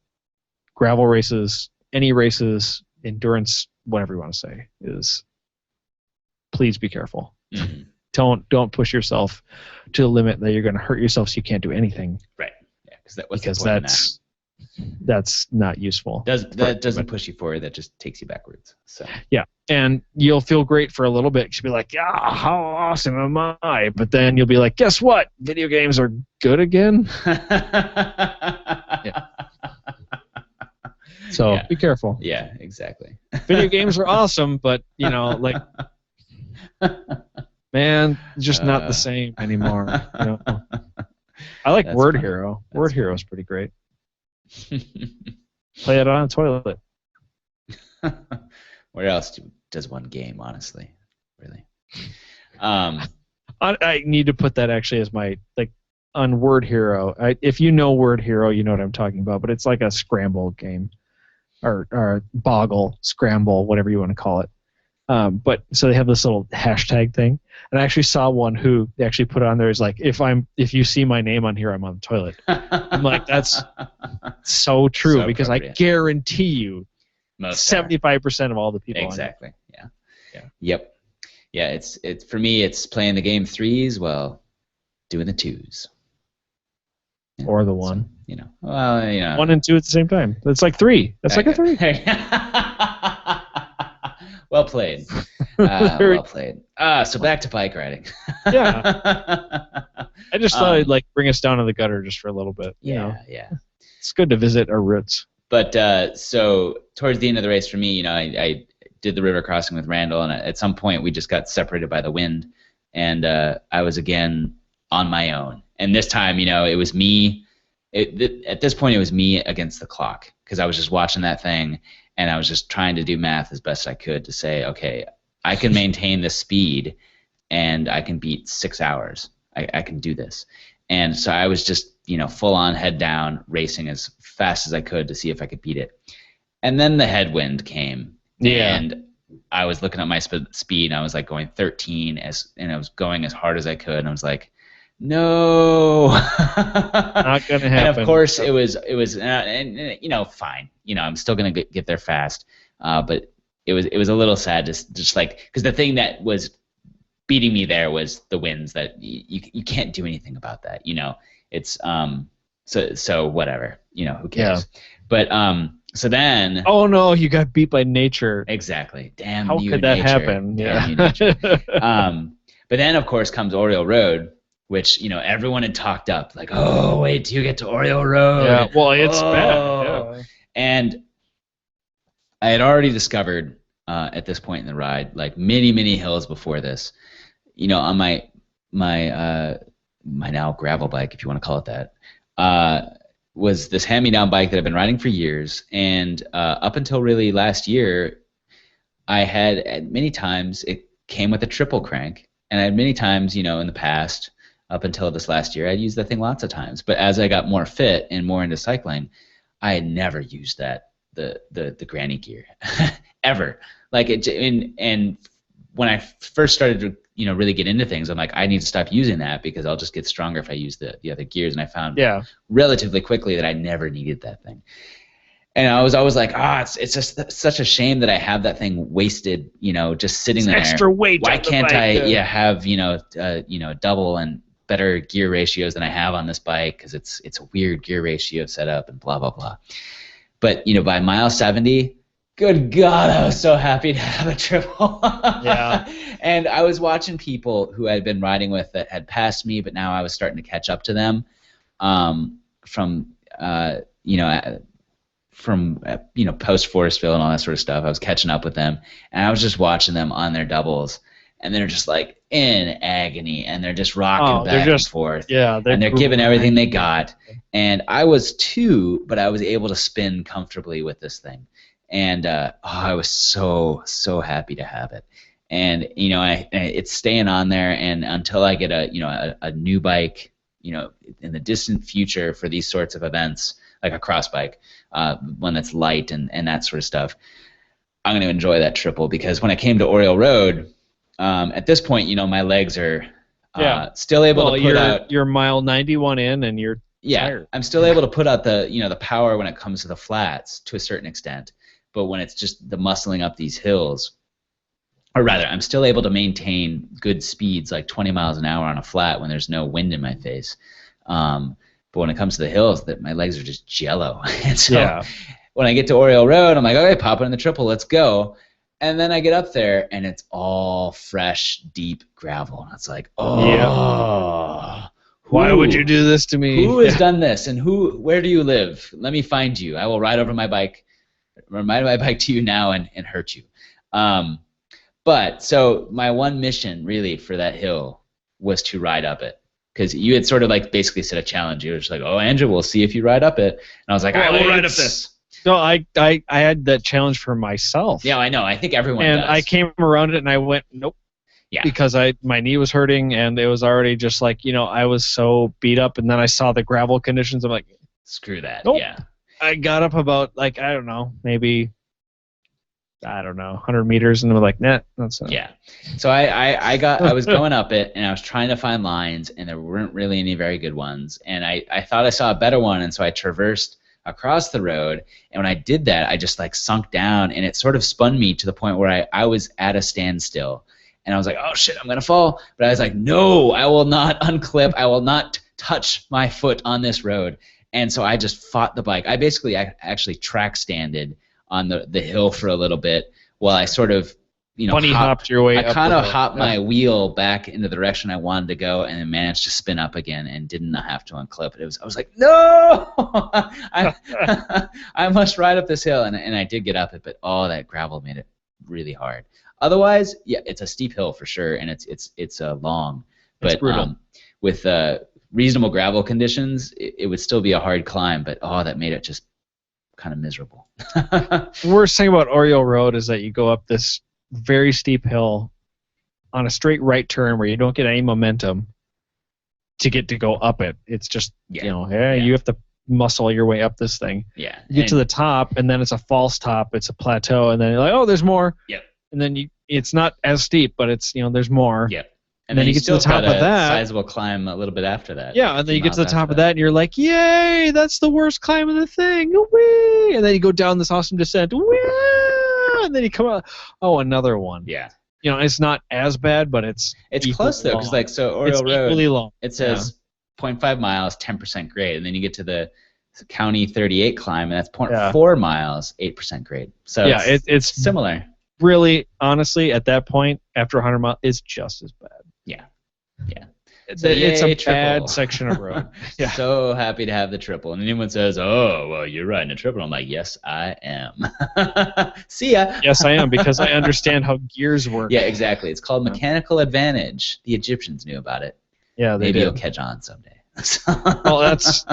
gravel races, any races, endurance, whatever you want to say, is please be careful. Mm-hmm. Don't push yourself to the limit that you're going to hurt yourself so you can't do anything. Right. Yeah, because that's not useful. That doesn't push you forward. That just takes you backwards. So yeah, and you'll feel great for a little bit. You'll be like, yeah, how awesome am I? But then you'll be like, guess what? Video games are good again. Yeah. So be careful. Yeah, exactly. Video games are awesome, but like, man, just not the same anymore. I like Word funny. Hero. Word Hero is pretty great. Play it on a toilet. Where else does one game, honestly? Really? I need to put that actually as my, on Word Hero. If you know Word Hero, you know what I'm talking about, but it's like a scramble game. Or boggle, scramble, whatever you want to call it. But so they have this little hashtag thing, and I actually saw one who they actually put on there is like, if you see my name on here, I'm on the toilet. I'm like, that's so true, So because I guarantee you, 75% of all the people. Exactly. Yeah. Yep. Yeah. It's for me. It's playing the game threes while doing the twos. Yeah, or the one. So, well, 1 and 2 at the same time. That's like 3. That's like a 3. Well played. Well played. So back to bike riding. Yeah. I just thought I'd bring us down to the gutter just for a little bit. Yeah. It's good to visit our roots. But so towards the end of the race for me, I did the river crossing with Randall, and at some point we just got separated by the wind, and I was again on my own. And this time, it was me. At this point, it was me against the clock, because I was just watching that thing, and I was just trying to do math as best I could to say, okay, I can maintain this speed, and I can beat 6 hours. I can do this. And so I was just, full on head down, racing as fast as I could to see if I could beat it. And then the headwind came, and I was looking at my speed, and I was like going 13, and I was going as hard as I could, and I was like, no, not gonna happen. And of course, it was, fine. I'm still gonna get there fast, but it was a little sad, just like, because the thing that was beating me there was the winds. That you can't do anything about that. It's so whatever. Who cares? Yeah. But so then. Oh no, you got beat by nature. Exactly. Damn. How could that happen? Damn you, nature. But then of course comes Oriole Road, which everyone had talked up, like, oh, wait till you get to Oriole Road. Yeah, well, it's bad. Yeah. And I had already discovered at this point in the ride, like many hills before this, on my now gravel bike, if you want to call it that, was this hand-me-down bike that I've been riding for years, and up until really last year, I had many times it came with a triple crank, and I had many times, in the past. Up until this last year, I'd used that thing lots of times. But as I got more fit and more into cycling, I had never used the granny gear ever. Like it, and when I first started to really get into things, I'm like, I need to stop using that because I'll just get stronger if I use the other gears. And I found relatively quickly that I never needed that thing. And I was always like, it's just such a shame that I have that thing wasted, just sitting there. Extra weight. Why can't I have double and better gear ratios than I have on this bike, because it's a weird gear ratio setup and blah blah blah. But by mile 70, good God, I was so happy to have a triple. Yeah. And I was watching people who I had been riding with that had passed me, but now I was starting to catch up to them, from post Forestville and all that sort of stuff. I was catching up with them, and I was just watching them on their doubles. and they're just like in agony, and they're just rocking they're back just, and forth. yeah, And they're giving everything they got. And I was too, but I was able to spin comfortably with this thing. And I was so happy to have it. And it's staying on there, and until I get a new bike, in the distant future for these sorts of events, like a cross bike, one that's light and that sort of stuff, I'm going to enjoy that triple, because when I came to Oriole Road, at this point, my legs are still able to put out. You're mile 91 in, and you're tired. I'm still able to put out the power when it comes to the flats to a certain extent, but when it's just the muscling up these hills, or rather, I'm still able to maintain good speeds, like 20 miles an hour on a flat when there's no wind in my face. But when it comes to the hills, my legs are just jello. And so when I get to Oriole Road, I'm like, okay, pop it in the triple, let's go. And then I get up there, and it's all fresh, deep gravel. And it's like, why would you do this to me? Who has done this, and where do you live? Let me find you. I will ride my bike to you now and hurt you. But so my one mission really for that hill was to ride up it, because you had sort of like basically set a challenge. You were just like, oh, Andrew, we'll see if you ride up it. And I was like, I will ride up this. No, I had that challenge for myself. Yeah, I know. I think everyone does. And I came around it, and I went, nope. Yeah. Because my knee was hurting, and it was already just like, I was so beat up, and then I saw the gravel conditions. I'm like, screw that. Nope. Yeah. I got up about, like, I don't know, maybe 100 meters, and we're like, nah, that's not. Yeah. So I was going up it, and I was trying to find lines, and there weren't really any very good ones. And I thought I saw a better one, and so I traversed across the road. And when I did that, I just like sunk down, and it sort of spun me to the point where I was at a standstill. And I was like, oh shit, I'm gonna fall. But I was like, no, I will not unclip. I will not touch my foot on this road. And so I just fought the bike. I basically actually track standed on the hill for a little bit while I sort of, bunny hopped your way up. I kind of hopped my wheel back into the direction I wanted to go, and then managed to spin up again and did not have to unclip it. I was like, no, I must ride up this hill, and I did get up it, but that gravel made it really hard. Otherwise, yeah, it's a steep hill for sure, and it's long, but with reasonable gravel conditions, it would still be a hard climb. But that made it just kind of miserable. The worst thing about Oriole Road is that you go up this very steep hill on a straight right turn where you don't get any momentum to go up it. It's just you have to muscle your way up this thing. Yeah. You get to the top, and then it's a false top. It's a plateau, and then you're like, oh, there's more. Yep. And then it's not as steep, but it's there's more. Yep. And then you get to the top of that. Sizable climb a little bit after that. Yeah, and then you get to the top of that, and you're like, yay, that's the worst climb of the thing. Whee! And then you go down this awesome descent. Whee! And then you come out. Oh, another one. Yeah. It's not as bad, but it's close though, because Oriole Road, equally long. It says 0.5 miles, 10% grade, and then you get to the County 38 climb, and that's 0.4 miles, 8% grade. So it's similar. Really, honestly, at that point, after 100 miles, it's just as bad. Yeah. It's a bad section of road. Yeah. So happy to have the triple. And anyone says, oh, well, you're riding a triple. I'm like, yes, I am. See ya. Yes, I am, because I understand how gears work. Yeah, exactly. It's called mechanical advantage. The Egyptians knew about it. Yeah, Maybe you'll catch on someday. Well, that's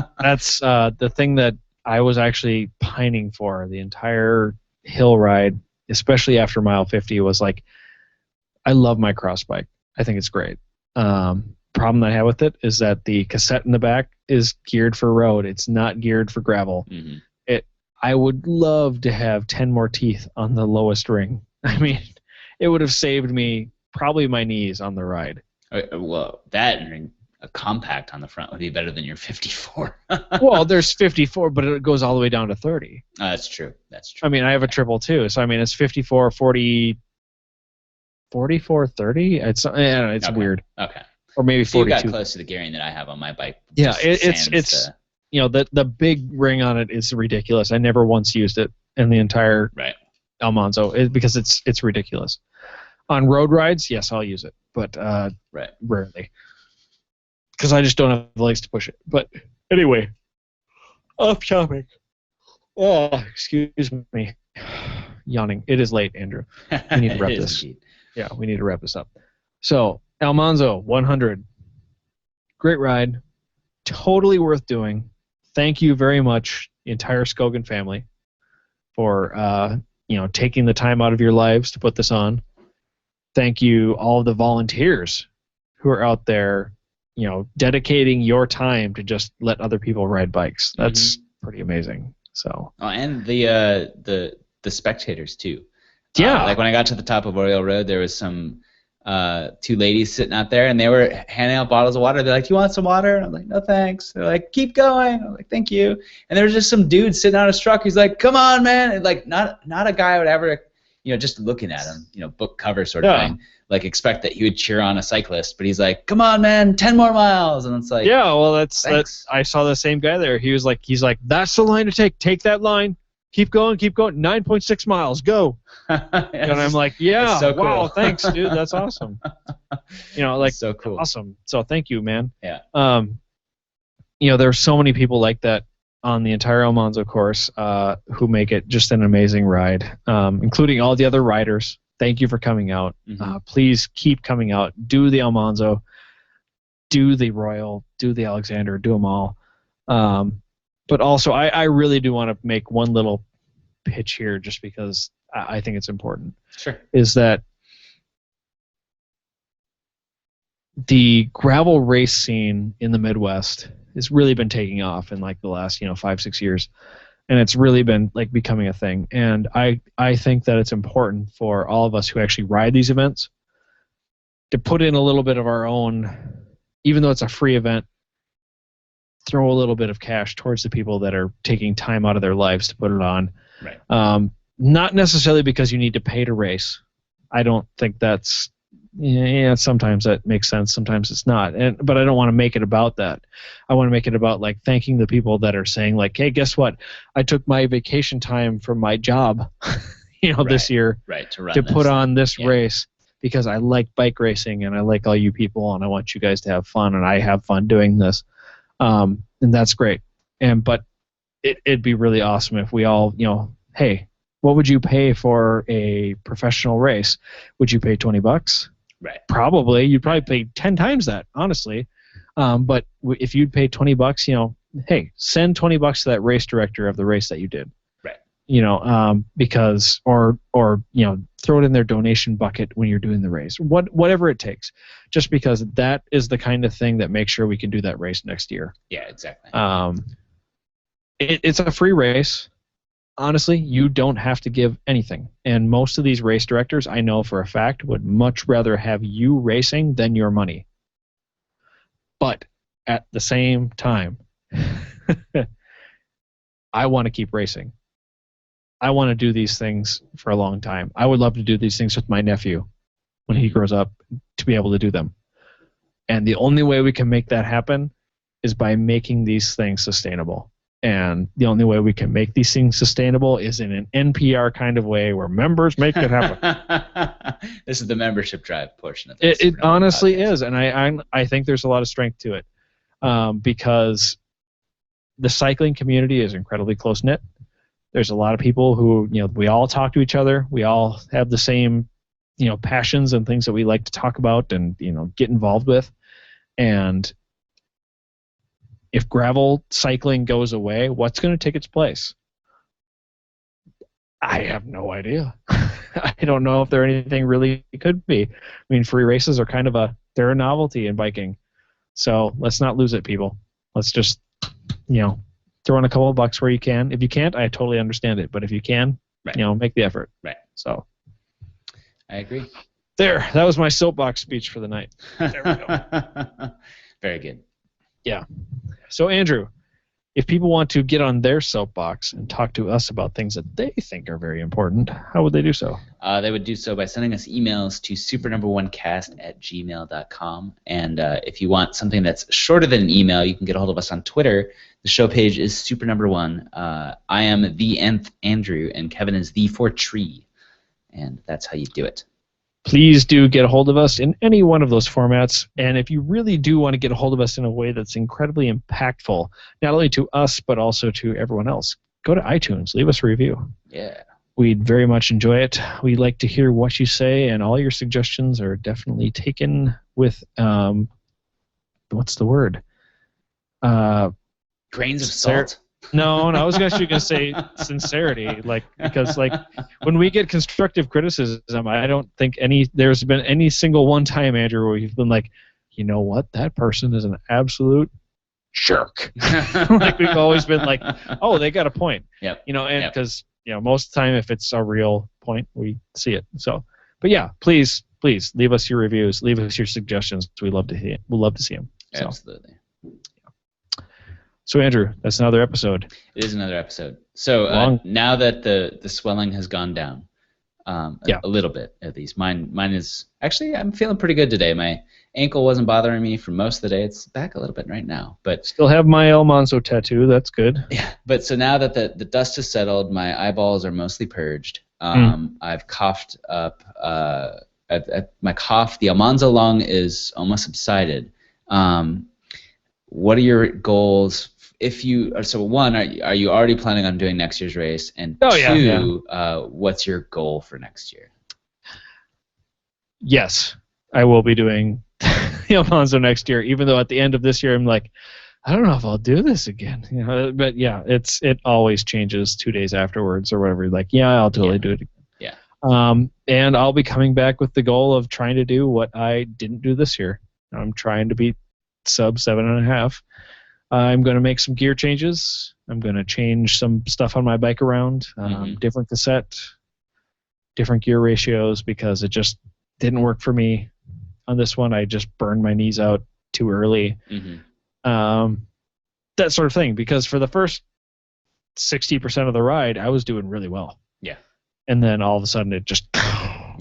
the thing that I was actually pining for the entire hill ride, especially after mile 50, was like, I love my cross bike. I think it's great. Problem I have with it is that the cassette in the back is geared for road. It's not geared for gravel. Mm-hmm. I would love to have 10 more teeth on the lowest ring. I mean, it would have saved me probably my knees on the ride. Well, that and a compact on the front would be better than your 54. Well, there's 54, but it goes all the way down to 30. That's true. I mean, I have a triple too, so I mean, it's 54, 40, 44, 30. It's okay. Weird. Okay. Or maybe 42. You got close to the gearing that I have on my bike. Yeah, it's the big ring on it is ridiculous. I never once used it in the entire Almanzo because it's ridiculous. On road rides, yes, I'll use it, but rarely because I just don't have the legs to push it. But anyway, off topic. Oh, excuse me, yawning. It is late, Andrew. We need to wrap this. Indeed. Yeah, we need to wrap this up. So, Almanzo, 100. Great ride. Totally worth doing. Thank you very much, the entire Skogan family, for taking the time out of your lives to put this on. Thank you, all of the volunteers who are out there, dedicating your time to just let other people ride bikes. That's pretty amazing. So. Oh, and the spectators too. Yeah. Like when I got to the top of Oriole Road, there was some two ladies sitting out there, and they were handing out bottles of water. They're like, "Do you want some water?" And I'm like, "No, thanks." They're like, "Keep going." I'm like, "Thank you." And there was just some dude sitting on his truck. He's like, "Come on, man!" And like, not a guy I would ever, just looking at him, book cover sort of thing, like expect that he would cheer on a cyclist. But he's like, "Come on, man, 10 more miles." And it's like, yeah, well, that's I saw the same guy there. He's like, "That's the line to take. Take that line. Keep going. 9.6 miles. Go." And I'm like, yeah, so cool. Wow, thanks, dude. That's awesome. so cool. Awesome. So thank you, man. Yeah. There's so many people like that on the entire Almanzo course who make it just an amazing ride, including all the other riders. Thank you for coming out. Please keep coming out. Do the Almanzo. Do the Royal. Do the Alexander. Do them all. But also, I really do want to make one little pitch here just because I think it's important. Sure. Is that the gravel race scene in the Midwest has really been taking off in like the last 5-6 years, and it's really been like becoming a thing. And I think that it's important for all of us who actually ride these events to put in a little bit of our own, even though it's a free event, throw a little bit of cash towards the people that are taking time out of their lives to put it on. Right. Not necessarily because you need to pay to race. I don't think that's. Yeah, sometimes that makes sense. Sometimes it's not. But I don't want to make it about that. I want to make it about like thanking the people that are saying like, hey, guess what? I took my vacation time from my job, this year, to put on this race because I like bike racing and I like all you people and I want you guys to have fun and I have fun doing this. And that's great. But it'd be really awesome if we all, hey, what would you pay for a professional race? Would you pay $20? Right. Probably. You'd probably pay 10 times that, honestly. But if you'd pay $20, hey, send $20 to that race director of the race that you did. Right. Because or throw it in their donation bucket when you're doing the race. Whatever it takes. Just because that is the kind of thing that makes sure we can do that race next year. Yeah, exactly. It's a free race. Honestly, you don't have to give anything. And most of these race directors, I know for a fact, would much rather have you racing than your money. But at the same time, I want to keep racing. I want to do these things for a long time. I would love to do these things with my nephew when he grows up to be able to do them. And the only way we can make that happen is by making these things sustainable. And the only way we can make these things sustainable is in an NPR kind of way where members make it happen. This is the membership drive portion of this. It honestly is, and I think there's a lot of strength to it because the cycling community is incredibly close-knit. There's a lot of people who, we all talk to each other. We all have the same, passions and things that we like to talk about and, get involved with. And if gravel cycling goes away, what's going to take its place? I have no idea. I don't know if there anything really could be. I mean, free races are kind of they're a novelty in biking. So let's not lose it, people. Let's just, throw in a couple of bucks where you can. If you can't, I totally understand it. But if you can, make the effort. Right. So I agree. There, that was my soapbox speech for the night. There we go. Very good. Yeah. So, Andrew, if people want to get on their soapbox and talk to us about things that they think are very important, how would they do so? They would do so by sending us emails to supernumber1cast@gmail.com. And if you want something that's shorter than an email, you can get a hold of us on Twitter. The show page is supernumber1. I am the nth Andrew, and Kevin is the 4tree. And that's how you do it. Please do get a hold of us in any one of those formats. And if you really do want to get a hold of us in a way that's incredibly impactful, not only to us, but also to everyone else, go to iTunes. Leave us a review. Yeah. We'd very much enjoy it. We'd like to hear what you say, and all your suggestions are definitely taken with what's the word? Grains of salt. No, I was actually going to say sincerity, because when we get constructive criticism, I don't think there's been any single one time, Andrew, where you've been like, you know what, that person is an absolute jerk. We've always been like, oh, they got a point. Yep. And because most of the time, if it's a real point, we see it. So, but yeah, please leave us your reviews, leave us your suggestions. We'd love to hear. We'll love to see them. So. Absolutely. So Andrew, that's another episode. It is another episode. So now that the swelling has gone down, a little bit at least. Mine is actually, I'm feeling pretty good today. My ankle wasn't bothering me for most of the day. It's back a little bit right now, but still have my Almanzo tattoo. That's good. Yeah, but so now that the dust has settled, my eyeballs are mostly purged. I've coughed up. My cough, the Almanzo lung is almost subsided. What are your goals? One, are you already planning on doing next year's race? And two, what's your goal for next year? Yes, I will be doing the Almanzo next year. Even though at the end of this year, I'm like, I don't know if I'll do this again. But yeah, it always changes 2 days afterwards or whatever. Like, yeah, I'll totally do it again. Yeah. And I'll be coming back with the goal of trying to do what I didn't do this year. I'm trying to beat sub 7.5. I'm going to make some gear changes. I'm going to change some stuff on my bike around, different cassette, different gear ratios, because it just didn't work for me on this one. I just burned my knees out too early. That sort of thing, because for the first 60% of the ride, I was doing really well. Yeah. And then all of a sudden it just,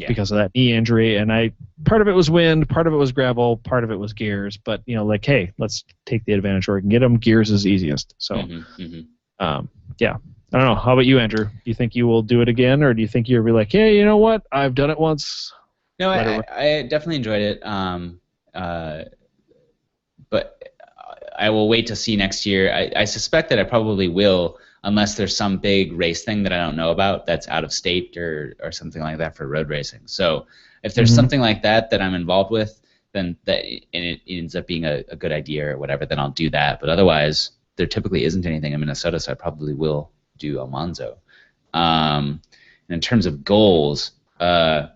because of that knee injury, and part of it was wind, part of it was gravel, part of it was gears, but hey, let's take the advantage where we can get them. Gears is easiest. So, I don't know. How about you, Andrew? Do you think you will do it again, or do you think you'll be like, hey, you know what? I've done it once. No, I definitely enjoyed it. But I will wait to see next year. I suspect that I probably will, unless there's some big race thing that I don't know about that's out of state or something like that for road racing. So if there's something like that I'm involved with, then and it ends up being a good idea or whatever, then I'll do that. But otherwise, there typically isn't anything in Minnesota, so I probably will do Almanzo. And in terms of goals, the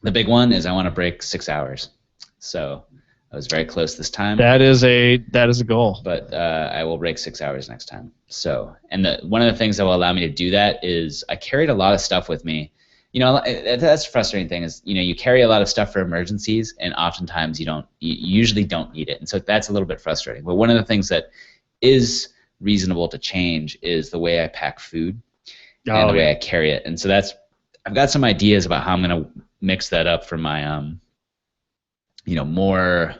big one is I want to break 6 hours. So I was very close this time. That is a goal. But I will break 6 hours next time. So, and one of the things that will allow me to do that is I carried a lot of stuff with me. That's the frustrating thing is, you carry a lot of stuff for emergencies, and oftentimes you usually don't need it. And so that's a little bit frustrating. But one of the things that is reasonable to change is the way I pack food and the way I carry it. And so I've got some ideas about how I'm going to mix that up for my, more,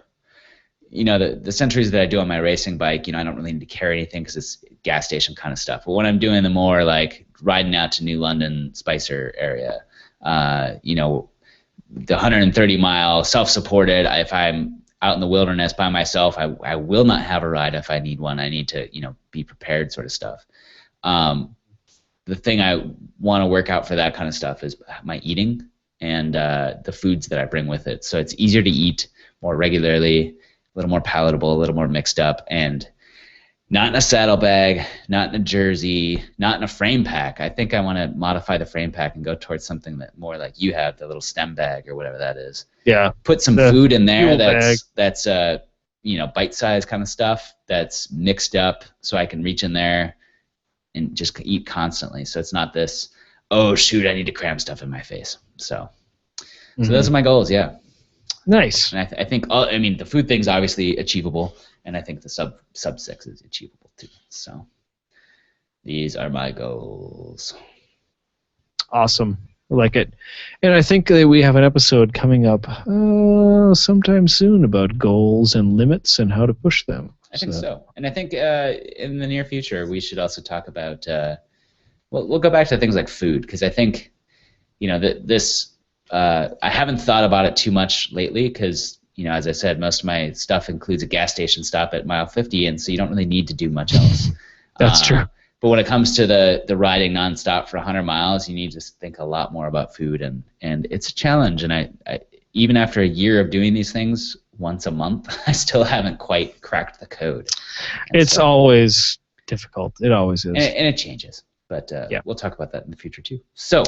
the centuries that I do on my racing bike, I don't really need to carry anything because it's gas station kind of stuff. But when I'm doing the more like riding out to New London, Spicer area, the 130-mile self-supported, if I'm out in the wilderness by myself, I will not have a ride if I need one. I need to, be prepared sort of stuff. The thing I want to work out for that kind of stuff is my eating and the foods that I bring with it. So it's easier to eat more regularly, a little more palatable, a little more mixed up, and not in a saddlebag, not in a jersey, not in a frame pack. I think I want to modify the frame pack and go towards something that more like you have, the little stem bag or whatever that is. Yeah. Put some food in there that's bite-sized kind of stuff that's mixed up so I can reach in there and just eat constantly. So it's not this, oh, shoot, I need to cram stuff in my face. So those are my goals, yeah. Nice. And I think, the food thing's obviously achievable, and I think the sub 6 is achievable too. So these are my goals. Awesome. I like it. And I think that we have an episode coming up sometime soon about goals and limits and how to push them. I think so. And I think in the near future we should also talk about, we'll go back to things like food, because I think, I haven't thought about it too much lately because, as I said, most of my stuff includes a gas station stop at mile 50, and so you don't really need to do much else. That's true. But when it comes to the riding nonstop for 100 miles, you need to think a lot more about food, and it's a challenge. And I even after a year of doing these things once a month, I still haven't quite cracked the code. And It's always difficult. It always is. and it changes. But we'll talk about that in the future too. So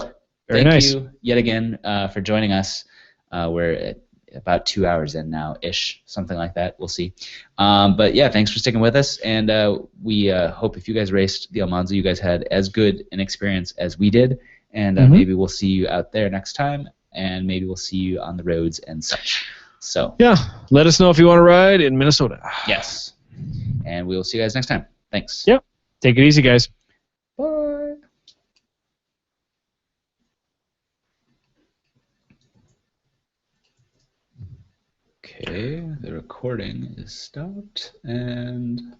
Very thank nice. you yet again for joining us. We're at about 2 hours in now-ish, something like that. We'll see. But yeah, thanks for sticking with us. And we hope if you guys raced the Almanzo, you guys had as good an experience as we did. And maybe we'll see you out there next time. And maybe we'll see you on the roads and such. So yeah, let us know if you want to ride in Minnesota. Yes. And we will see you guys next time. Thanks. Yep. Take it easy, guys. Bye. Okay, the recording is stopped, and